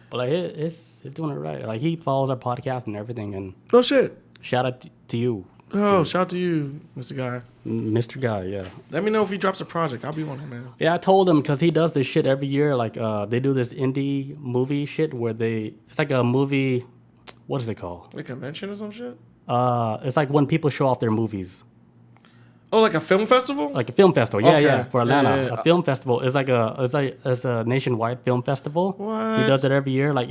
But like it's doing it right. Like he follows our podcast and everything. And no shit. Shout out to you. Oh, shout out to you, Mr. Guy. Mr. Guy, yeah. Let me know if he drops a project. I'll be on it, man. Yeah, I told him because he does this shit every year. Like, they do this indie movie shit where it's like a movie. what is it called? A convention or some shit? It's like when people show off their movies. Oh, like a film festival? Like a film festival, yeah, Okay. yeah. For Atlanta, Yeah, yeah. a film festival is like it's a nationwide film festival. What? He does it every year. Like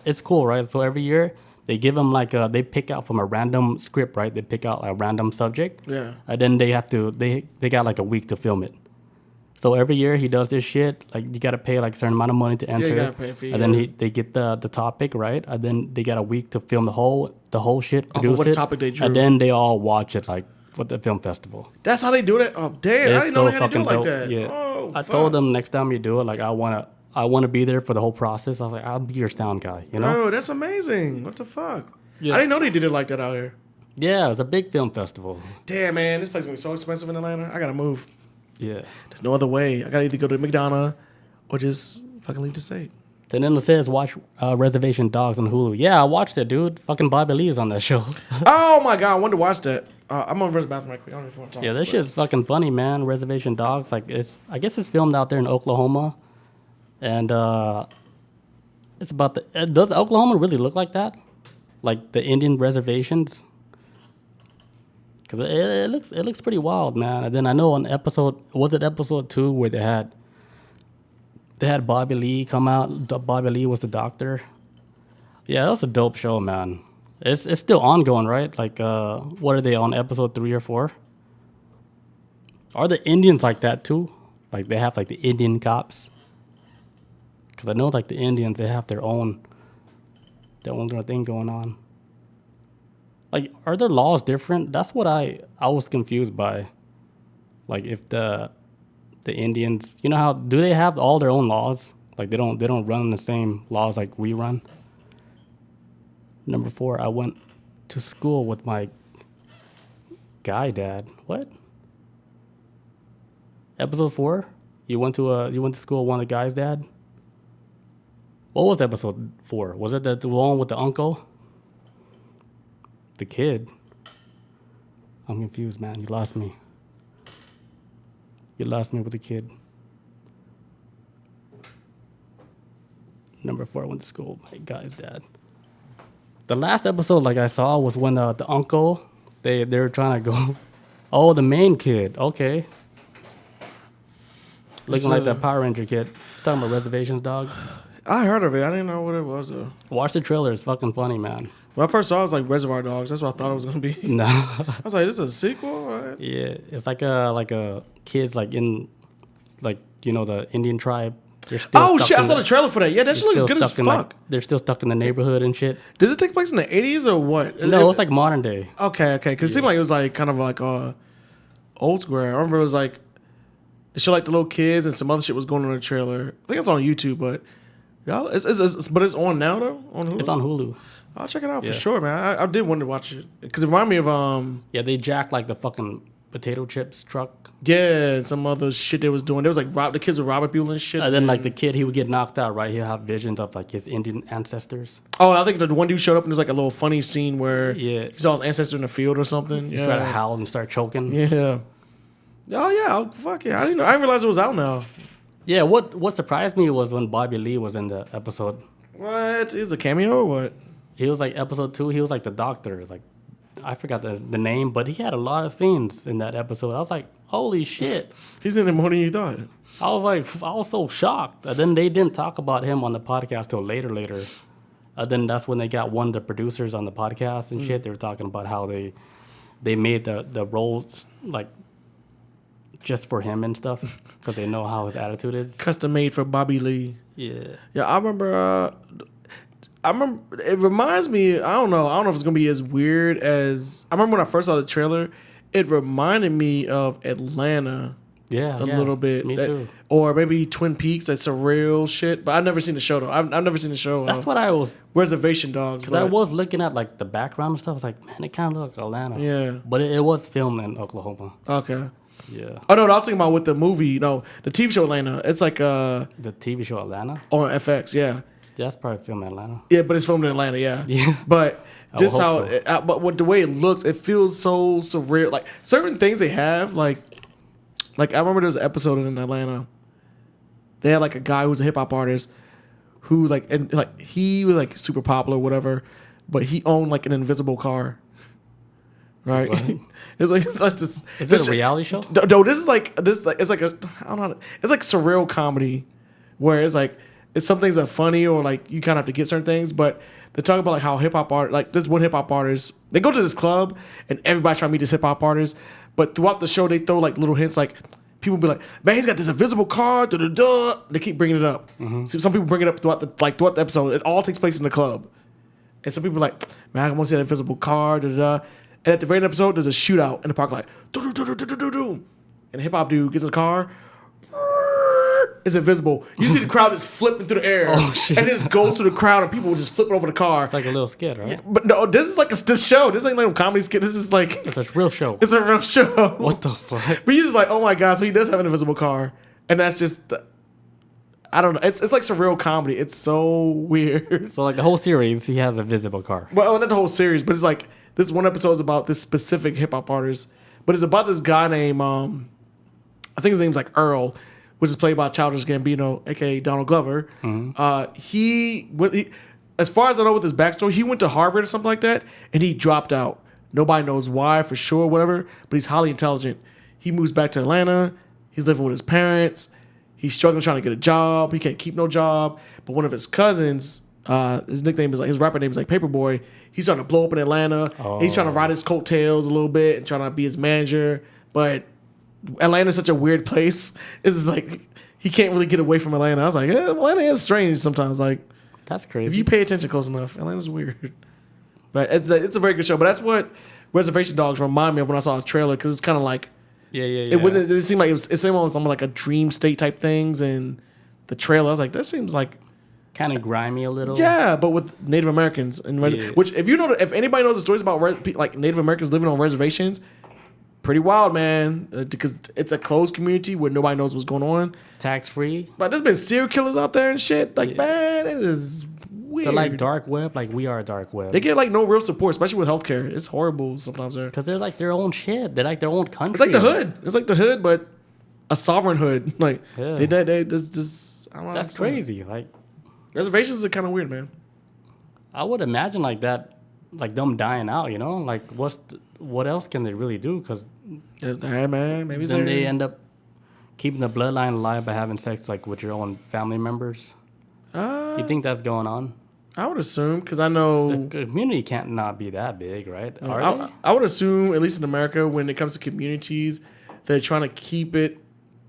it's cool, right? So every year they give them they pick out from a random script, right? They pick out a random subject, Yeah. and then they got like a week to film it. So every year he does this shit. Like you gotta pay like a certain amount of money to enter, you gotta pay a fee, and then yeah. they get the topic, right? And then they got a week to film the whole shit, Off of produce what it, topic they drew. and then they all watch it like for the film festival. That's how they do it? Oh, damn. I It's didn't so know they had to do fucking it like dope. that. Yeah, Oh, I fuck. told them next time you do it, like I wanna be there for the whole process. I was like, I'll be your sound guy, you know? Bro, that's amazing. What the fuck? Yeah. I didn't know they did it like that out here. Yeah, it's a big film festival. Damn, man. This place is going to be so expensive in Atlanta. I got to move. Yeah. There's no other way. I got to either go to McDonough or just fucking leave the state. And then it says watch Reservation Dogs on Hulu. Yeah, I watched it, dude. Fucking Bobby Lee is on that show. Oh, my God. I wanted to watch that. I'm on the bathroom right quick. I don't even want to talk. Yeah, that shit's fucking funny, man. Reservation Dogs, like I guess it's filmed out there in Oklahoma, and it's about does Oklahoma really look like that, like the Indian reservations? Because it looks pretty wild, man. And then I know on episode 2 where they had Bobby Lee come out. Bobby Lee was the doctor. Yeah, that was a dope show, man. It's still ongoing, right? Like, what are they on episode 3 or 4? Are the Indians like that too? Like they have like the Indian cops? Because I know like the Indians, they have their own little thing going on. Like, are their laws different? That's what I was confused by. Like, if the Indians, you know how do they have all their own laws? Like they don't run the same laws like we run. Number 4, I went to school with my guy dad. What? Episode 4? You went to school with one of the guy's dad? What was episode 4? Was it the one with the uncle? The kid? I'm confused, man. You lost me. You lost me with the kid. Number 4, I went to school with my guy's dad. The last episode, like I saw, was when the uncle, they were trying to go. Oh, the main kid. Okay. Looking like that Power Ranger kid. Talking about Reservations Dog. I heard of it. I didn't know what it was, though. Watch the trailer. It's fucking funny, man. When I first saw it, it was like Reservoir Dogs. That's what I thought it was going to be. No. I was like, this is a sequel? Right? Yeah, it's like a kids like in, like, you know, the Indian tribe. They're still Oh, stuck shit. I in saw the trailer for that. Yeah, that shit looks still good as stuck in, fuck. like, they're still stuck in the neighborhood and shit. Does it take place in the 80s or what? No, it's like modern day. Okay. Because it seemed like it was like kind of like old square. I remember it was like, it showed like the little kids and some other shit was going on in the trailer. I think it's on YouTube, but y'all, but it's on now though? On Hulu? It's on Hulu. I'll check it out for Yeah. sure, man. I did want to watch it because it reminded me of Yeah, they jacked like the fucking potato chips truck. yeah, and some other shit they was doing. There was like the kids were robbing people and shit. And then like the kid, he would get knocked out, right? He'll have visions of like his Indian ancestors. Oh, I think the one dude showed up and there's like a little funny scene where Yeah. he saw his ancestor in the field or something. He Yeah. try to howl and start choking. Yeah. Oh yeah, fuck yeah. I didn't realize it was out now. Yeah, what surprised me was when Bobby Lee was in the episode. What? It was a cameo or what? He was like episode 2. He was like the doctor. It's like I forgot the name, but he had a lot of scenes in that episode. I was like, holy shit! He's in it more than you thought. I was so shocked. And then they didn't talk about him on the podcast till later. And then that's when they got one of the producers on the podcast and shit. They were talking about how they made the roles like just for him and stuff because they know how his attitude is. Custom made for Bobby Lee. Yeah. Yeah, I remember. It reminds me. I don't know if it's gonna be as weird as. I remember when I first saw the trailer. It reminded me of Atlanta. Yeah, a little bit. Me too. Or maybe Twin Peaks. That's surreal shit. But I've never seen the show though. I've never seen the show. That's what I was. Reservation Dogs. Because I was looking at like the background and stuff. I was like, man, it kind of looked like Atlanta. Yeah. But it was filmed in Oklahoma. Okay. Yeah. Oh no, I was thinking about with the movie. No, the TV show Atlanta. It's like The TV show Atlanta? on FX. Yeah. That's probably filmed in Atlanta. Yeah, but it's filmed in Atlanta. Yeah. Yeah. But just would how, hope so. but with the way it looks, it feels so surreal. Like certain things they have, like I remember there was an episode in Atlanta. They had like a guy who's a hip hop artist who like and like he was like super popular or whatever, but he owned like an invisible car. Right? It's like this. Is it a reality show? No, this is like it's like a I don't know. It's like surreal comedy, where it's like some things are funny or like you kind of have to get certain things, but they talk about like how hip hop art, like this one hip hop artist, they go to this club and everybody trying to meet this hip hop artist, but throughout the show they throw like little hints, like people be like, man, he's got this invisible car, da da da. They keep bringing it up. See, some people bring it up throughout the episode. It all takes place in the club, and some people are like, man, I want to see that invisible car, da da da. And at the very end of the episode, there's a shootout in the park, like do do do do do do do, and the hip hop dude gets in the car. It's invisible. You see the crowd just flipping through the air, and it just goes through the crowd, and people just flipping over the car. It's like a little skit, right? Yeah, but no, this is like this show. This ain't like a comedy skit. This is like It's a real show. it's a real show. What the fuck? But you're just like, oh my god, so he does have an invisible car, and that's just, I don't know. It's like surreal comedy. It's so weird. So like the whole series, he has a visible car. Well, not the whole series, but it's like this one episode is about this specific hip hop artist, but it's about this guy named I think his name's like Earl, which is played by Childish Gambino, aka Donald Glover. He, as far as I know with his backstory, he went to Harvard or something like that, and he dropped out. Nobody knows why for sure, whatever, but he's highly intelligent. He moves back to Atlanta. He's living with his parents. He's struggling trying to get a job. He can't keep no job. But one of his cousins, his nickname is like, his rapper name is like Paperboy. He's trying to blow up in Atlanta. He's trying to ride his coattails a little bit and trying to be his manager. But Atlanta's such a weird place. It's just like he can't really get away from Atlanta. I was like, Atlanta is strange sometimes. Like, that's crazy. if you pay attention close enough, Atlanta's weird. But it's a very good show. But that's what Reservation Dogs remind me of when I saw the trailer, because it's kind of like it wasn't. It seemed like it seemed almost like a dream state type things, and the trailer I was like, that seems like kind of grimy a little. Yeah, but with Native Americans and which if anybody knows the stories about like Native Americans living on reservations. Pretty wild, man, because it's a closed community where nobody knows what's going on. Tax free. But there's been serial killers out there and shit. Like, man, it is weird. They're like dark web, like we are dark web. They get like no real support, especially with healthcare. It's horrible sometimes there. Because they're like their own shit. They're like their own country. It's like the hood. It's like the hood, but a sovereign hood. Like they just I don't know. That's crazy. Like reservations are kind of weird, man. I would imagine like that, like them dying out. You know, like what else can they really do? Because man, maybe then they end up keeping the bloodline alive by having sex like with your own family members. You think that's going on? I would assume, because I know the community can't not be that big, right? I would assume, at least in America, when it comes to communities, they're trying to keep it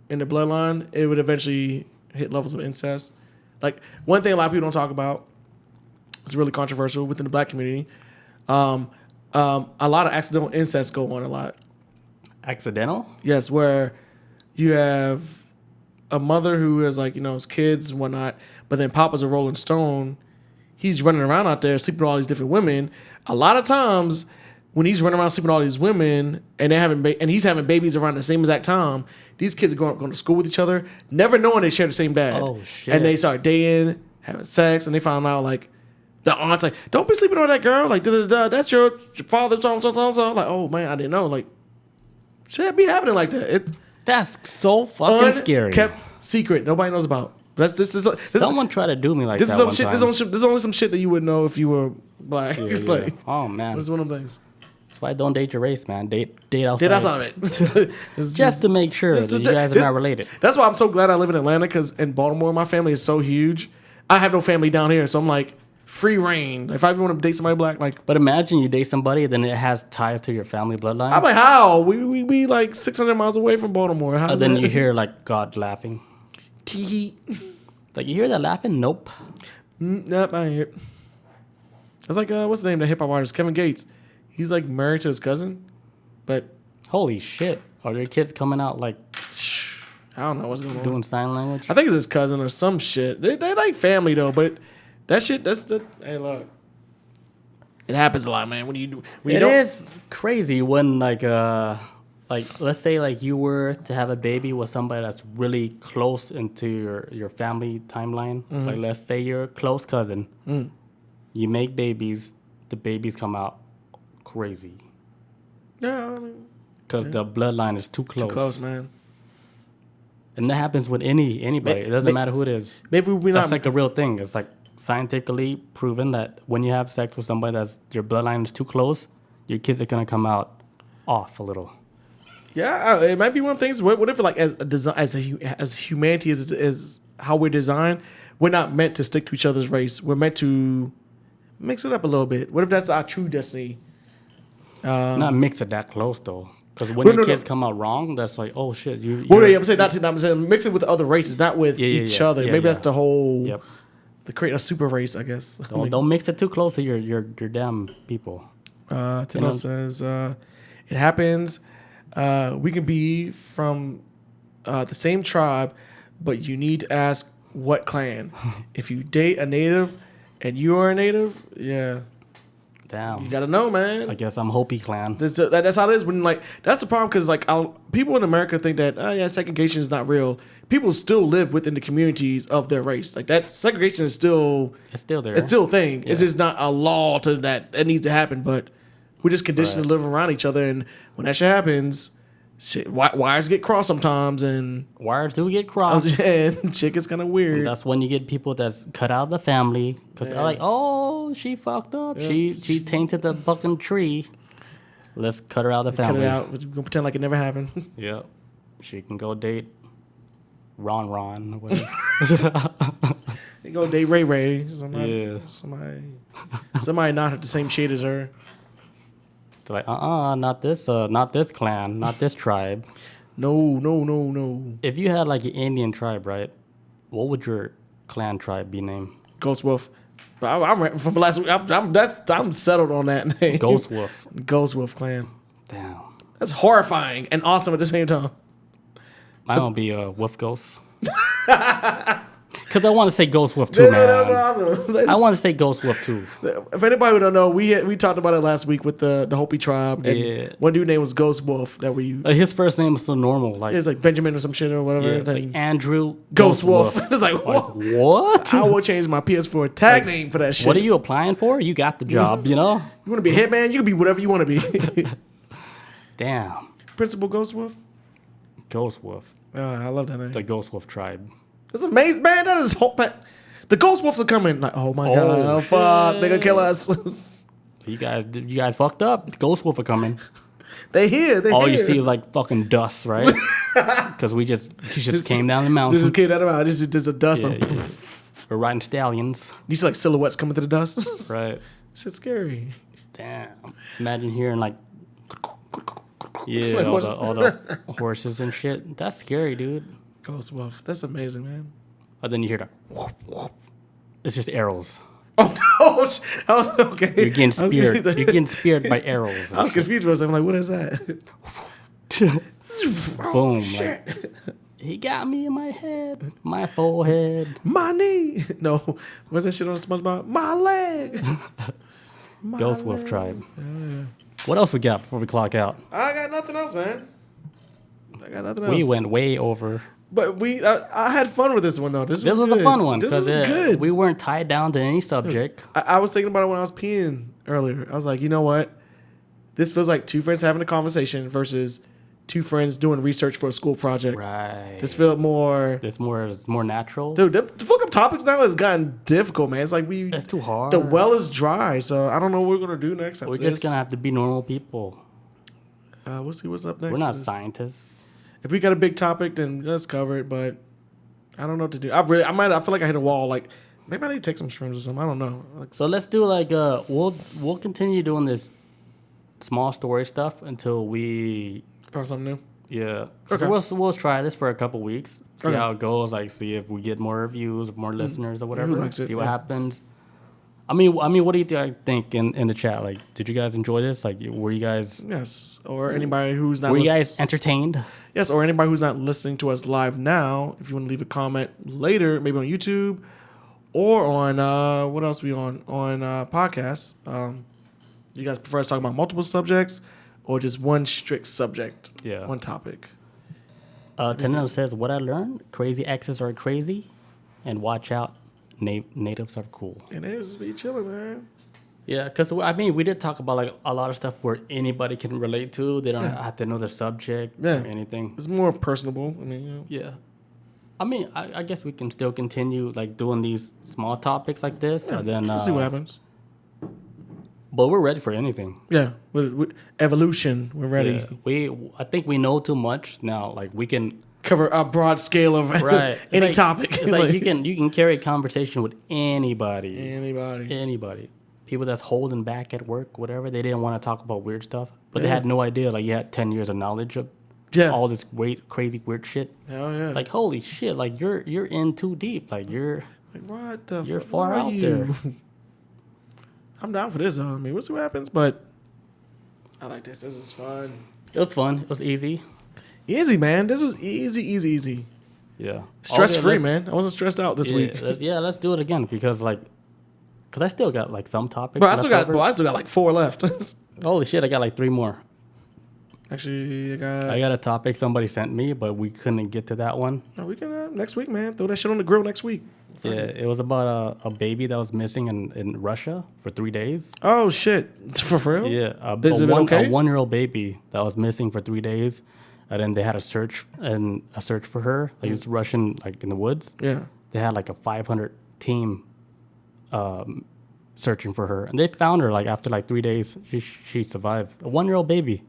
in the bloodline. It would eventually hit levels of incest. Like one thing a lot of people don't talk about, it's really controversial within the black community. A lot of accidental incest go on a lot. Accidental? Yes, where you have a mother who has like, his kids and whatnot, but then Papa's a Rolling Stone. He's running around out there sleeping with all these different women. A lot of times when he's running around sleeping with all these women and he's having babies around the same exact time, these kids are going to school with each other, never knowing they share the same dad. Oh, shit. And they start dating, having sex, and they find out like, the aunt's like, don't be sleeping with that girl. Like, that's your father, so. Like, oh, man, I didn't know. Like, shit be happening like that. That's so fucking scary. Kept secret. Nobody knows about. Someone tried to do me like that one time. This is only some shit that you would know if you were black. Yeah, like, oh, man. It's one of them things. That's why don't date your race, man. Date outside. Date outside of it. just to make sure that you guys are not related. That's why I'm so glad I live in Atlanta, because in Baltimore, my family is so huge. I have no family down here, so I'm like, free reign. If I ever want to date somebody black, like. But imagine you date somebody, then it has ties to your family bloodline. I'm like, how? We be like 600 miles away from Baltimore. And then you hear like God laughing. Tee. Like, you hear that laughing? Nope. Nope, I ain't hear it. It's like, what's the name of the hip hop artist? Kevin Gates. He's like married to his cousin, but. Holy shit. Are their kids coming out like. I don't know what's going on. Doing sign language? I think it's his cousin or some shit. They like family though, but that shit, hey, look. It happens a lot, man. When it is crazy when like let's say like you were to have a baby with somebody that's really close into your family timeline. Mm-hmm. Like let's say you're a close cousin. Mm. You make babies, the babies come out crazy. Yeah, I mean, because the bloodline is too close. Too close, man. And that happens with anybody. It doesn't matter who it is. Maybe we're That's not. like a real thing. It's like scientifically proven that when you have sex with somebody that's your bloodline is too close, your kids are gonna come out off a little. Yeah, it might be one of the things. What if like as humanity is how we're designed, we're not meant to stick to each other's race. We're meant to mix it up a little bit. What if that's our true destiny? Not mix it that close though, because when your kids come out wrong, that's like, oh shit, I'm saying I'm saying mix it with other races, not with each other. Yeah, Maybe that's the whole. Yep. To create a super race, I guess. Don't mix it too close to your damn people. Tino says it happens. We can be from the same tribe, but you need to ask what clan. If you date a native and you are a native, yeah. Damn. You gotta know, man. I guess I'm Hopi clan. That's how it is. When like that's the problem because like people in America think that segregation is not real. People still live within the communities of their race. Like that segregation is still there. It's still a thing. Yeah. It's just not a law to that needs to happen. But we're just conditioned to live around each other, and when that shit happens, wires get crossed sometimes, and wires do get crossed, and shit gets kind of weird. And that's when you get people that's cut out of the family because they're like, oh, she fucked up. Yeah. She tainted the fucking tree. Let's cut her out of the family. Cut it out. We're gonna pretend like it never happened. Yeah, she can go date Ron or whatever. They go date Ray. Somebody not have the same shade as her. They're like, not this clan, not this tribe. No. If you had like an Indian tribe, right? What would your clan tribe be named? Ghost Wolf. But I'm from last week. I'm settled on that name. Ghost Wolf. Ghost Wolf clan. Damn. That's horrifying and awesome at the same time. Mine will be Wolf Ghost. Because I want to say Ghost Wolf too, man. That was awesome. I want to say Ghost Wolf too. If anybody who don't know, we talked about it last week with the Hopi tribe. And one dude's name was Ghost Wolf. His first name was so normal. Like, it was like Benjamin or some shit or whatever. Yeah, like Andrew Ghost Wolf. It's like, what? I will change my PS4 tag name for that shit. What are you applying for? You got the job, you know? You want to be a hitman? You can be whatever you want to be. Damn. Principal Ghost Wolf? Ghost Wolf. I love that name. The Ghost Wolf tribe. That's amazing, man. That is the Ghost Wolves are coming. Like, oh my god, fuck, they gonna kill us. You guys fucked up. The Ghost Wolf are coming. They here. All you see is like fucking dust, right? Because she just came down the mountain. This came down the mountain. There's a dust. Yeah. We're riding stallions. You see like silhouettes coming through the dust. Right. Shit's scary. Damn. Imagine hearing like. Yeah, all the horses and shit. That's scary, dude. Ghost Wolf. That's amazing, man. But then you hear the whoop, whoop. It's just arrows. Oh no! I was okay. You're getting speared. You're getting speared by arrows. I was confused for a second. I'm like, what is that? Boom! Like, he got me in my head, my forehead, my knee. No, what's that shit on SpongeBob? My leg. Ghost Wolf tribe. Yeah. What else we got before we clock out? I got nothing else, man. We went way over. But I had fun with this one, though. This was a fun one. This is good. We weren't tied down to any subject. I was thinking about it when I was peeing earlier. I was like, you know what? This feels like two friends having a conversation versus two friends doing research for a school project. Right. This felt more... It's more natural. Dude, the fuck up topics now has gotten difficult, man. It's like It's too hard. The well is dry, so I don't know what we're going to do next. We're just going to have to be normal people. We'll see what's up next. We're not scientists. If we got a big topic, then let's cover it. But I don't know what to do. I feel like I hit a wall. Like maybe I need to take some shrooms or something. I don't know. So let's do like we'll continue doing this small story stuff until we find something new. Yeah. Okay. So we'll try this for a couple weeks. See how it goes. Like see if we get more reviews, more listeners, or whatever. See what happens. I mean, what do you guys think in the chat? Like, did you guys enjoy this? Like, were you guys... Yes. Or anybody who's not... Were you guys entertained? Yes, or anybody who's not listening to us live now, if you want to leave a comment later, maybe on YouTube, or on... what else are we on? On podcasts. You guys prefer us talking about multiple subjects, or just one strict subject? Yeah. One topic. Tenino says, what I learned, crazy exes are crazy, and watch out. Natives are cool. And natives just be chilling, man. Yeah, because I mean, we did talk about like a lot of stuff where anybody can relate to. They don't have to know the subject or anything. It's more personable. I mean, yeah. I mean, I guess we can still continue like doing these small topics like this, and then We'll see what happens. But we're ready for anything. Yeah, with evolution, we're ready. Yeah. I think we know too much now. Like we can Cover a broad scale of right any like, topic. It's like you can carry a conversation with anybody. Anybody. People that's holding back at work, whatever. They didn't want to talk about weird stuff, but they had no idea. Like you had 10 years of knowledge of all this crazy weird shit. Hell yeah! Like holy shit! Like you're in too deep. Like you're what the you're far out there. I'm down for this though. I mean, we'll see what happens, but I like this. This is fun. It was fun. It was easy. Easy, man. This was easy. Yeah. Stress free, man. I wasn't stressed out this week. Let's do it again because I still got like some topics. But I still got like 4 left. Holy shit! I got like 3 more. Actually, I got a topic somebody sent me, but we couldn't get to that one. No, we can next week, man. Throw that shit on the grill next week. Yeah, it was about a baby that was missing in Russia for 3 days. Oh shit! For real? Yeah, a 1-year-old baby that was missing for 3 days, and then they had a search for her. Like it's Russian, like in the woods. Yeah. They had like a 500 team, searching for her, and they found her. Like after like 3 days, she survived. A 1-year-old baby,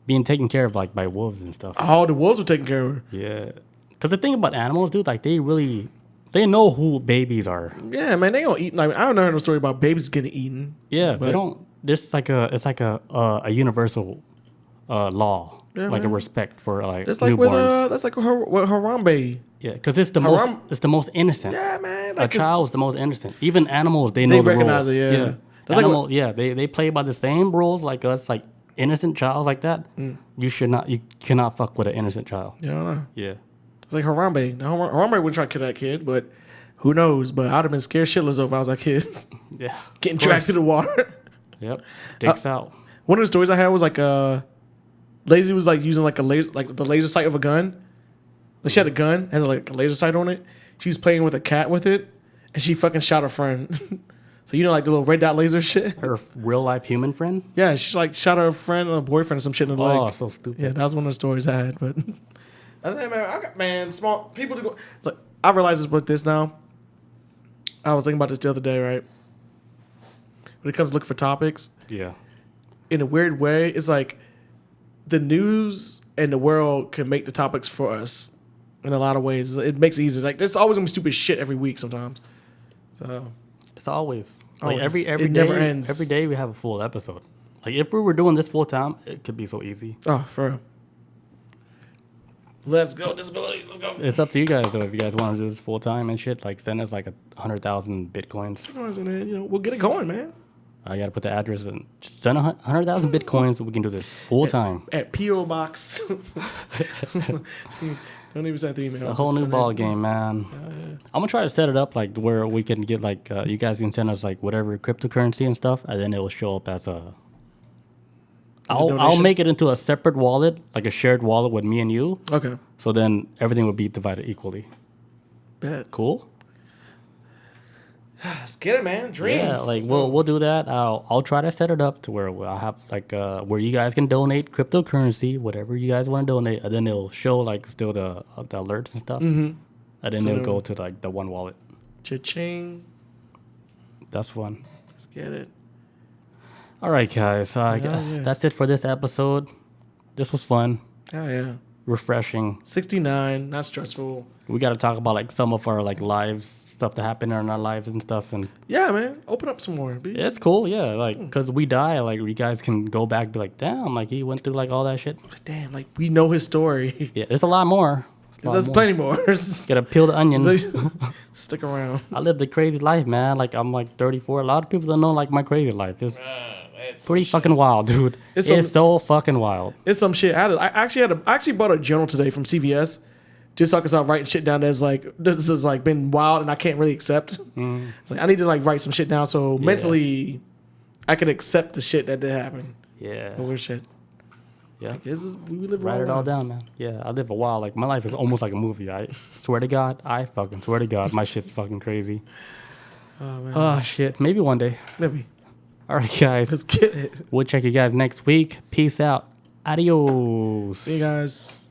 being taken care of like by wolves and stuff. Oh, the wolves were taking care of her. Yeah, because the thing about animals, dude, like they know who babies are. Yeah, man, they don't eat. Like I don't know a story about babies getting eaten. Yeah, they don't. There's like a universal law, like a respect for like it's like newborns. That's like with Harambe. Yeah, because it's the most innocent. Yeah, man. Like a child is the most innocent. Even animals, they know the recognize rules. it. Yeah. That's animals, they play by the same rules like us. Like innocent childs like that, you cannot fuck with an innocent child. Yeah, I don't know. Yeah. It's like Harambe. Now, Harambe wouldn't try to kill that kid, but who knows? But I'd have been scared shitless if I was that kid. Yeah. Getting dragged through the water. Yep. Dicks out. One of the stories I had was like Lazy was like using like a laser, like the laser sight of a gun. Like she had a gun, had like a laser sight on it. She was playing with a cat with it, and she fucking shot her friend. So you know, like the little red dot laser shit. Her real life human friend. Yeah, she like shot her friend or boyfriend or some shit in the leg. Oh, so stupid. Yeah, that was one of the stories I had. But I got small people to go. Look, I realize this with this now. I was thinking about this the other day, right? When it comes to looking for topics, Yeah. in a weird way, it's like the news and the world can make the topics for us in a lot of ways. It makes it easier. Like there's always gonna be stupid shit every week sometimes. So it's always like always. every It day. never ends. Every day we have a full episode. Like if we were doing this full time, it could be so easy. Oh, for real. Let's go, disability. Let's go. It's up to you guys though. If you guys want to do this full time and shit, like send us like 100,000 bitcoins. And then, you know, we'll get it going, man. I gotta put the address in. Just send 100,000 bitcoins so we can do this full time. At P.O. Box. Don't even send the email. It's a whole new ball game, man. I'm gonna try to set it up like where we can get like you guys can send us like whatever cryptocurrency and stuff, and then it will show up as a. I'll make it into a separate wallet, like a shared wallet with me and you. Okay. So then everything will be divided equally. Bet. Cool. Let's get it, man. Dreams. Yeah, like we'll do that. I'll try to set it up to where I'll have like where you guys can donate cryptocurrency, whatever you guys want to donate, and then it'll show like still the alerts and stuff, and then it'll go to like the one wallet. Cha-ching. That's fun. Let's get it. All right, guys. That's it for this episode. This was fun. Oh yeah. Refreshing. 69. Not stressful. We got to talk about like some of our like lives, stuff that happened in our lives and stuff, and yeah, man. Open up some more. It's cool. Yeah, like because we die, like you guys can go back and be like, damn, like he went through like all that shit. Damn, like we know his story. Yeah, there's a lot more. There's plenty more. Gotta peel the onion. Stick around. I lived a crazy life, man. Like I'm like 34. A lot of people don't know like my crazy life. It's pretty fucking wild, dude. It's so fucking wild. It's some shit. I actually bought a journal today from CVS, just so I can start writing shit down that's like this has like been wild and I can't really accept. It's like I need to like write some shit down so mentally I can accept the shit that did happen. Yeah. The weird shit. Yeah. Like, we live Write it all down, man. Yeah, I live a while. Like my life is almost like a movie. I swear to God, I fucking swear to God, my shit's fucking crazy. Oh man. Oh shit. Maybe one day. Maybe. All right, guys. Let's get it. We'll check you guys next week. Peace out. Adios. See you guys.